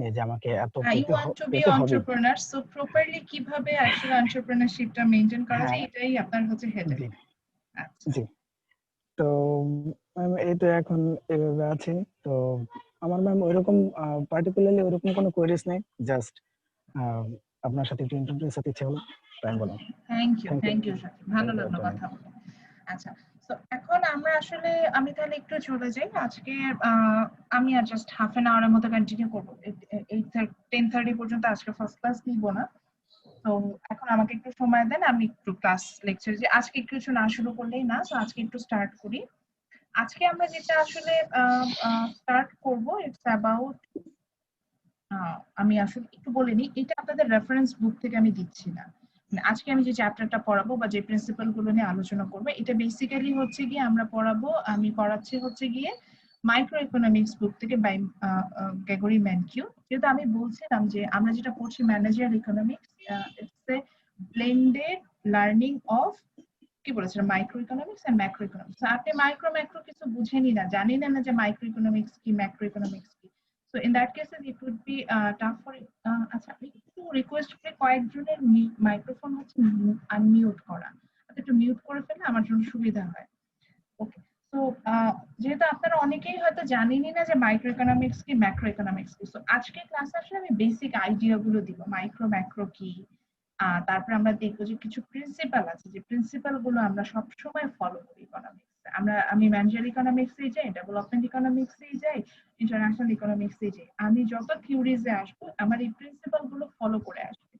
নেই যে আমাকে এত You want to be entrepreneur, so properly কিভাবে আসলে entrepreneurshipটা মেইনটেইন করা যায় এটাই আপনার হচ্ছে হেডেক। জি, তো ম্যাম এই তো এখন এভাবে আছি। তো আমার ম্যাম ওইরকম পার্টিকুলারলি ওইরকম কোনো কোয়েরিজ নেই, জাস্ট আপনার সাথে একটু ইন্ট্রোডিউস হতে ইচ্ছে হলো, তাই বললাম। থ্যাংক ইউ সাথী, ভালো লাগলো কথা বলে। আচ্ছা, তো এখন আমরা আসলে আমি তাহলে একটু চলে যাই। আজকে আমি আর জাস্ট হাফ এন আওয়ারের মতো কন্টিনিউ করবো। 10:30 পর্যন্ত আজকে ফার্স্ট ক্লাস নিব না। তো এখন আমাকে একটু সময় দেন, আমি একটু ক্লাস লেকচার যে আজকে কিছু না শুরু করলেই না, তো আজকে একটু স্টার্ট করি। আজকে আমরা যেটা আসলে স্টার্ট করব, ইটস অ্যাবাউট, আমি আসলে একটু বলে নিই, এটা আপনাদের রেফারেন্স বুক থেকে আমি দিচ্ছি না। আজকে আমি যে চ্যাপ্টারটা পড়াবো বা যে প্রিন্সিপাল গুলো নিয়ে আলোচনা করবো, এটা বেসিক্যালি হচ্ছে গিয়ে আমরা পড়াবো, আমি পড়াচ্ছি হচ্ছে গিয়ে মাইক্রো ইকোনমিক্স বুক থেকে বাই গ্রেগরি ম্যানকিউ। যেহেতু আমি বলছিলাম যে আমরা যেটা পড়ছি manager economics, it's a blended learning of, কি বলেছিলাম, micro economics and macro economics. আপনি মাইক্রো ম্যাক্রো কিছু বুঝেনি না, জানেন না যে মাইক্রো ইকোনমিক্স কি ম্যাক্রো ইকোনমিক্স কি। So in that case it would be tough for আচ্ছা আমি একটু রিকোয়েস্ট করে কয়েকজনের মাইক্রোফোন হচ্ছে আনমিউট করা, একটু মিউট করে ফেললে আমার জন্য সুবিধা হয়। ওকে, তো যেহেতু আপনারা অনেকেই হয়তো জানেনই না যে মাইক্রো ইকোনমিক্স কি ম্যাক্রো ইকোনমিক্স কি, সো আজকে ক্লাসে আসলে আমি বেসিক আইডিয়া গুলো দিব, মাইক্রো ম্যাক্রো কি, তারপরে আমরা দেখবো যে কিছু প্রিন্সিপাল আছে, যে প্রিন্সিপাল গুলো আমরা সবসময় ফলো করি ইকোনমিক্স। আমি ম্যানেজার ইকোনমিক্সে যাই, ডেভেলপমেন্ট ইকোনমিক্সে যাই, ইন্টারন্যাশনাল ইকোনমিক্সে যাই, আমি যত থিওরিজে আসবো আমার এই প্রিন্সিপাল গুলো ফলো করে আসবে।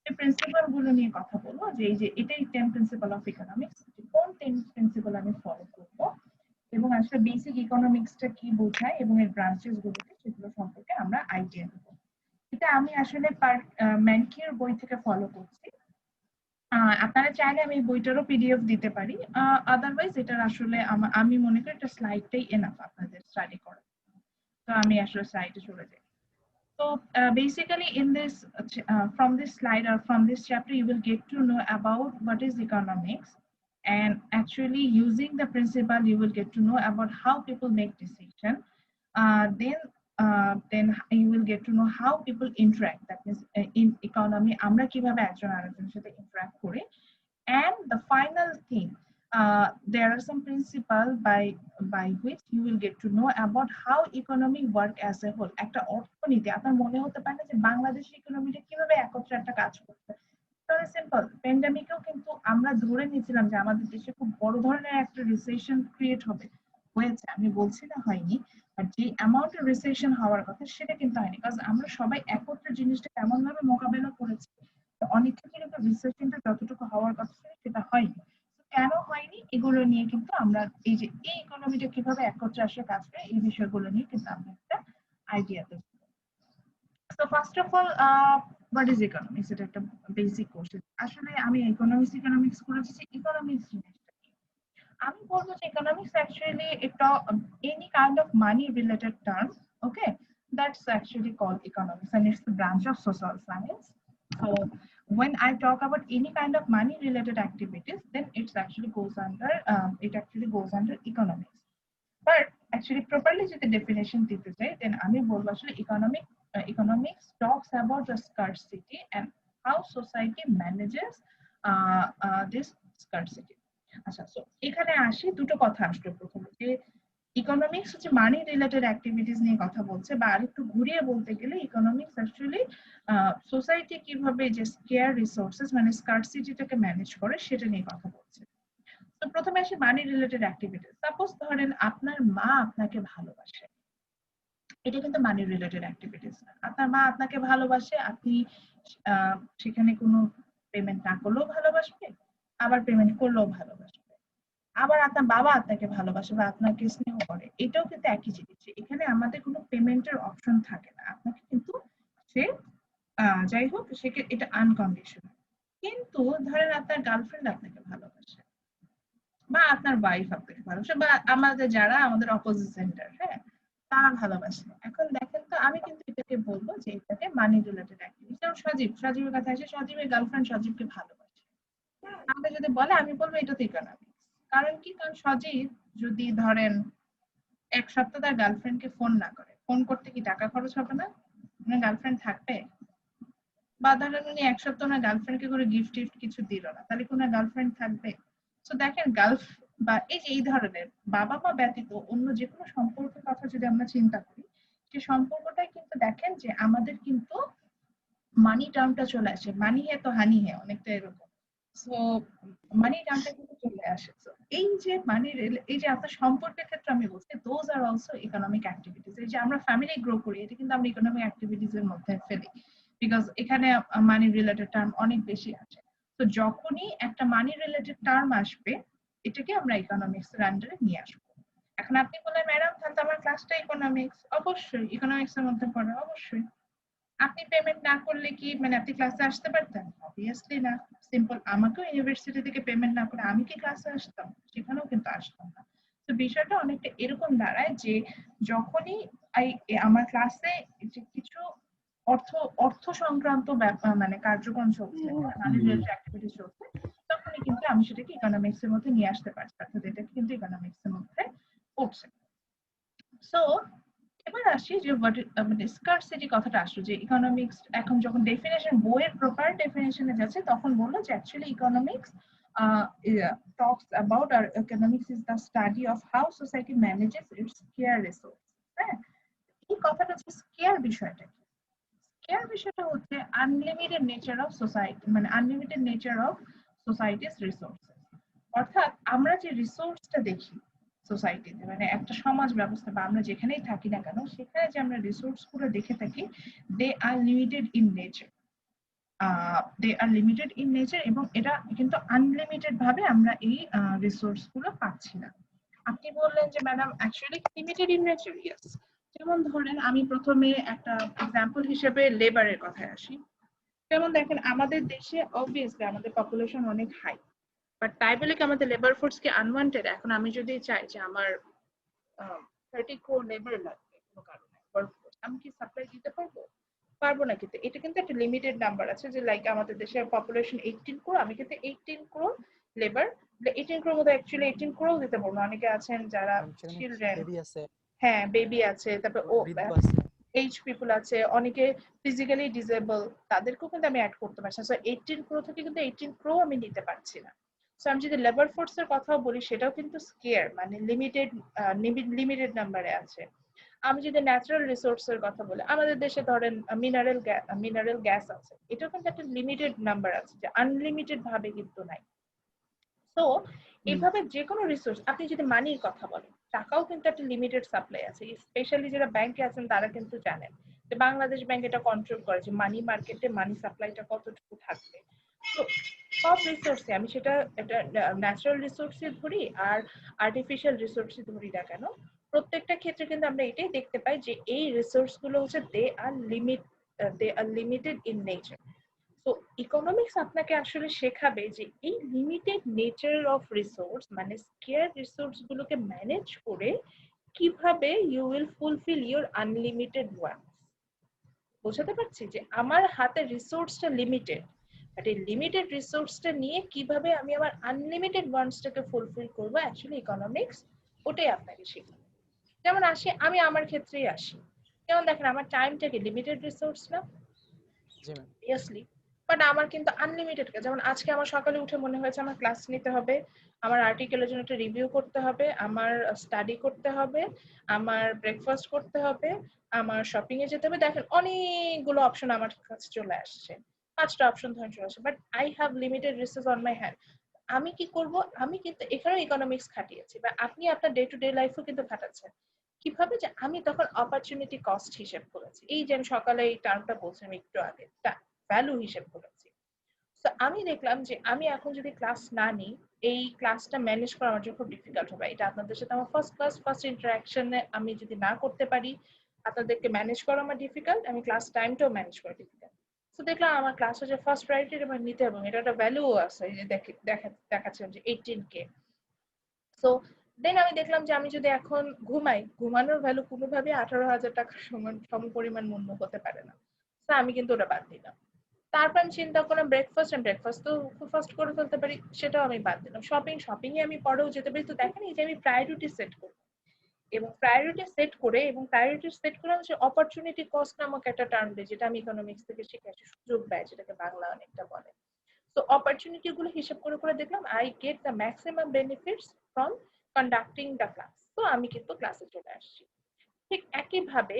এই প্রিন্সিপাল গুলো নিয়ে কথা বলবো, যে এই যে এটাই 10 প্রিন্সিপাল অফ ইকোনমিক্স, কোন 10 প্রিন্সিপাল আমি ফলো করবো এবং আসলে বেসিক ইকোনমিক্সটা কি বোঝায় এবং এর ব্রাঞ্চেস গুলোকে, সেগুলো সম্পর্কে আমরা আইডিয়া নেব। এটা আমি আসলে ম্যানকিউর বই থেকে ফলো করছি। আপনারা চাইলে আমি বইটারও পিডিএফ দিতে পারি, আদারওয়াইজ এটার আসলে আমি মনে করি এটা স্লাইডটাই এনাফ আপনাদের স্টাডি করার। তো আমি আসলে স্লাইডে চলে যাই। So basically in this from this slide or from this chapter you will get to know about what is economics, and actually using the principle you will get to know about how people make decision. Then you will get to know how people interact, that means in economy আমরা কিভাবে একজন আরেকজনের সাথে interact করি। And the final thing, there are some principles by which you will get to know about how economy work as a whole. একটা অর্থনীতি আপনার মনে হতে পারে যে বাংলাদেশের ইকোনমিটা কিভাবে একত্রে একটা কাজ করছে, তাহলে সিম্পল, প্যান্ডেমিকেও কিন্তু আমরা ধরে নিয়েছিলাম যে আমাদের দেশে খুব বড় ধরনের একটা রিসেশন ক্রিয়েট হবে, হয়েছে, আমি বলছি না হয়নি, বাট যে অ্যামাউন্টের রিসেশন হওয়ার কথা সেটা কিন্তু হয়নি, কারণ আমরা সবাই একত্রে জিনিসটা এমন ভাবে মোকাবেলা করেছি। অনেক ক্ষেত্রে কিন্তু রিসেশনটা যতটুকু হওয়ার কথা সেটা হয়নি। কেন হয়নি এগুলো নিয়ে কিন্তু আমরা এই যে এই ইকোনমিটা কিভাবে একত্রে আসে কাজ করে, এই বিষয়গুলো নিয়ে কিন্তু আমরা একটা আইডিয়া দেব। So first of all, what is economics? এটা একটা বেসিক কোশ্চেন। আসলে আমি ইকোনমিক্স করেছি, ইকোনমিক্স জিনিসটা কি? আমি বলবো যে economics actually এটা any kind of money related term, okay, that's actually called economics and it's the branch of social science. So when I talk about any kind of money related activities, then it actually goes under economics. But actually properly যদি definition দিতে চাই, then আমি বলবো আসলে economics talks about the scarcity and how society manages this scarcity. আচ্ছা, so এখানে আসি, দুটো কথা আসলো। প্রথমে যে ইকোনমিক্স হচ্ছে মানি রিলেটেড অ্যাক্টিভিটিস নিয়ে কথা বলছে, বা আরেকটু ঘুরিয়ে বলতে গেলে ইকোনমিক্স অ্যাকচুয়ালি সোসাইটি কিভাবে যে স্কেয়ার রিসোর্সেস মানে স্কারসিটিটাকে ম্যানেজ করে সেটা নিয়ে কথা বলছে। তো প্রথমে আসি মানি রিলেটেড অ্যাক্টিভিটিস। সাপোজ ধরেন আপনার মা আপনাকে ভালোবাসে, এটা কিন্তু মানি রিলেটেড অ্যাক্টিভিটিস না। আপনার মা আপনাকে ভালোবাসে, আপনি সেখানে কোনো পেমেন্ট না করলেও ভালোবাসবে, আবার পেমেন্ট করলেও ভালোবাসবে। আবার আপনার বাবা আপনাকে ভালোবাসে বা আপনাকে স্নেহ করে, এটাও কিন্তু একই জিনিস। এখানে আমাদের কোনো পেমেন্টের অপশন থাকে না, আপনাকে কিন্তু সে যাই হোক সেকে এটা আনকন্ডিশনাল। কিন্তু ধরেন আপনার গার্লফ্রেন্ড আপনাকে ভালোবাসে বা আপনার ওয়াইফ আপনাকে ভালোবাসে, বা আমাদের যারা আমাদের অপোজিট জেন্ডার, হ্যাঁ, তারা ভালোবাসে। এখন দেখেন তো, আমি কিন্তু এটাকে বলবো যে এটাকে মানি রিলেটেড অ্যাক্টিভিটি। যেমন সজীবের কথা আসে, সজীবের গার্লফ্রেন্ড সজীবকে ভালোবাসে, আমাকে যদি বলে আমি বলবো এটা তো ইকোনমিক্স। কারণ কি? কারণ সজীব যদি ধরেন এক সপ্তাহ তার গার্লফ্রেন্ডকে ফোন না করে, ফোন করতে কি টাকা খরচ হবে না? ওনার গার্লফ্রেন্ড থাকবে। বা ধরেন উনি এক সপ্তাহ ওনার গার্লফ্রেন্ডকে করে গিফট কিছু দিল না, তাহলে কি ওনার গার্লফ্রেন্ড থাকবে? তো দেখেন বা এই ধরনের বাবা মা ব্যতীত অন্য যে কোনো সম্পর্কের কথা যদি আমরা চিন্তা করি, সেই সম্পর্কটাই কিন্তু দেখেন যে আমাদের কিন্তু মানি টার্মটা চলে আসে। মানি হে তো হানি হে, অনেকটা এরকম। সো মানি টার্মটা কিন্তু চলে আসে। সো এই যে এই যে আপনার সম্পর্কের ক্ষেত্রে আমি বলছি, those are also economic activities. এই যে আমরা ফ্যামিলি গ্রো করি, এটা কিন্তু আমরা ইকোনমিক অ্যাক্টিভিটিস এর মধ্যে ফেলি, বিকজ এখানে মানি রিলেটেড টার্ম অনেক বেশি আছে। তো যখনই একটা মানি রিলেটেড টার্ম আসবে, এটাকে আমরা ইকোনমিক্স এর আন্ডারে নিয়ে আসবো। এখন আপনি বললেন ম্যাডাম তাহলে আমার ক্লাসটা ইকোনমিক্স। অবশ্যই ইকোনমিক্স এর মধ্যে পড়ে, অবশ্যই। আপনি পেমেন্ট না করলে কি মানে আপনি ক্লাসে আসতে পারতেন? অবভিয়াসলি না। সিম্পল, আমাকেও ইউনিভার্সিটি থেকে পেমেন্ট না করে আমি কি ক্লাসে আসতাম? সেখানেও কিন্তু আসতাম না। তো বিষয়টা অনেকটা এরকম দাঁড়ায় যে যখনই আমার ক্লাসে যে কিছু অর্থ সংক্রান্ত ব্যাপার মানে কার্যক্রম চলছে, মানি রিলেটেড অ্যাক্টিভিটি চলছে, তখনই কিন্তু আমি সেটাকে ইকোনমিক্স এর মধ্যে নিয়ে আসতে পারছি, অর্থাৎ এটা কিন্তু ইকোনমিক্স এর মধ্যে পড়ছে। সো এবার আসি যে মানে স্কারসিটি কথাটা আসলো, যে ইকোনমিক্স এখন যখন ডেফিনেশন বইয়ের প্রপার ডেফিনেশনে যাচ্ছে, তখন বললো যে actually economics talks about, or economics is the study of how society manages its scarce resource. হ্যাঁ, এই কথাটা হচ্ছে স্কেয়ার বিষয়টা। স্কেয়ার বিষয়টা হচ্ছে আনলিমিটেড নেচার অফ সোসাইটি, মানে unlimited nature of societies resources. অর্থাৎ আমরা যে রিসোর্সটা দেখি সোসাইটিতে, মানে একটা সমাজ ব্যবস্থা বা আমরা যেখানেই থাকি না কেন, সেখানে যে আমরা রিসোর্স গুলো দেখে থাকি, they are limited in nature. এবং এটা কিন্তু আনলিমিটেড ভাবে আমরা এই রিসোর্স গুলো পাচ্ছি না। আপনি বললেন যে madam actually limited in nature, yes. যেমন ধরেন আমি প্রথমে একটা এক্সাম্পল হিসেবে লেবারের কথায় আসি। যেমন দেখেন আমাদের দেশে অবভিয়াসলি আমাদের পপুলেশন অনেক হাই, বাট তাই বলে কি আমাদের লেবার ফোর্স কি আনওয়ান্টেড? এখন আমি যদি চাই যে আমার 30 crore লেবার লাগবে কোনো কারণে, আমি কি সাপ্লাই দিতে পারবো না? কিন্তু এটা কিন্তু একটা লিমিটেড নাম্বার আছে, যে লাইক আমাদের দেশের পপুলেশন 18 crore, আমি কিন্তু 18 crore লেবার, 18 crore মধ্যে অ্যাকচুয়ালি 18 crore দিতে পারবো না। অনেকে আছেন যারা চিলড্রেন, হ্যাঁ বেবি আছে, তারপর এজ পিপল আছে, অনেকে ফিজিক্যালি ডিসেবল, তাদেরকেও কিন্তু আমি অ্যাড করতে পারছি। সো 18 crore থেকে কিন্তু 18 crore আমি নিতে পারছি না। সো আমি যদি লেবার ফোর্স এর কথাও বলি, সেটাও কিন্তু স্কেয়ার, মানে লিমিটেড নাম্বারে আছে। আমি যদি ন্যাচারাল রিসোর্স এর কথা বলি, আমাদের দেশে ধরেন মিনারেল গ্যাস আছে, এটাও কিন্তু একটা লিমিটেড নাম্বার আছে, যে আনলিমিটেড ভাবে কিন্তু নাই। তো এইভাবে যে কোনো রিসোর্স, আপনি যদি মানির কথা বলেন, টাকাও কিন্তু একটা লিমিটেড সাপ্লাই আছে। স্পেশালি যারা ব্যাংকে আছেন তারা কিন্তু জানেন যে বাংলাদেশ ব্যাংক এটা কন্ট্রোল করে যে মানি মার্কেটে মানি সাপ্লাইটা কতটুকু থাকবে। তো সব রিসোর্সে, আমি সেটা একটা ন্যাচারাল রিসোর্সে ধরি আর আর্টিফিশিয়াল রিসোর্সে ধরি না কেন, প্রত্যেকটা ক্ষেত্রে কিন্তু আমরা এটাই দেখতে পাই যে এই রিসোর্স গুলো হচ্ছে they are limited in nature. তো ইকোনমিক্স আপনাকে আসলে শেখাবে যে এই লিমিটেড নেচার অফ রিসোর্স, মানে স্কেয়ার রিসোর্স গুলোকে ম্যানেজ করে কিভাবে you will fulfil your unlimited wants. বোঝাতে পারছি যে আমার হাতে রিসোর্সটা লিমিটেড, বাট এই লিমিটেড রিসোর্সটা নিয়ে কিভাবে আমি আমার আনলিমিটেড ওয়ান্টসটাকে ফুলফিল করবো অ্যাকচুয়ালি ইকোনমিক্স ওটাই আপনাকে শেখাবে। যেমন আসি আমি আমার ক্ষেত্রেই আসি, যেমন দেখেন আমার টাইমটাকে লিমিটেড রিসোর্স না, অবভিয়াসলি, বাট আমার কিন্তু আনলিমিটেড। যেমন আজকে আমার সকালে উঠে মনে হয়েছে আমার ক্লাস নিতে হবে, আমার আর্টিকেলের জন্য একটা রিভিউ করতে হবে, আমার স্টাডি করতে হবে, আমার ব্রেকফাস্ট করতে হবে, আমার শপিং এ যেতে হবে। দেখেন অনেকগুলো অপশন আমার কাছে চলে আসছে, 5টা অপশন ধরে চলে আসছে, but I have limited resource on my hand. আমি কি করব? আমি কিন্তু এখানেও ইকোনমিক্স খাটিয়েছি, বা আপনি আপনার ডে টু ডে লাইফও কিন্তু খাটাচ্ছেন। কিভাবে? যে আমি তখন অপরচুনিটি কস্ট হিসেব করেছি, এই যে আমি সকালে এই টার্মটা বলছিলাম একটু আগে, ভ্যালু হিসেব করেছি। তো আমি দেখলাম যে আমি এখন যদি ক্লাস না নিই, এই ক্লাসটা ম্যানেজ করা আমার জন্য খুব ডিফিকাল্ট হবে। এটা আপনাদের সাথে আমার ফার্স্ট ক্লাস ফার্স্ট ইন্টারাকশনে আমি যদি না করতে পারি, আপনাদেরকে ম্যানেজ করা আমার ডিফিকাল্ট, আমি ক্লাস টাইমটাও ম্যানেজ করা ডিফিকাল্ট। তো দেখলাম আমার ক্লাস হচ্ছে ফার্স্ট প্রায়োরিটি আমার নিতে, এবং এটা একটা ভ্যালুও আছে, এই যে দেখাচ্ছিলাম যে 18K। সো দেন আমি দেখলাম যে আমি যদি এখন ঘুমাই, ঘুমানোর ভ্যালু কোনোভাবে 18,000 টাকার সমান সমপরিমাণ মূল্য হতে পারে না। তো আমি কিন্তু ওটা বাদ দিলাম। তারপর আমি চিন্তা করলাম ব্রেকফাস্ট তো খুব ফাস্ট করে ফেলতে পারি, সেটাও আমি বাদ দিলাম। শপিং এ আমি পরেও যেতে পারি। তো দেখেন এই যে আমি প্রায়োরিটি সেট করি, এবং প্রায়োরিটি সেট করে হচ্ছে অপরচুনিটি কস্ট নামক একটা টার্ম দিয়ে, যেটা আমি ইকোনমিক্স থেকে শিখে আসি, সুযোগ ব্যয় যেটাকে বাংলা অনেকটা বলে। তো অপরচুনিটি গুলো হিসাব করে করে দেখলাম I get the maximum benefits from conducting the class. তো আমি কিন্তু ক্লাসে চলে আসছি। ঠিক একইভাবে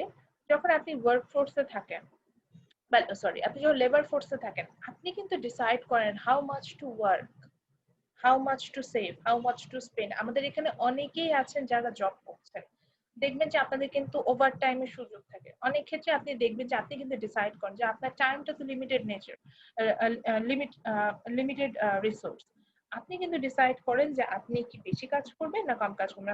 যখন আপনি ওয়ার্ক ফোর্সে থাকেন, আপনি যখন লেবার ফোর্সে থাকেন, আপনি কিন্তু ডিসাইড করেন how much to work, how much to save, how much to spend. আমাদের এখানে অনেকেই আছেন যারা জব করছেন, দেখবেন যে আপনাদের কিন্তু ওভার টাইমের সুযোগ থাকে। অনেক ক্ষেত্রে আপনি দেখবেন যে আপনি কিন্তু ডিসাইড করেন যে আপনার টাইমটা তো লিমিটেড নেচার, লিমিটেড রিসোর্স। আপনি কিন্তু ডিসাইড করেন যে আপনি কি বেশি কাজ করবেন না কম কাজ করবেন,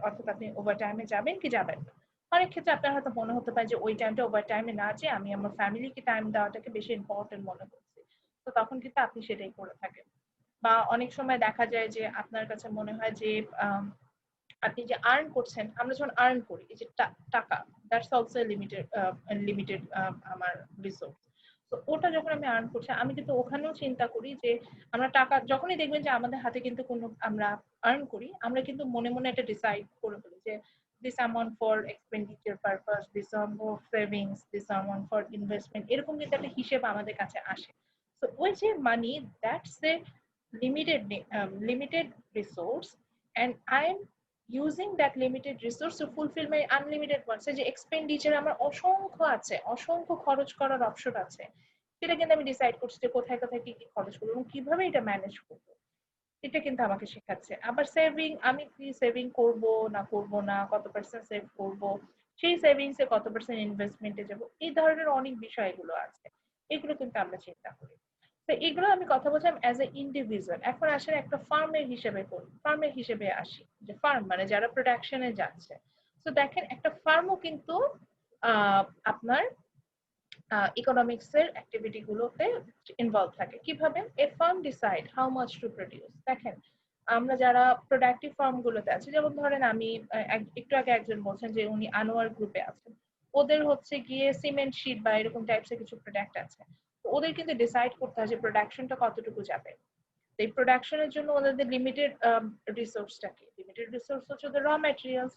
অর্থাৎ আপনি ওভার টাইমে যাবেন কি যাবেন না। অনেক ক্ষেত্রে আপনার হয়তো মনে হতে পারে যে ওই টাইমটা ওভার টাইমে না যেয়ে আমি আমার ফ্যামিলিকে টাইম দেওয়াটাকে বেশি ইম্পর্টেন্ট মনে করছি, তো তখন কিন্তু আপনি সেটাই করে থাকেন। বা অনেক সময় দেখা যায় যে আপনার কাছে মনে হয় যে আপনি যে আর্ন করছেন, আমরা যখন আর্ন করি, এই যে টাকা, দ্যাটস অলসো লিমিটেড আমার রিসোর্স। তো ওটা যখন আমি আর্ন করছি, আমি কিন্তু ওখানেও চিন্তা করি যে আমরা টাকা যখনই দেখবেন যে আমাদের হাতে কিন্তু কোনো আমরা আর্ন করি, আমরা কিন্তু মনে মনে একটা ডিসাইড করে ফেলি যে this amount for expenditure purpose, this amount for savings, this amount for investment, এরকম কিন্তু একটা হিসেব আমাদের কাছে আসে। তো ওই যে money, that's a limited resource, and I am using that limited resource to fulfill my unlimited wants। যে এক্সপেন্ডিচার আমার অসংখ্য আছে, অসংখ্য খরচ করার অপশন আছে, সেটা কিন্তু আমি ডিসাইড করছি যে কোথায় কোথায় কি কি খরচ করবো এবং কিভাবে এটা ম্যানেজ করবো, এটা কিন্তু আমাকে শেখাচ্ছে। আবার সেভিং, আমি কি সেভিং করব না, কত পার্সেন্ট সেভ করব, সেই সেভিংস এ কত পার্সেন্ট ইনভেস্টমেন্টে যাব, এই ধরনের অনেক বিষয়গুলো আছে, এগুলো কিন্তু আমরা চিন্তা করি। তো এগুলো আমি কথা বলছিলাম অ্যাজ এ ইন্ডিভিজুয়াল। এখন আসলে একটা ফার্মের হিসেবে আসি, যে ফার্ম মানে যারা প্রোডাকশনে যাচ্ছে। তো দেখেন একটা ফার্মও কিন্তু আপনার ইকোনমিক্স এর অ্যাক্টিভিটি গুলোতে ইনভলভ থাকে। কিভাবে? A firm decide how much to produce. দেখেন আমরা যারা প্রোডাক্টিভ ফার্ম গুলোতে আছি, যেমন ধরেন আমি একটু আগে একজন বলছেন যে উনি আনোয়ার গ্রুপে আছেন, ওদের হচ্ছে গিয়ে সিমেন্ট শীট বা এরকম টাইপসের কিছু প্রোডাক্ট আছে। তো ওদের কিন্তু ডিসাইড করতে হয় যে প্রোডাকশনটা কতটুকু যাবে। এই প্রোডাকশনের জন্য ওদের লিমিটেড রিসোর্সটা কি? লিমিটেড রিসোর্স হচ্ছে ওদের র ম্যাটেরিয়ালস।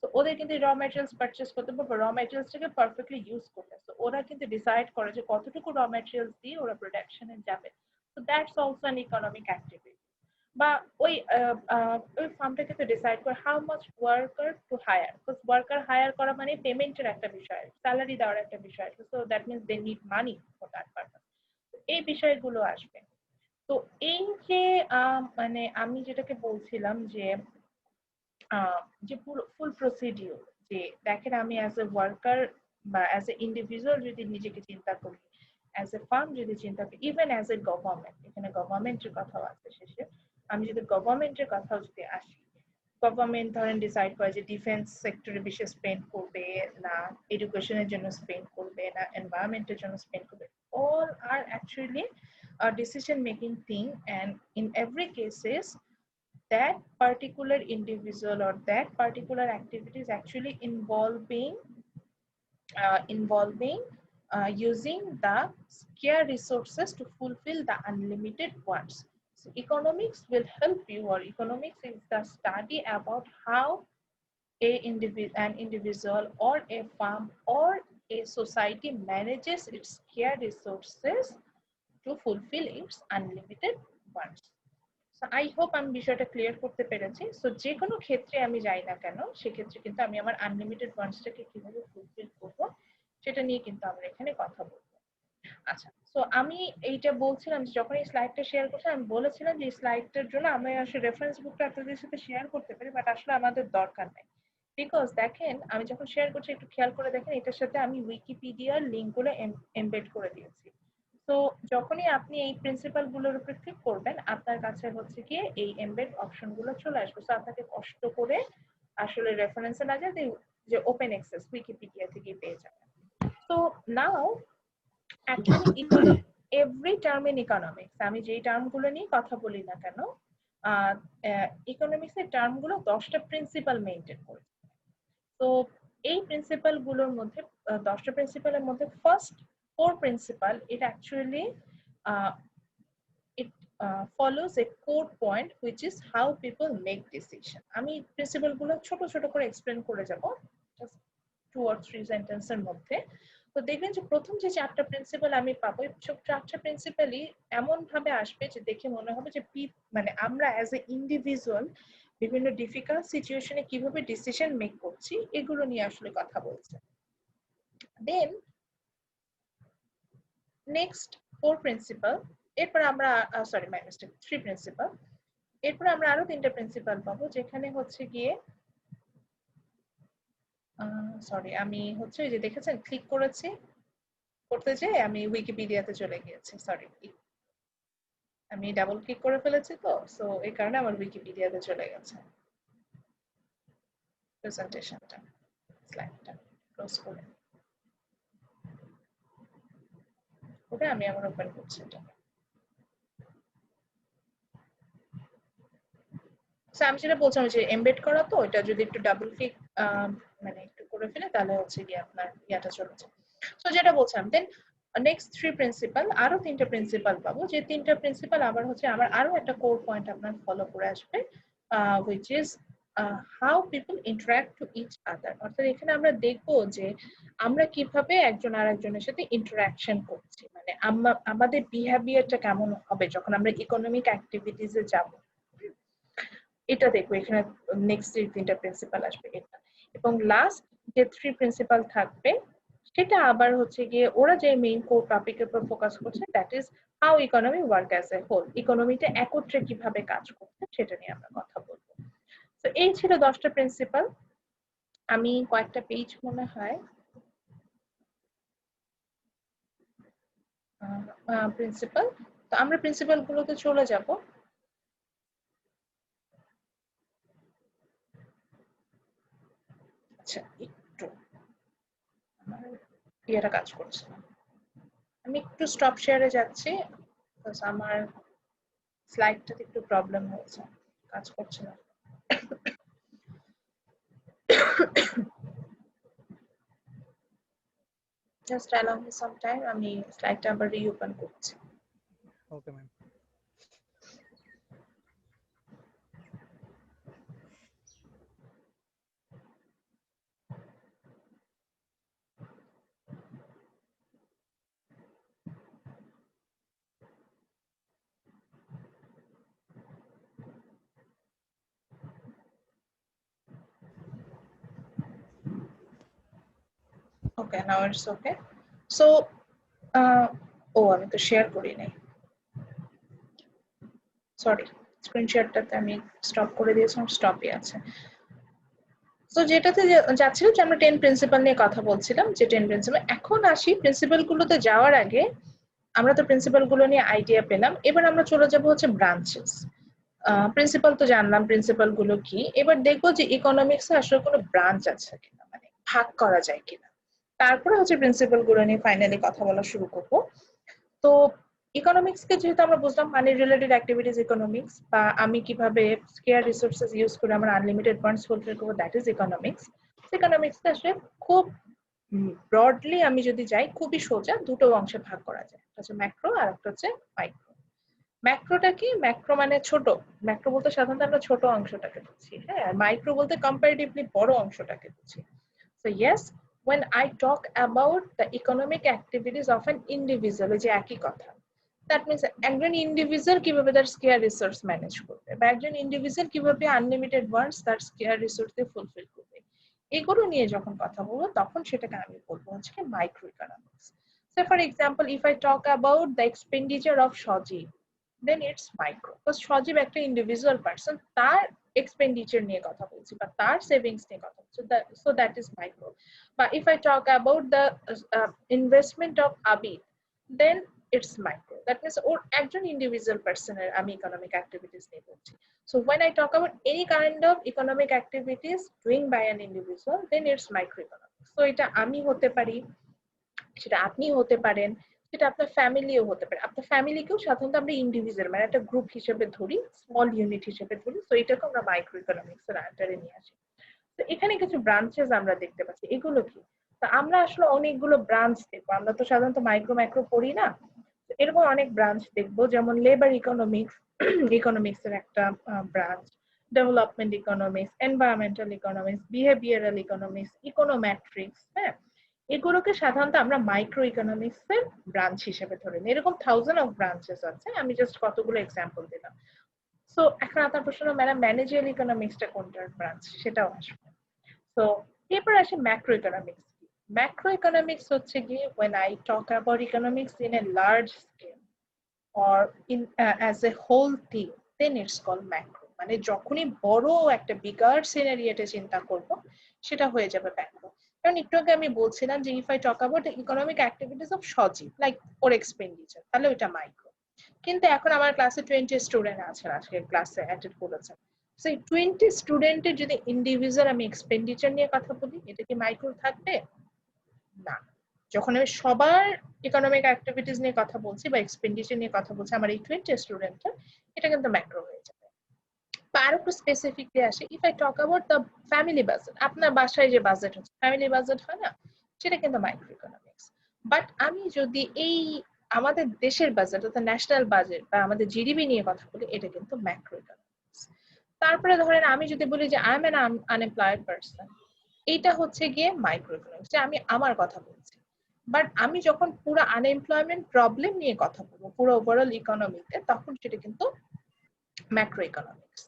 তো ওদের কিন্তু র ম্যাটেরিয়ালস পারচেজ করতে হবে, র ম্যাটেরিয়ালসটাকে পারফেক্টলি ইউজ করতে হবে। তো ওরা কিন্তু ডিসাইড করে যে কতটুকু র ম্যাটেরিয়ালস দিয়ে ওরা প্রোডাকশনে যাবে। তো that's also an economic activity. বা ওই ফার্মটা কিন্তু ডিসাইড করে how much worker to hire, because worker hire করা মানে পেমেন্টের একটা বিষয়, স্যালারি দেওয়ার একটা বিষয়। So that means they need money for that purpose. এই বিষয়গুলো আসবে। তো এই যে মানে আমি যেটাকে বলছিলাম যে যে ফুল প্রসিডিউর, যে দেখেন আমি অ্যাজ এ ওয়ার্কার বা অ্যাজ এ ইন্ডিভিজুয়াল যদি নিজেকে চিন্তা করি, অ্যাজ এ ফার্ম যদি চিন্তা করি, ইভেন অ্যাজ এ গভর্নমেন্ট, এখানে গভর্নমেন্টের কথাও আছে শেষে, আমি যদি গভর্নমেন্টের কথাও যদি আসি, গভর্নমেন্ট ধরেন ডিসাইড করে যে ডিফেন্স সেক্টরে বেশি স্পেন্ড করবে না, এডুকেশনের জন্য স্পেন্ড করবে না, এনভায়রনমেন্টের জন্য স্পেন্ড করবে। all are actually a decision making thing, and in every cases that particular individual or that particular activity is actually involving using the scarce resources to fulfill the unlimited wants. So economics will help you, or economics is the study about how an individual or a firm or a society manages its scarce resources to fulfill its unlimited wants. So I hope আমি বিষয়টা clear করতে পেরেছি। So যে কোনো ক্ষেত্রে আমি যাই না কেন সেক্ষেত্রে কিন্তু আমি আমার আনলিমিটেড ফান্ডসটাকে কিভাবে ফুলফিল করব সেটা নিয়ে কিন্তু আমরা এখানে কথা বলবো। আচ্ছা, সো আমি এইটা বলছিলাম যে যখন এই স্লাইডটা শেয়ার করছিলাম আমি বলেছিলাম যে এই স্লাইডটার জন্য আমি আসলে রেফারেন্স বুকটা আপনাদের সাথে শেয়ার করতে পারি, বাট আসলে আমাদের দরকার নাই। বিকজ দেখেন আমি যখন শেয়ার করছি একটু খেয়াল করে দেখেন এটার সাথে আমি উইকিপিডিয়ার লিঙ্কগুলো এমবেড করে দিয়েছি। তো যখনই আপনি এই প্রিন্সিপাল গুলোর উপর ক্লিক করবেন আপনার কাছে হচ্ছে গিয়ে এই এমবেড অপশন গুলো চলে আসবে। সো আপনাকে কষ্ট করে আসলে রেফারেন্সে না যেতে যে ওপেন অ্যাক্সেস উইকিপিডিয়া থেকে পেয়ে যাবেন। তো now actually every term in economics, আমি যেই টার্মগুলো নিয়ে কথা বলি না কেন ইকোনমিক্স এর টার্মগুলো 10টা প্রিন্সিপাল মেইনটেইন করে। তো এই প্রিন্সিপাল গুলোর মধ্যে 10টা প্রিন্সিপালের মধ্যে first 4 principle, it actually follows a core point which is how people make decision. আমি প্রিন্সিপাল গুলো ছোট ছোট করে এক্সপ্লেন করে যাব জাস্ট 2 or 3 সেন্টেন্সের মধ্যে। তো দেখবেন যে প্রথম যে 4টা প্রিন্সিপাল আমি পাবো এই 4টা প্রিন্সিপালই এমন ভাবে আসবে যে দেখে মনে হবে যে মানে আমরা অ্যাজ এ ইন্ডিভিজুয়াল বিভিন্ন ডিফিকাল্ট সিচুয়েশনে কিভাবে ডিসিশন মেক করছি এগুলো নিয়ে আসলে কথা বলছে। দেন নেক্সট 4 প্রিন্সিপাল, এরপর আমরা সরি মাই মিস্টেক 3 প্রিন্সিপাল, এরপর আমরা আরো 3টা প্রিন্সিপাল পাবো যেখানে হচ্ছে গিয়ে সরি আমি হচ্ছে ওই যে দেখেছেন ক্লিক করেছি করতে যে আমি উইকিপিডিয়াতে চলে গিয়েছি, সরি আমি ডাবল ক্লিক করে ফেলেছি তো সো এই কারণে আমার উইকিপিডিয়াতে চলে গেছে প্রেজেন্টেশনটা স্লাইডটা ক্লোজ করে ওটা আমি আমার ওপেন করছি এটা। সো আমি যেটা বলছিলাম যে এমবেড করা তো এটা যদি একটু ডাবল ক্লিক মানে একটু করে ফেলে তাহলে হচ্ছে কি আপনার ইয়াটা চলে যায়। সো যেটা বলছিলাম দেন নেক্সট 3 প্রিন্সিপাল আরো 3টা প্রিন্সিপাল পাবো যে 3টা প্রিন্সিপাল আবার হচ্ছে আমার আরো একটা কোর পয়েন্ট আপনার ফলো করে আসবে which is how people interact to each other। অর্থাৎ এখানে আমরা দেখবো যে আমরা কিভাবে একজন আরেকজনের সাথে ইন্টারঅ্যাকশন করছি, মানে আমাদের বিহেভিয়ারটা কেমন হবে যখন আমরা ইকোনমিক অ্যাক্টিভিটিসে যাব এটা দেখবো। এখানে নেক্সট যে 3টা প্রিন্সিপাল আসবে এটা, এবং লাস্ট যে 3 প্রিন্সিপাল থাকবে সেটা আবার হচ্ছে গিয়ে ওরা যে মেইন কোর টপিকের উপর ফোকাস করছে that is how economy work as a whole, ইকোনমিটা একত্রে কিভাবে কাজ করছে সেটা নিয়ে আমরা কথা বলবো। তো এই ছিল 10টা প্রিন্সিপাল। আমি কয়েকটা পেজ মনে হয় প্রিন্সিপাল, তো আমরা প্রিন্সিপাল গুলোতে চলে যাব। আচ্ছা একটু আমার ইয়েটা কাজ করছে না, আমি একটু স্টপ শেয়ারে যাচ্ছি বিকজ আমার স্লাইডটাতে একটু প্রবলেম হয়েছে, কাজ করছে না। Just allow me some time, আমি স্লাইডটা আবার রিওপেন করছি। Okay ma'am. Okay, now it's okay. So, আমি তো শেয়ার করি নাই, সরি স্ক্রিন শেয়ারটাতে আমি স্টপ করে দিয়েছিলাম, স্টপই আছে। তো যেটাতে যাচ্ছিলাম যে আমরা 10 প্রিন্সিপাল নিয়ে কথা বলছিলাম, যে 10 প্রিন্সিপাল। এখন আসি প্রিন্সিপাল গুলোতে যাওয়ার আগে আমরা তো প্রিন্সিপাল গুলো নিয়ে আইডিয়া পেলাম, এবার আমরা চলে যাব হচ্ছে ব্রাঞ্চেস। প্রিন্সিপাল তো জানলাম প্রিন্সিপাল গুলো কি, এবার দেখবো যে ইকোনমিক্সে আসলে কোনো ব্রাঞ্চ আছে কিনা, মানে ভাগ করা যায় কিনা, তারপরে হচ্ছে প্রিন্সিপাল গুলো নিয়ে ফাইনালি কথা বলা শুরু করব। তো ইকোনমিক্স কে যেহেতু আমরা বুঝলাম মানি রিলেটেড অ্যাক্টিভিটিস ইকোনমিক্স, বা আমি কিভাবে স্কেয়ার রিসোর্সেস ইউজ করে আমার আনলিমিটেড ফান্ডস ফুলফিল করব, দ্যাট ইজ ইকোনমিক্স। ইকোনমিক্স আসলে খুব ব্রডলি আমি যদি যাই খুবই সোজা দুটো অংশে ভাগ করা যায়, একটা হচ্ছে ম্যাক্রো আর একটা হচ্ছে মাইক্রো। ম্যাক্রোটা কি? ম্যাক্রো মানে ছোট, ম্যাক্রো বলতে সাধারণত আমরা ছোট অংশটাকে বুঝি, হ্যাঁ, মাইক্রো বলতে কম্পারেটিভলি বড় অংশটাকে বুঝি। So yes, when I talk about the economic activities of an individual, যে একই কথা, that means একজন ইন্ডিভিজুয়াল কিভাবে তার স্কেয়ার রিসোর্স ম্যানেজ করবে, বা একজন ইন্ডিভিজুয়াল কিভাবে আনলিমিটেড ওয়ান্টস তার স্কেয়ার রিসোর্সে ফুলফিল করবে, এগুলো নিয়ে যখন কথা বলবো তখন সেটাকে আমি বলবো হচ্ছে কি micro economics. So for example, if I talk about the expenditure of Shajib, then it's micro, because Shajib একটা ইন্ডিভিজুয়াল পারসন, তার এক্সপেন্ডিচার নিয়ে কথা বলছি বা তার সেভিংস নিয়ে কথা বলছি, so that is micro. But if I talk about the investment of Abid, then it's micro. That means ওর একজন ইন্ডিভিজুয়াল পারসনের আমি ইকোনমিক অ্যাক্টিভিটিস নিয়ে বলছি। So when I talk about any kind of economic activities doing by an individual, then it's microeconomics. So এটা আমি হতে পারি, সেটা আপনি হতে পারেন, সেটা আপনার ফ্যামিলিও হতে পারে। আপনার ফ্যামিলিকেও সাধারণত আমরা ইন্ডিভিজুয়াল মানে একটা গ্রুপ হিসেবে ধরি, স্মল ইউনিট হিসেবে ধরি, তো এটাকে আমরা মাইক্রো ইকোনমিক্স এর আন্ডারে নিয়ে আসি। তো এখানে কিছু ব্রাঞ্চেস আমরা দেখতে পাচ্ছি, এগুলো কি? তো আমরা আসলে অনেকগুলো ব্রাঞ্চ দেখবো, আমরা তো সাধারণত মাইক্রো ম্যাক্রো পড়ি না, এরকম অনেক ব্রাঞ্চ দেখবো, যেমন লেবার ইকোনমিক্স, ইকোনমিক্স এর একটা branch, development economics, environmental economics, behavioural economics, ইকোনোমেট্রিক্স, হ্যাঁ, এগুলোকে সাধারণত আমরা মাইক্রো ইকোনমিক্স এর ব্রাঞ্চ হিসেবে ধরে নিই। এরকম থাউজেন্ড অফ ব্রাঞ্চেস আছে, আমি জাস্ট কতগুলো এক্সাম্পল দিলাম। সো এখন আপনার প্রশ্ন, ম্যাডাম ম্যানেজারিয়াল ইকোনমিক্সটা কোনটার ব্রাঞ্চ, সেটাও আসবে। সো এরপর আসে ম্যাক্রো ইকোনমিক্স। ম্যাক্রো ইকোনমিক্স হচ্ছে গিয়ে when I talk about economics in a large scale or in as a whole thing, then it's called macro. মানে যখনই বড় একটা বিগার সিনারিওতে চিন্তা করব সেটা হয়ে যাবে ম্যাক্রো। কারণ একটু আগে আমি বলছিলাম যে if I talk about the economic activities of Shajib, like or expenditure, তাহলে ওটা মাইক্রো। কিন্তু এখন আমার ক্লাসে 20 স্টুডেন্ট আছে, আজকে ক্লাসে অ্যাটেন্ড করেছেন, সেই 20 স্টুডেন্টের যদি ইন্ডিভিজুয়াল আমি এক্সপেন্ডিচার নিয়ে কথা বলি, এটা কি মাইক্রো থাকবে? না। যখন আমি সবার ইকোনমিক অ্যাক্টিভিটিস নিয়ে কথা বলছি বা এক্সপেন্ডিচার নিয়ে কথা বলছি আমার এই 20 স্টুডেন্টটা, এটা কিন্তু ম্যাক্রো হয়ে যাবে। আর একটু স্পেসিফিকলি আসে, if I talk about the family budget, আপনার বাসায় যে বাজেট হচ্ছে ফ্যামিলি বাজেট হয় না, সেটা কিন্তু মাইক্রো ইকোনমিক্স। বাট আমি যদি এই আমাদের দেশের বাজেট অর্থাৎ ন্যাশনাল বাজেট বা আমাদের জিডিপি নিয়ে কথা বলি, এটা কিন্তু ম্যাক্রো ইকোনমিক্স। তারপরে ধরেন আমি যদি বলি যে I am an unemployed person, এইটা হচ্ছে গিয়ে মাইক্রো ইকোনমিক্স, যে আমি আমার কথা বলছি। বাট আমি যখন পুরো আনএমপ্লয়মেন্ট প্রবলেম নিয়ে কথা বলবো পুরো ওভারঅল ইকোনমিতে, তখন সেটা কিন্তু ম্যাক্রো ইকোনমিক্স।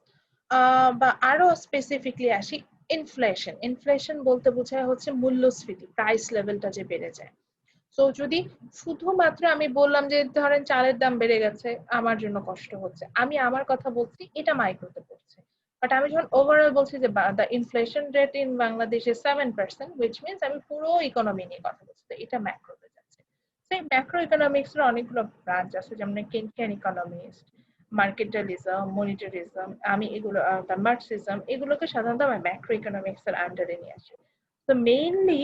বা আরো স্পেসিফিকলি আসি, ইনফ্লেশন। ইনফ্লেশন বলতে বোঝায় হচ্ছে মূল্যস্ফীতি, প্রাইস লেভেলটা যে বেড়ে যায়। তো যদি শুধুমাত্র আমি বললাম যে ধরেন চালের দাম বেড়ে গেছে, আমার জন্য কষ্ট হচ্ছে, আমি আমার কথা বলছি, এটা মাইক্রোতে পড়ছে। বাট আমি যখন ওভারঅল বলছি যে the inflation rate in Bangladesh is 7%, which means আমি পুরো ইকোনমি নিয়ে কথা বলছি, তো এটা ম্যাক্রোতে যাচ্ছে। সেই ম্যাক্রো ইকোনমিক্স এর অনেকগুলো ব্রাঞ্চ আছে, যেমন কেনকেন ইকোনমিক্স, মার্কেটালিজম, মনিটারিজম, আমি এগুলো মার্কসিজম, এগুলোকে সাধারণত আমরা ম্যাক্রো ইকোনমিক্স এর আন্ডারে নিয়ে আসি। তো মেইনলি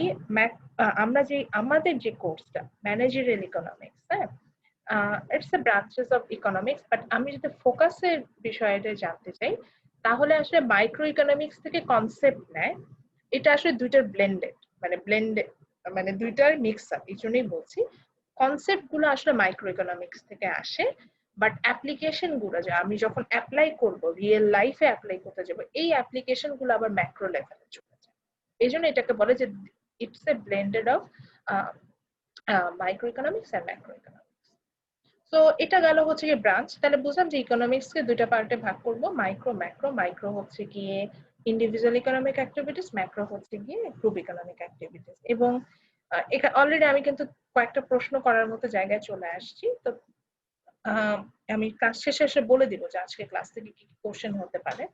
আমরা যে আমাদের যে কোর্সটা ম্যানেজারিয়াল ইকোনমিক্স, হ্যাঁ, it's a branches of economics, but আমি যদি ফোকাসের বিষয়টা জানতে চাই, তাহলে আসলে মাইক্রো ইকোনমিক্স থেকে কনসেপ্ট নেয়, এটা আসলে দুইটার ব্লেন্ডেড, মানে দুইটার মিক্স আপ, এই জন্যই বলছি কনসেপ্ট গুলো আসলে মাইক্রো ইকোনমিক্স থেকে আসে, বাট অ্যাপ্লিকেশন গুলো যে আমি যখন অ্যাপ্লাই করব, রিয়েল লাইফে অ্যাপ্লাই করতে যাব, এই অ্যাপ্লিকেশন গুলো আবার ম্যাক্রো লেভেলে চলে যায়। এই জন্য এটাকে বলে যে it's a blended of micro economics আর ম্যাক্রো ইকোনমিক্স। তো এটা গেল হচ্ছে গিয়ে ব্রাঞ্চ। তাহলে বুঝলাম যে ইকোনমিক্স কে দুইটা পার্টে ভাগ করব, মাইক্রো ম্যাক্রো। মাইক্রো হচ্ছে গিয়ে ইন্ডিভিজুয়াল ইকোনমিক অ্যাক্টিভিটিস, ম্যাক্রো হচ্ছে গিয়ে গ্রুপ ইকোনমিক অ্যাক্টিভিটিস। এবং অলরেডি আমি কিন্তু কয়েকটা প্রশ্ন করার মতো জায়গায় চলে আসছি, তো আমি ক্লাস শেষে বলে দিব যে আজকে ক্লাস থেকে কি কি কোশ্চেন হতে পারে।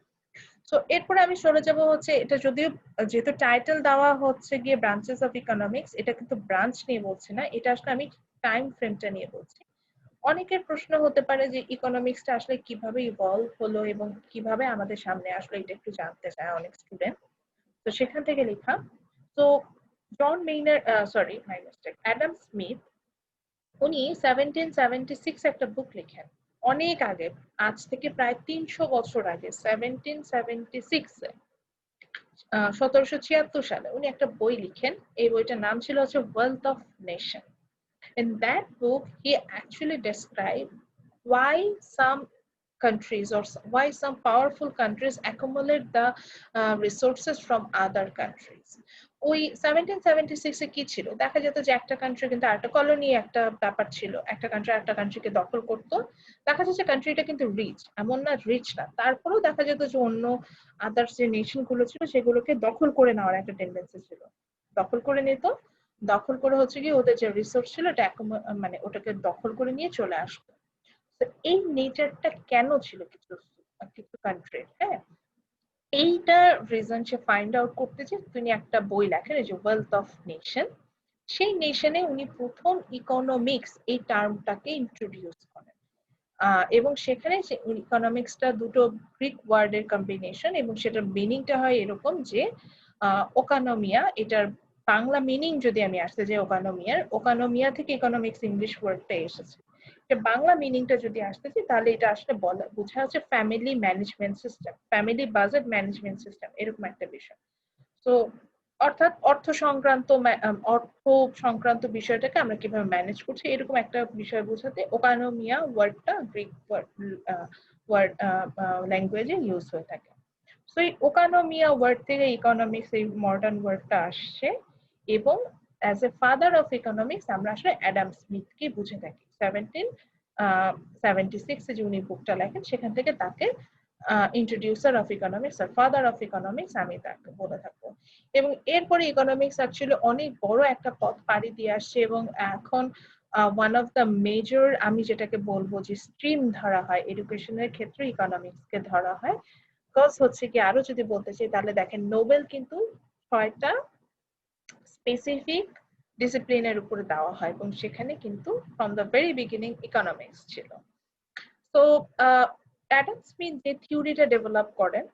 সো এরপরে আমি চলে যাব হচ্ছে, এটা যদিও যেহেতু টাইটেল দেওয়া হচ্ছে গিয়ে ব্রাঞ্চেস অফ ইকোনমিক্স, এটা কিন্তু ব্রাঞ্চ নিয়ে বলছি না, এটা আসলে আমি টাইম ফ্রেমটা নিয়ে বলছি। অনেকের প্রশ্ন হতে পারে যে ইকোনমিক্সটা আসলে কিভাবে ইভলভ হলো এবং কিভাবে আমাদের সামনে আসলে, এটা একটু জানতে চায় অনেক স্টুডেন্ট। তো সেখান থেকে লেখা, তো John Maynard, sorry my mistake, Adam Smith, উনি 1776 একটা বুক লেখেন, অনেক আগে, আজ থেকে প্রায় 300 বছর আগে, 1776-এ। 1776 সালে উনি একটা বই লিখেন, এই বইটার নাম ছিল হচ্ছে wealth of nation. In that book, he actually described why some countries or why some powerful countries accumulate the resources from other countries. ওই 1776 এ কি ছিল, দেখা যেত যে একটা কান্ট্রি কিন্তু আরেকটা কলোনি একটা ব্যাপার ছিল, একটা কান্ট্রি আরেকটা কান্ট্রিকে দখল করতো, দেখা যাচ্ছে কান্ট্রিটা কিন্তু রিচ, এমন না রিচ না, তারপরেও দেখা যেত যে অন্য আদার্স যে নেশন গুলো ছিল সেগুলোকে দখল করে নেওয়ার একটা টেন্ডেন্সি ছিল, দখল করে নিত, দখল করে হচ্ছে কি ওদের যে রিসোর্স ছিল এটা মানে ওটাকে দখল করে নিয়ে চলে আসতো। তো এই নেচারটা কেন ছিল কিছু কিছু কান্ট্রির, হ্যাঁ, এইটা রিজন সে ফাইন্ড আউট করতে যে তিনি একটা বই লেখেন এই যে ওয়েলথ অফ নেশন। সেই নেশনে উনি প্রথম ইকোনমিক্স এই টার্মটাকে ইন্ট্রোডিউস করেন, এবং সেখানে ইকোনমিক্সটা দুটো গ্রিক ওয়ার্ডের কম্বিনেশন, এবং সেটার মিনিংটা হয় এরকম যে ওকানোমিয়া, এটার বাংলা মিনিং যদি আমি আসতে যাই ওকানোমিয়া থেকে ইকোনমিক্স ইংলিশ ওয়ার্ডটা এসেছে, বাংলা মিনিংটা যদি আসতে চাই তাহলে এটা আসলে বোঝা হচ্ছে family management system, family budget management system, এরকম একটা বিষয়। তো অর্থাৎ অর্থ সংক্রান্ত বিষয়টাকে আমরা কিভাবে ম্যানেজ করছি এরকম একটা বিষয় বোঝাতে ওকানোমিয়া ওয়ার্ডটা গ্রিক ওয়ার্ড ল্যাঙ্গুয়েজে ইউজ হয়ে থাকে। সো এই ওকানোমিয়া ওয়ার্ড থেকে ইকোনমিক্স এই মডার্ন ওয়ার্ডটা আসছে, এবং as a father of economics আমরা আসলে অ্যাডাম স্মিথকে বুঝে থাকি। 1776 যে উনি বুকটা লেখেন সেখান থেকে তাকে ইন্ট্রোডিউসার অফ ইকোনমিক্স আর ফাদার অফ ইকোনমিক্স আমি তাকে বলে থাকবো। এবং এরপরে ইকোনমিক্স অ্যাকচুয়ালি অনেক বড় একটা পথ পাড়ি দিয়ে আসছে, এবং এখন ওয়ান অফ দ্য মেজর আমি যেটাকে বলবো যে স্ট্রিম ধরা হয় এডুকেশনের ক্ষেত্রে ইকোনমিক্সকে ধরা হয়। বিকজ হচ্ছে কি আরো যদি বলতে চাই তাহলে দেখেন নোবেল কিন্তু 6টা স্পেসিফিক ডিসিপ্লিনের উপরে দেওয়া হয়, এবং সেখানে কিন্তু from the very beginning economics ছিল। তো অ্যাডাম স্মিথ যে থিওরিটা ডেভেলপ করেন,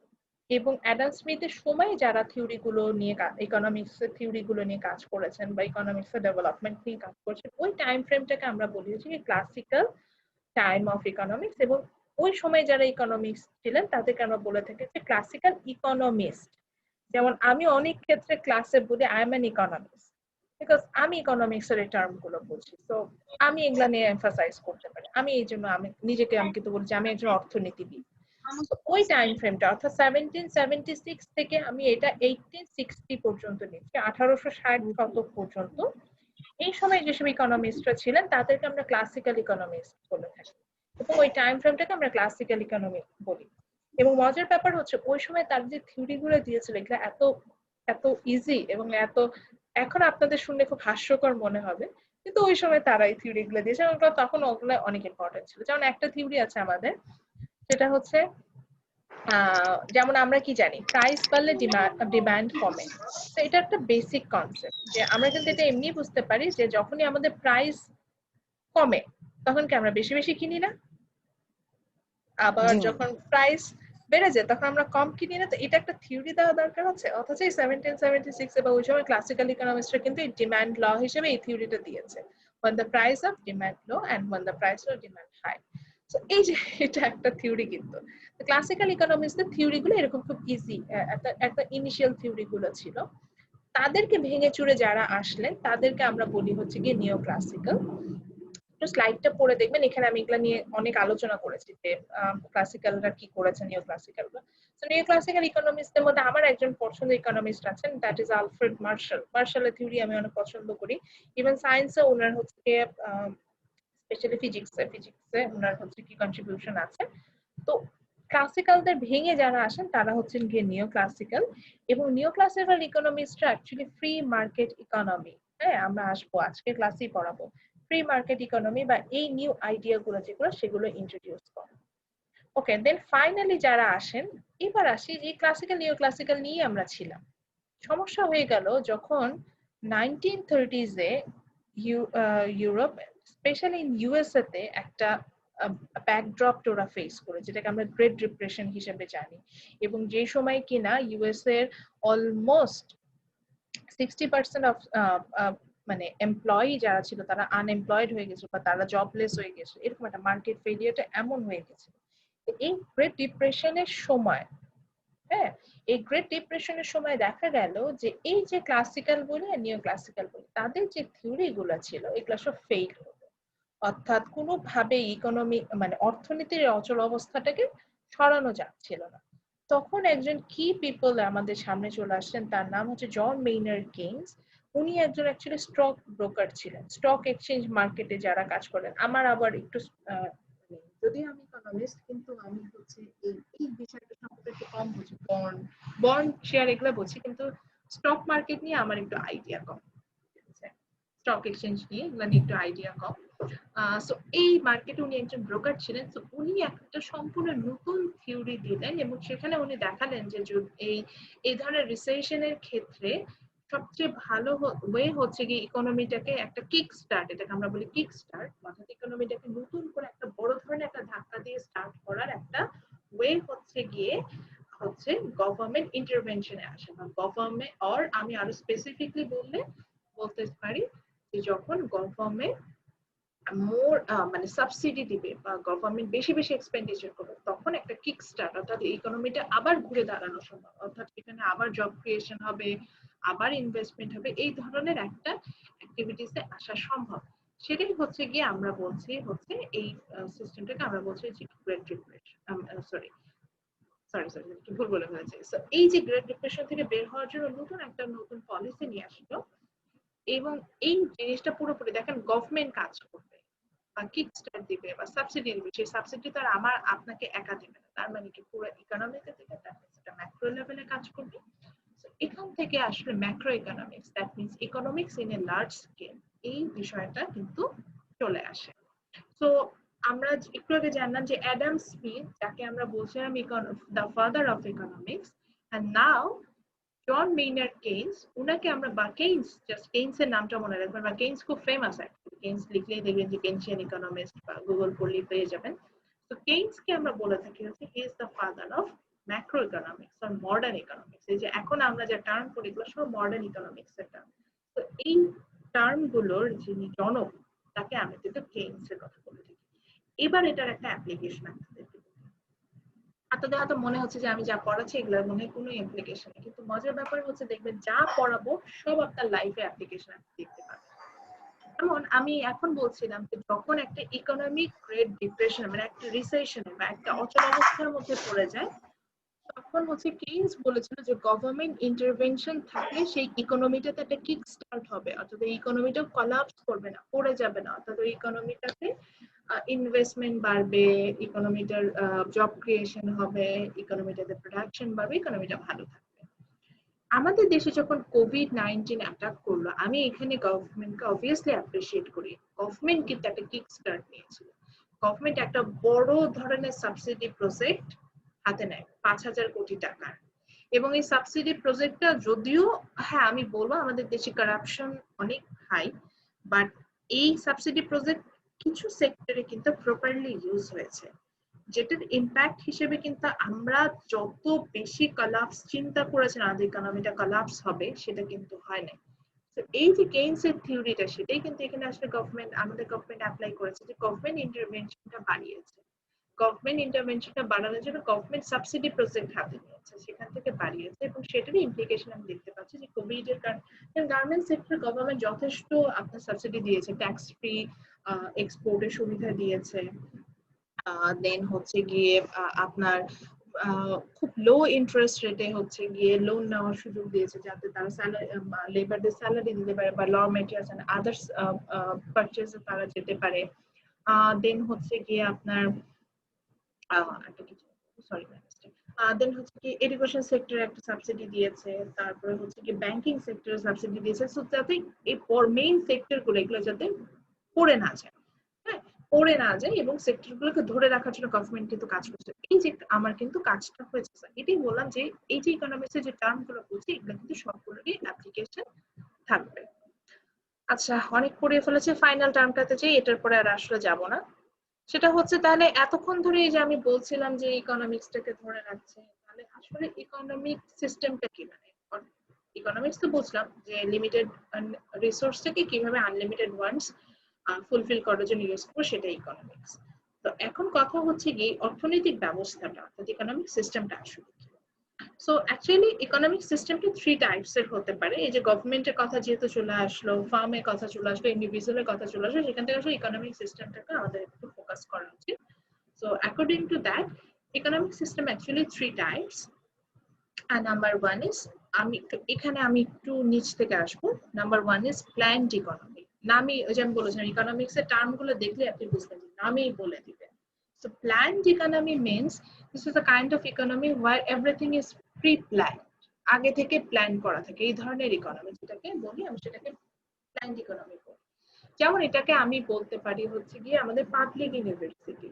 এবং অ্যাডাম স্মিথের সময় যারা থিওরিগুলো নিয়ে ইকোনমিক্সের থিওরিগুলো নিয়ে কাজ করেছেন বা ইকোনমিক্সের ডেভেলপমেন্ট নিয়ে কাজ করেছেন, ওই টাইম ফ্রেমটাকে আমরা বলি হচ্ছে ক্লাসিক্যাল টাইম অফ ইকোনমিক্স। এবং ওই সময় যারা ইকোনমিক্স ছিলেন তাদেরকে আমরা বলে থাকি যে ক্লাসিক্যাল ইকোনমিস্ট। যেমন আমি অনেক ক্ষেত্রে ক্লাসে বলি I am an economist, because আমি ইকোনমিক্সের এই টার্ম গুলো বুঝি, তো আমি এগুলা নিয়ে এমফাসাইজ করতে পারি, আমি এই জন্য আমি নিজেকে আমি কিন্তু বলছি আমি একজন অর্থনীতিবিদ। ওই টাইম ফ্রেমটা অর্থাৎ 1776 থেকে আমি এটা 1860 পর্যন্ত নিচ্ছি, 1860 শতক পর্যন্ত, এই সময় যেসব ইকোনমিস্টরা ছিলেন তাদেরকে আমরা ক্লাসিক্যাল ইকোনমিস্ট বলে থাকি, এবং ওই টাইম ফ্রেমটাকে আমরা ক্লাসিক্যাল ইকোনমি বলি। এবং মজার ব্যাপার হচ্ছে ওই সময় তার যে থিওরি গুলো দিয়েছিল এগুলো এত এত ইজি এবং এত এখন আপনাদের শুনলে খুব হাস্যকর মনে হবে, কিন্তু ওই সময় তারা এই থিওরি গুলো দিয়েছে, ওগুলো তখন ওগুলো অনেক ইম্পর্টেন্ট ছিল। যেমন একটা থিওরি আছে আমাদের, সেটা হচ্ছে যেমন আমরা কি জানি প্রাইস বাড়লে ডিমান্ড কমে। তো এটা একটা বেসিক কনসেপ্ট যে আমরা কিন্তু এটা এমনি বুঝতে পারি যে যখনই আমাদের প্রাইস কমে তখন কি আমরা বেশি বেশি কিনি না, আবার যখন প্রাইস বেড়ে যায় তখন আমরা কম কিনি না। তো এটা একটা থিওরি দেওয়া দরকার আছে, অথচ 1776 এ বা ওই সময় ক্লাসিক্যাল ইকোনমিস্টরা কিন্তু এই ডিমান্ড ল হিসেবে এই থিওরিটা দিয়েছে, when the price of demand low and when the price of demand high। তো এই যে এটা একটা থিওরি, কিন্তু ক্লাসিক্যাল ইকোনমিক্সের থিওরি গুলো এরকম খুব ইজি, একটা ইনিশিয়াল থিওরি গুলো ছিল, তাদেরকে ভেঙে চুরে যারা আসলেন তাদেরকে আমরা বলি হচ্ছে গিয়ে নিও ক্লাসিক্যাল। স্লাইডটা পড়ে দেখবেন, এখানে আমি এগুলা নিয়ে অনেক আলোচনা করেছি যে ক্লাসিক্যালরা কি করেছে নিও ক্লাসিক্যালরা। তো নিও ক্লাসিক্যাল ইকোনমিস্টদের মধ্যে আমার একজন পছন্দের ইকোনমিস্ট আছেন, দ্যাট ইজ আলফ্রেড মার্শাল। মার্শালের থিওরি আমি অনেক পছন্দ করি। ইভেন সায়েন্সে ওনার হচ্ছে স্পেশালি ফিজিক্সে ওনার হচ্ছে কি কন্ট্রিবিউশন আছে। তো ক্লাসিক্যালদের ভেঙে যারা আসেন তারা হচ্ছেন গিয়ে নিও ক্লাসিক্যাল, এবং নিও ক্লাসিক্যাল ইকোনমিস্টরা অ্যাকচুয়ালি ফ্রি মার্কেট ইকোনমি, হ্যাঁ আমরা আসবো আজকে ক্লাসেই পড়াবো, ফ্রি মার্কেট ইকোনমি বা এই নিউ আইডিয়া গুলো যেগুলো সেগুলো ইন্ট্রোডিউস করে। ওকে, দেন ফাইনালি যারা আসেন, এবার আসি যে ক্লাসিক্যাল নিও ক্লাসিক্যাল নিয়ে আমরা ছিলাম। সমস্যা হয়ে গেল যখন 1930s A Europe specially in USA তে একটা ব্যাকড্রপ ওরা ফেস করে, যেটাকে আমরা গ্রেট ডিপ্রেশন হিসেবে জানি, এবং যে সময় কিনা ইউএস এর অলমোস্ট 60% অফ মানে এমপ্লয়ি যারা ছিল তারা আনএমপ্লয়েড হয়ে গেছে বা তারা জবলেস হয়ে গেছে, এরকম একটা মার্কেট ফেলিয়ারটা এমন হয়ে গেছে। এই গ্রেট ডিপ্রেশনের সময় হ্যাঁ, এই গ্রেট ডিপ্রেশনের সময় দেখা গেল যে এই যে ক্লাসিক্যাল বলি আর নিও ক্লাসিক্যাল বলি তাদের যে থিওরি গুলো ছিল এগুলো সব ফেল হলো, অর্থাৎ কোনোভাবে ইকোনমি মানে অর্থনীতির অচল অবস্থাটাকে সরানো যাচ্ছিল না। তখন একজন কি পিপল আমাদের সামনে চলে আসলেন, তার নাম হচ্ছে জন মেইনার্ড কেইনস। উনি একজন অ্যাকচুয়ালি স্টক ব্রোকার ছিলেন, স্টক এক্সচেঞ্জ মার্কেটে যারা কাজ করেন। আমার আবার একটু যদিও আমি ইকোনমিস্ট কিন্তু আমি হচ্ছে এই বিষয়টা সম্পর্কে একটু কম বুঝি, বন্ড শেয়ার এগুলো বুঝি, কিন্তু স্টক মার্কেট নিয়ে আমার একটু আইডিয়া কম, স্টক এক্সচেঞ্জ নিয়ে এগুলো নিয়ে একটু আইডিয়া কম। সো এই মার্কেটে উনি একজন ব্রোকার ছিলেন। সো উনি একটা সম্পূর্ণ নতুন থিওরি দিলেন এবং সেখানে উনি দেখালেন যে এই ধরনের রিসেশনের ক্ষেত্রে সবচেয়ে ভালো ওয়ে হচ্ছে কি ইকোনমিটাকে একটা কিক স্টার্ট, এটাকে আমরা বলি কিক স্টার্ট, অর্থাৎ ইকোনমিটাকে নতুন করে একটা বড় ধরনের একটা ধাক্কা দিয়ে স্টার্ট করার একটা ওয়ে হচ্ছে গিয়ে হচ্ছে গভর্নমেন্ট ইন্টারভেনশনে আসে বা গভর্নমেন্ট, অর আমি আরো স্পেসিফিকলি বলতে পারি যে যখন গভর্নমেন্ট মোর মানে সাবসিডি দিবে বা গভর্নমেন্ট বেশি বেশি এক্সপেন্ডিচার করবে, তখন একটা কিক স্টার্ট অর্থাৎ ইকোনমিটা আবার ঘুরে দাঁড়ানো সম্ভব, অর্থাৎ এখানে আবার জব ক্রিয়েশন হবে, আবার ইনভেস্টমেন্ট হবে, এই ধরনের একটা অ্যাক্টিভিটিসে আসা সম্ভব। সেটাই হচ্ছে গিয়ে আমরা বলছি হচ্ছে এই সিস্টেমটাকে আমরা বলছি যে গ্রেট ডিপ্রেশন, সরি ভুল বলে ফেলেছি। সো এই যে গ্রেট ডিপ্রেশন থেকে বের হওয়ার জন্য নতুন পলিসি নিয়ে আসলো এবং এই জিনিসটা পুরোপুরি দেখেন গভর্নমেন্ট কাজ করবে বা কিক স্টার্ট দিবে বা সাবসিডি দিবে, সেই সাবসিডি তো আর আপনাকে একা দিবে না, তার মানে কি পুরো ইকোনমিতে দিবে, সেটা ম্যাক্রো লেভেলে কাজ করবে। এখান থেকে আসলে macro economics, that means economics in a large scale, এই বিষয়টা কিন্তু চলে আসে। তো আমরা একটু আগে জানলাম যে অ্যাডাম স্মিথ, যাকে আমরা বলছিলাম the father of economics, and now John Maynard Keynes, উনাকে আমরা বা কেইনস, জাস্ট কেইনস এর নামটা মনে রাখবেন, বা কেইনস খুব ফেমাস অ্যাকচুয়ালি, কেইনস লিখলেই দেখবেন যে কেইনসিয়ান ইকোনমিস্ট বা গুগল করলেই পেয়ে যাবেন। তো কেইনস কে আমরা বলে থাকি হচ্ছে he is the father of macro economics আর মডার্ন ইকোনমিক্স। এই যে এখন আমরা যে টার্ম পড়ি এগুলো সব মডার্ন ইকোনমিক্স এর টার্ম। তো এই টার্ম গুলোর যিনি জনক তাকে আমি কিন্তু কেইনস এর কথা বলে থাকি। এবার এটার একটা অ্যাপ্লিকেশন আপনাদের হয়তো মনে হচ্ছে যে আমি যা পড়াচ্ছি এগুলোর মনে কোনো অ্যাপ্লিকেশন নেই, কিন্তু মজার ব্যাপার হচ্ছে দেখবেন যা পড়াবো সব আপনার লাইফে অ্যাপ্লিকেশন দেখতে পাবেন। যেমন আমি এখন বলছিলাম যে যখন একটা ইকোনমিক গ্রেট ডিপ্রেশন মানে একটা রিসেশনে বা একটা অচল অবস্থার মধ্যে পড়ে যায়, তখন হচ্ছে কেইনস বলেছিল যে গভর্নমেন্ট ইন্টারভেনশন থাকলে সেই ইকোনমিটাতে একটা কিক স্টার্ট হবে, অর্থাৎ এই ইকোনমিটা কলাপস করবে না, পড়ে যাবে না, অর্থাৎ ওই ইকোনমিটাতে ইনভেস্টমেন্ট বাড়বে, ইকোনমিটার জব ক্রিয়েশন হবে, ইকোনমিটাতে প্রোডাকশন বাড়বে, ইকোনমিটা ভালো থাকবে। আমাদের দেশে যখন কোভিড-19 অ্যাটাক করলো, আমি এখানে গভর্নমেন্টকে অবভিয়াসলি অ্যাপ্রিশিয়েট করি। গভর্নমেন্ট কিন্তু একটা কিক স্টার্ট নিয়েছিল। গভর্নমেন্ট একটা বড় ধরনের সাবসিডি প্রজেক্ট হাতে নেয় 5,000 কোটি টাকার, এবং এই সাবসিডি প্রজেক্টটা যদিও হ্যাঁ আমি বলবো আমাদের দেশে কারাপশন অনেক হাই, বাট এই সাবসিডি প্রজেক্ট কিছু সেক্টরে কিন্তু প্রপারলি ইউজ হয়েছে, যেটার ইম্প্যাক্ট হিসেবে কিন্তু আমরা যত বেশি কলাপস চিন্তা করেছেন আমাদের ইকোনমিটা কলাপস হবে সেটা কিন্তু হয় না। তো এই যে কেইনস এর থিওরিটা সেটাই কিন্তু এখানে আসলে আমাদের গভর্নমেন্ট অ্যাপ্লাই করেছে, যে গভর্নমেন্ট ইন্টারভেনশনটা বাড়িয়েছে, গভর্নমেন্ট ইন্টারভেনশনটা বাড়ানোর জন্য গভর্নমেন্ট সাবসিডি প্রজেক্ট হাতে নিয়েছে, সেখান থেকে বাড়িয়েছে, এবং সেটারই ইমপ্লিকেশন আমি দেখতে পাচ্ছি যে কোভিড এর কারণে গার্মেন্টস সেক্টর গভর্নমেন্ট যথেষ্ট আপনার সাবসিডি দিয়েছে, ট্যাক্স ফ্রি এক্সপোর্টের সুবিধা দিয়েছে, দেন হচ্ছে গিয়ে আপনার খুব লো ইন্টারেস্ট রেটে হচ্ছে গিয়ে লোন নেওয়ার সুযোগ দিয়েছে, যাতে তারা লেবারদের স্যালারি দিতে পারে বা র মেটেরিয়ালস এন্ড আদার্স পারচেজে তারা যেতে পারে। দেন হচ্ছে গিয়ে আপনার দেন হচ্ছে কি এডুকেশন সেক্টরে একটা সাবসিডি দিয়েছে, তারপরে হচ্ছে কি ব্যাংকিং সেক্টরে সাবসিডি দিয়েছে, সো যাতে এই মেইন সেক্টর গুলো এগুলো যাতে পড়ে না যায়, হ্যাঁ পড়ে না যায়, এবং সেক্টর গুলোকে ধরে রাখার জন্য গভর্নমেন্ট কিন্তু কাজ করছে। এই যে আমার কিন্তু কাজটা হয়েছে স্যার, এটাই বললাম যে এই যে ইকোনমিক্স এর যে টার্ম গুলো বলছি এগুলো কিন্তু সবগুলোরই অ্যাপ্লিকেশন থাকবে। আচ্ছা অনেক পড়িয়ে ফেলেছে, ফাইনাল টার্মটাতে যাই, এটার পরে আর আসলে যাব না। সেটা হচ্ছে তাহলে এতক্ষণ ধরে যে আমি বলছিলাম যে ইকোনমিক্সটাকে ধরে রাখছে, তাহলে আসলে ইকোনমিক সিস্টেমটা কি, মানে ইকোনমিক্স তো বুঝলাম যে লিমিটেড রিসোর্সটাকে কিভাবে আনলিমিটেড ওয়ান্স ফুলফিল করার জন্য ইউজ করবো, সেটাই ইকোনমিক্স। তো এখন কথা হচ্ছে কি অর্থনৈতিক ব্যবস্থাটা অর্থাৎ ইকোনমিক সিস্টেমটা আসলে কি। সো অ্যাকচুয়ালি ইকোনমিক সিস্টেমটা 3 টাইপস এর হতে পারে। এই যে গভর্নমেন্টের কথা যেহেতু চলে আসলো, ফার্মের কথা চলে আসলো, ইন্ডিভিজুয়ালের কথা চলে আসলো, সেখান থেকে আসলে ইকোনমিক সিস্টেমটাকে আমাদের একটু ফোকাস করা উচিত। So according to that, economic system actually 3 types. আর নাম্বার 1 ইজ, আমি একটু নিচ থেকে আসবো। Number 1 is planned economy. নামই ওই যে আমি বলেছিলাম, ইকোনমিক্স এর টার্ম গুলো দেখলে আপনি বুঝবেন, নামেই বলে দিবে। So planned economy means this is a kind of economy where everything is pre-planned. আগে থেকে প্ল্যান করা থাকে, এই ধরনের ইকোনমি যেটাকে বলি আমি, সেটাকে প্ল্যান্ড ইকোনমি বলি। যেমন এটাকে আমি বলতে পারি হচ্ছে গিয়ে আমাদের পাবলিক ইউনিভার্সিটি।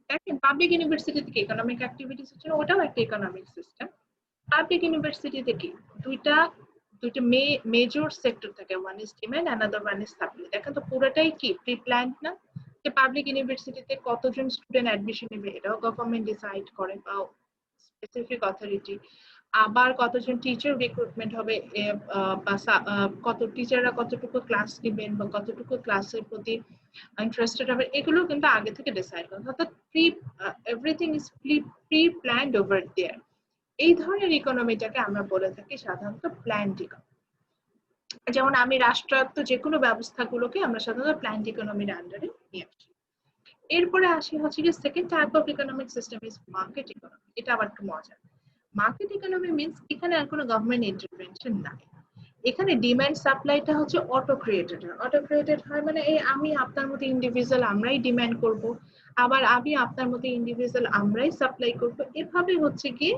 দেখেন পাবলিক ইউনিভার্সিটি থেকে ইকোনমিক অ্যাক্টিভিটিস হচ্ছে, ওটাও একটা ইকোনমিক সিস্টেম। পাবলিক ইউনিভার্সিটিতে কি দুইটা মেজর সেক্টর থাকে, one is demand, another one is supply. দেখেন তো পুরোটাই কি প্রি প্ল্যান্ড না? যে পাবলিক ইউনিভার্সিটিতে কতজন স্টুডেন্ট অ্যাডমিশন নেবে এটাও গভর্নমেন্ট ডিসাইড করে বা স্পেসিফিক অথরিটি। আবার কতজন টিচার রিক্রুটমেন্ট হবে, বা কত টিচাররা কতটুকু ক্লাস নেবেন বা কতটুকু ক্লাসের প্রতি ইন্টারেস্টেড হবে, এগুলো কিন্তু আগে থেকে ডিসাইড করে। অর্থাৎ everything is pre planned over there. এই ধরনের ইকোনমিটাকে আমরা বলে থাকি সাধারণত প্ল্যান্ড ইকোনমি। যেমন আমি রাষ্ট্রায়ত্ত যে কোনো ব্যবস্থাগুলোকে আমরা সাধারণত প্ল্যান্ড ইকোনমির আন্ডারে নিয়ে আসি। এরপরে আসি হচ্ছে কি second type of economic system is market economy. এটা আবার একটু মজা। মার্কেট ইকোনমি মিন্স এখানে আর কোনো গভর্নমেন্ট ইন্টারভেনশন নাই। এখানে ডিমান্ড সাপ্লাইটা হচ্ছে অটো ক্রিয়েটেড। অটো ক্রিয়েটেড হয় মানে এই আমি আপনার মতো ইন্ডিভিজুয়াল আমরাই ডিমান্ড করব, আবার আমি আপনার মতো ইন্ডিভিজুয়াল আমরাই সাপ্লাই করব। এভাবে হচ্ছে কি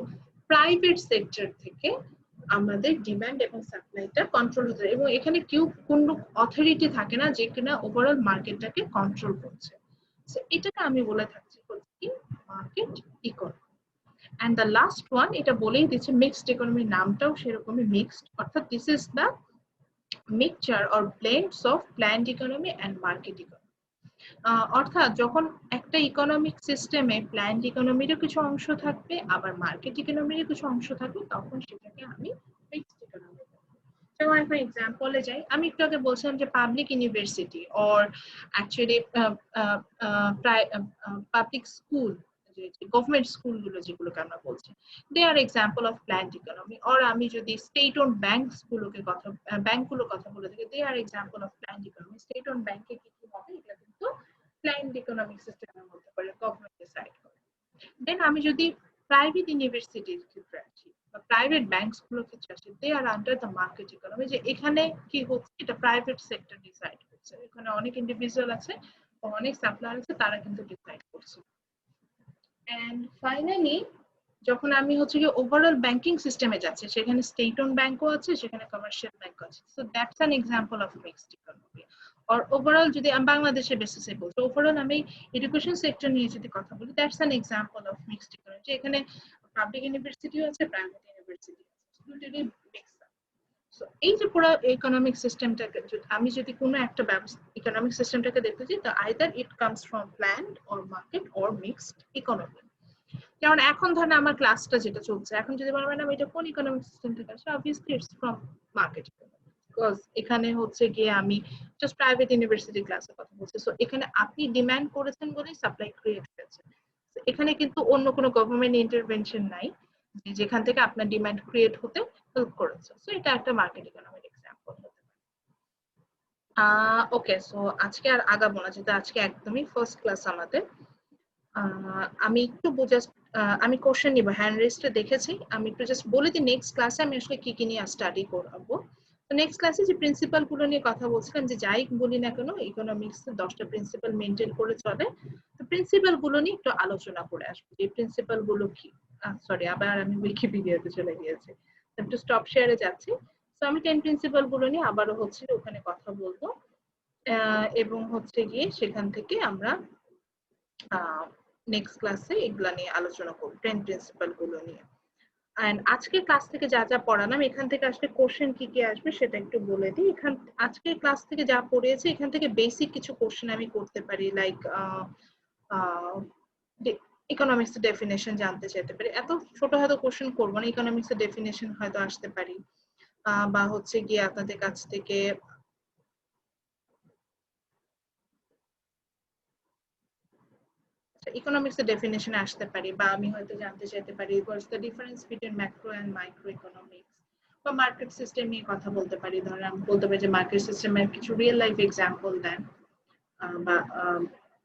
প্রাইভেট সেক্টর থেকে আমাদের ডিমান্ড এবং সাপ্লাইটা কন্ট্রোল হতে, এবং এখানে কেউ কোনো অথরিটি থাকে না যে কিনা ওভারঅল মার্কেটটাকে কন্ট্রোল করছে। সো এটাকে আমি বলে থাকছি হচ্ছে কি market economy. And the last one, এটা বলেই দিচ্ছে মিক্সড ইকোনমি, নামটাও সেরকমই মিক্সড, অর্থাৎ this is the mixture or blends of planned economy and market economy. অর্থাৎ যখন একটা ইকোনমিক সিস্টেমে প্ল্যান্ড ইকোনমিরও কিছু অংশ থাকবে, আবার মার্কেট ইকোনমিরও কিছু অংশ থাকবে, তখন সেটাকে আমি মিক্সড ইকোনমি বলবো। যেমন একটা এক্সাম্পলে যাই, আমি একটু আগে বলছিলাম যে public university or actually public school, government স্কুলগুলো যেগুলোকে আমরা বলছি, they are example of planned economy. Or আমি যদি স্টেট ওন ব্যাংকগুলোর কথা বলে থাকি, they are example of planned economy. State own ব্যাংকে কি কি হবে এটা কিন্তু প্ল্যান্ড ইকোনমিক সিস্টেমের মধ্যে পড়ে, গভর্নমেন্ট ডিসাইড করে। দেন আমি যদি প্রাইভেট ইউনিভার্সিটির ক্ষেত্রে আসি বা প্রাইভেট ব্যাংকস গুলোর ক্ষেত্রে আসি, দে আর আন্ডার দ্য মার্কেট ইকোনমি। যে এখানে কি হচ্ছে, এটা প্রাইভেট সেক্টর ডিসাইড করছে, এখানে অনেক ইন্ডিভিজুয়াল আছে, অনেক সাপ্লায়ার আছে, তারা কিন্তু ডিসাইড করছে। এন্ড ফাইনালি যখন আমি হচ্ছে কি ওভারঅল ব্যাংকিং সিস্টেমে যাচ্ছি, সেখানে স্টেট ওন ব্যাংকও আছে, সেখানে কমার্শিয়াল ব্যাংকও আছে। So that's an example of mixed economy. আর ওভারঅল যদি আমি বাংলাদেশের বেসিসে বলছি, ওভারঅল আমি এডুকেশন সেক্টর নিয়ে যদি কথা বলি, that's an example of mixed economy. যে এখানে পাবলিক ইউনিভার্সিটিও আছে, প্রাইভেট ইউনিভার্সিটি আছে, দুটোরই মিক্স। সো এই যে পুরো ইকোনমিক সিস্টেমটাকে আমি যদি কোনো একটা ইকোনমিক সিস্টেমটাকে দেখতে চাই, তো either it comes from planned or market or mixed economy. যেমন এখন ধরেন আমার ক্লাসটা যেটা চলছে, এখন যদি বলা ম্যাডাম এটা কোন ইকোনমিক সিস্টেম থেকে আসে, obviously it's from market economy, because এখানে হচ্ছে গিয়ে আমি জাস্ট প্রাইভেট ইউনিভার্সিটি ক্লাসের কথা বলছি। সো এখানে আপনি ডিমান্ড করেছেন বলেই সাপ্লাই ক্রিয়েট হয়েছে। এখানে কিন্তু অন্য কোনো গভর্নমেন্ট ইন্টারভেনশন নাই যেখান থেকে আপনার ডিমান্ড ক্রিয়েট হতে হেল্প করেছে। সো এটা একটা মার্কেট ইকোনমির এক্সাম্পল হতে পারে। ওকে, সো আজকে আর আগাবো না, যেটা আজকে একদমই ফার্স্ট ক্লাস আমাদের। আমি একটু আমি কোশ্চেন নিব, হ্যান্ড রেজটা দেখেছি, আমি একটু জাস্ট বলে দিই নেক্সট ক্লাসে আমি আসলে কি কি নিয়ে স্টাডি করাবো। তো নেক্সট ক্লাসে যে প্রিন্সিপাল গুলো নিয়ে কথা বলছিলাম, যে যাই বলি না কেন ইকোনমিক্স 10টা প্রিন্সিপাল মেনটেন করে চলে, তো প্রিন্সিপাল গুলো নিয়ে একটু আলোচনা করে আসবো। এই প্রিন্সিপাল গুলো কি, সরি আবার আমি উইকিপিডিয়াতে চলে গিয়েছি, একটু স্টপ শেয়ারে যাচ্ছি। তো আমি 10 প্রিন্সিপাল গুলো নিয়ে আবারও হচ্ছে ওখানে কথা বলবো, এবং হচ্ছে গিয়ে সেখান থেকে আমরা নেক্সট ক্লাসে এগুলা নিয়ে আলোচনা করব, 10 প্রিন্সিপাল গুলো নিয়ে। এন্ড আজকে ক্লাস থেকে যা যা পড়ালাম, এখান থেকে আসলে কোশ্চেন কি কি আসবে সেটা একটু বলে দিই। আজকে ক্লাস থেকে যা পড়িয়েছে, এখান থেকে বেসিক কিছু কোশ্চেন আমি করতে পারি, লাইক ইকোনমিক্স এর ডেফিনেশন জানতে চাইতে পারি। এত ছোট হয়তো কোশ্চেন করবো না, ইকোনমিক্স এর ডেফিনেশন হয়তো আসতে পারি, বা হচ্ছে গিয়ে আপনাদের কাছ থেকে ইকোনমিক্সের ডেফিনেশনে আসতে পারি, বা আমি হয়তো জানতে চাইতে পারি what's the difference between macro and micro economics, বা মার্কেট সিস্টেম নিয়ে কথা বলতে পারি। ধরেন আমি বলতে পারি যে মার্কেট সিস্টেমের কিছু রিয়েল লাইফ এক্সাম্পল দেন, বা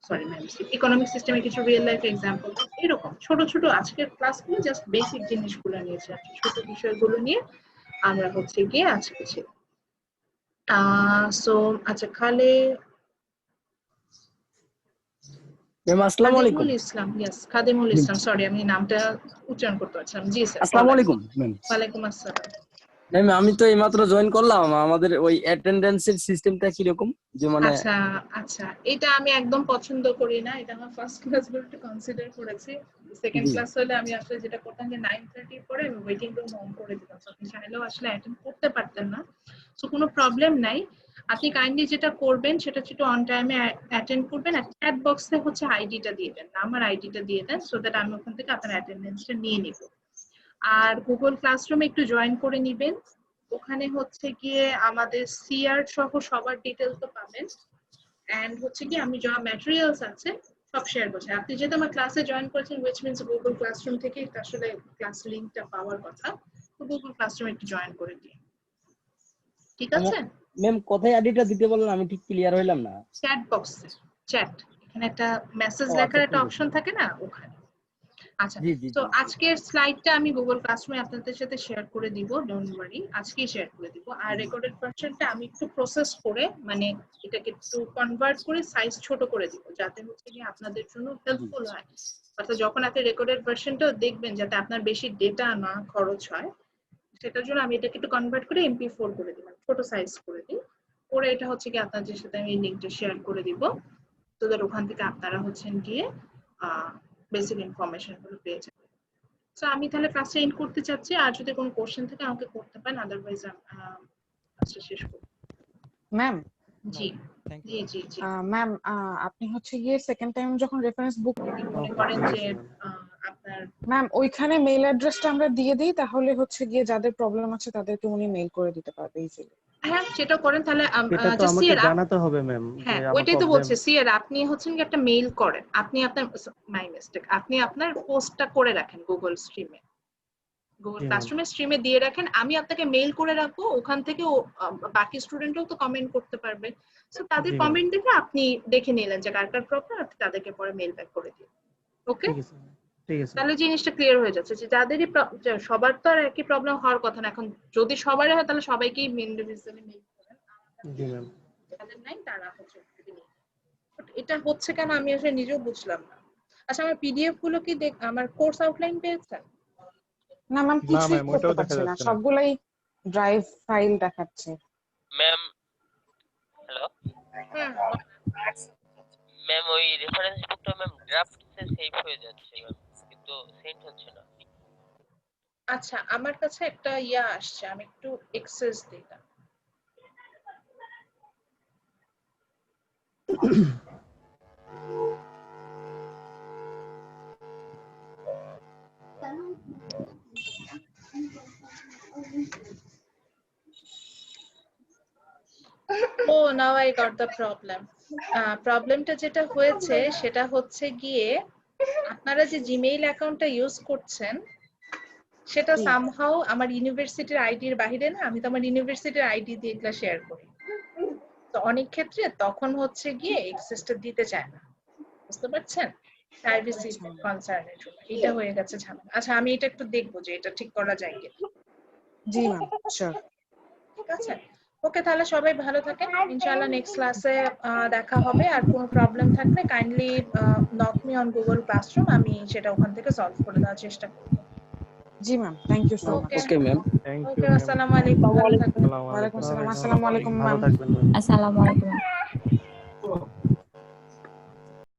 সরি ম্যাম, ইকোনমিক সিস্টেমে কিছু রিয়েল লাইফ এক্সাম্পল। এরকম ছোট ছোট আজকের ক্লাসগুলো জাস্ট বেসিক জিনিসগুলো নিয়েছি, ছোট বিষয়গুলো নিয়ে আমরা হচ্ছে গিয়ে আজকে ছিল। সো আচ্ছা, খাদিমুল ইসলাম, ইয়েস খাদিমুল ইসলাম, সরি আমি নামটা উচ্চারণ করতে পারছিলাম। জি স্যার। আসসালামু আলাইকুম ম্যাম। ওয়ালাইকুম আসসালাম। ম্যাম আমি তো এইমাত্র জয়েন করলাম, আমাদের ওই অ্যাটেন্ডেন্সের সিস্টেমটা কি রকম? যে মানে আচ্ছা আচ্ছা, এটা আমি একদম পছন্দ করি না, এটা আমার ফার্স্ট ক্লাস বলে একটু কনসিডার করেছি। সেকেন্ড ক্লাস হলে আমি আসলে যেটা করতাম যে 9:30 পরে আমি ওয়েটিং রুম অন করে দিতাম, আপনি চাইলেও আসলে অ্যাটেন্ড করতে পারতেন না। সো কোনো প্রবলেম নাই, আপনি কাইন্ডলি যেটা করবেন সেটা হচ্ছে অন টাইমে অ্যাটেন্ড করবেন, আর চ্যাট বক্সে হচ্ছে আইডিটা দিয়ে দেন, আমার আইডিটা দিয়ে দেন, সো দ্যাট আমি ওখান থেকে আপনার অ্যাটেন্ডেন্সটা নিয়ে নিব। আর গুগল ক্লাসরুমে একটু জয়েন করে নিবেন, ওখানে হচ্ছে গিয়ে আমাদের সিআর সহ সবার ডিটেইলস তো পাবেন, এন্ড হচ্ছে কি আমি যা ম্যাটেরিয়ালস আছে সব শেয়ার করছি। আপনি যেহেতু আমার ক্লাসে জয়েন করেছেন, which means গুগল ক্লাসরুম থেকে আসলে ক্লাস লিংকটা পাওয়ার কথা, তো গুগল ক্লাসরুমে একটু জয়েন করে দিন, ঠিক আছে? ম্যাম কোথায় আইডিটা দিতে বললেন, আমি ঠিক ক্লিয়ার হইলাম না। চ্যাট বক্সে, চ্যাট এখানে একটা মেসেজ লেখার একটা অপশন থাকে না, ওখানে। আচ্ছা, তো আজকের স্লাইডটা আমি গুগল ক্লাসরুমে আপনাদের সাথে শেয়ার করে দিব, ডোন্ট ওয়ারি, আজকেই শেয়ার করে দিব। আর রেকর্ডেড ভার্সনটা আমি একটু প্রসেস করে, মানে এটাকে একটু কনভার্ট করে সাইজ ছোট করে দিব, যাতে হচ্ছে কি আপনাদের জন্য হেল্পফুল হয়। অর্থাৎ যখন আপনি রেকর্ডেড ভার্সনটা দেখবেন, যাতে আপনার বেশি ডেটা না খরচ হয়, সেটার জন্য আমি এটাকে একটু কনভার্ট করে MP4 করে দিলাম, ছোট সাইজ করে দিই। পরে এটা হচ্ছে কি আপনাদের সাথে আমি লিংকটা শেয়ার করে দিব, তো দ্যাট ওখান থেকে আপনারা হচ্ছেন গিয়ে বেসিক ইনফরমেশন গুলো পেয়ে যাবেন। সো আমি তাহলে ক্লাসটা এন্ড করতে চাচ্ছি, আর যদি কোনো কোশ্চেন থাকে আমাকে করতে পারেন, আদারওয়াইজ ক্লাসটা শেষ করব। ম্যাম জি জি জি জি ম্যাম, আপনি হচ্ছে গিয়ে সেকেন্ড টাইম যখন রেফারেন্স বুক মনে করেন যে আপনার ম্যাম ওইখানে মেইল অ্যাড্রেসটা আমরা দিয়ে দিই, তাহলে হচ্ছে গিয়ে যাদের প্রবলেম আছে তাদেরকে উনি মেইল করে দিতে পারবে ইজিলি। হ্যাঁ সেটা করেন তাহলে। এটা তো আমাকে জানাতে হবে ম্যাম। হ্যাঁ ওইটাই তো বলছি, সিআর আপনি হচ্ছেন কি একটা মেইল করেন, আপনি আপনার মাই মিস্টেক, আপনি আপনার পোস্টটা করে রাখেন গুগল স্ট্রিমে, গুগল ক্লাসরুমে স্ট্রিমে দিয়ে রাখেন, আমি আপনাকে মেইল করে রাখবো, ওখান থেকে বাকি স্টুডেন্টরাও তো কমেন্ট করতে পারবে, সো তাদের কমেন্ট দেখে আপনি দেখে নিলেন যে কার কার প্রবলেম, আপনি তাদেরকে পরে মেইল ব্যাক করে দিন। ওকে, ঠিক আছে, তাহলে জিনিসটা ক্লিয়ার হয়ে যাচ্ছে যে যাদেরই সবার তো আর একই প্রবলেম হওয়ার কথা না, এখন যদি সবারই হয় তাহলে সবাইকেই ইন্ডিভিজুয়ালি মেইল করেন। জি ম্যাম, যাদের নাই তারা হচ্ছে এটা হচ্ছে কেন আমি আসলে নিজেও বুঝলাম না। আচ্ছা আমার পিডিএফ গুলো কি আমার কোর্স আউটলাইন পেয়েছেন? না ম্যাম, কিছুই করতে পারছি না, সবগুলাই ড্রাইভ ফাইল দেখাচ্ছে। ম্যাম হ্যালো, ম্যাম ওই রেফারেন্স বুকটা ম্যাম ড্রাফটসে সেভ হয়ে যাচ্ছে ম্যাম, কিন্তু সেন্ড হচ্ছে না। আচ্ছা আমার কাছে একটা ইয়া আসছে, আমি একটু এক্সেস দিলাম। Oh, now I got the problem. প্রবলেমটা যেটা হয়েছে সেটা হচ্ছে গিয়ে আপনারা যে জিমেইল অ্যাকাউন্টটা ইউজ করছেন সেটা সামহাউ আমার ইউনিভার্সিটির আইডির বাইরে না, আমি তো আমার ইউনিভার্সিটির আইডি দিয়ে এগুলা শেয়ার করি, তো অনেক ক্ষেত্রে তখন হচ্ছে গিয়ে অ্যাক্সেসটা দিতে চায় না, বুঝতে পারছেন? প্রাইভেসি কনসার্নের জন্য এটা হয়ে গেছে ঝামেলা। আচ্ছা আমি এটা একটু দেখবো যে এটা ঠিক করা যায় কিনা। জি ম্যাম, শিওর। ঠিক আছে, ওকে তাহলে সবাই ভালো থাকেন, ইনশাআল্লাহ নেক্সট ক্লাসে দেখা হবে। আর কোনো প্রবলেম থাকলে kindly knock me on Google classroom, আমি সেটা ওখান থেকে সলভ করে দেওয়ার চেষ্টা করব। জি ma'am, thank you so much. Okay ma'am, okay আসসালামু আলাইকুম। ওয়ালাইকুম আসসালাম। আসসালামু আলাইকুম ম্যাম। আসসালামু আলাইকুম।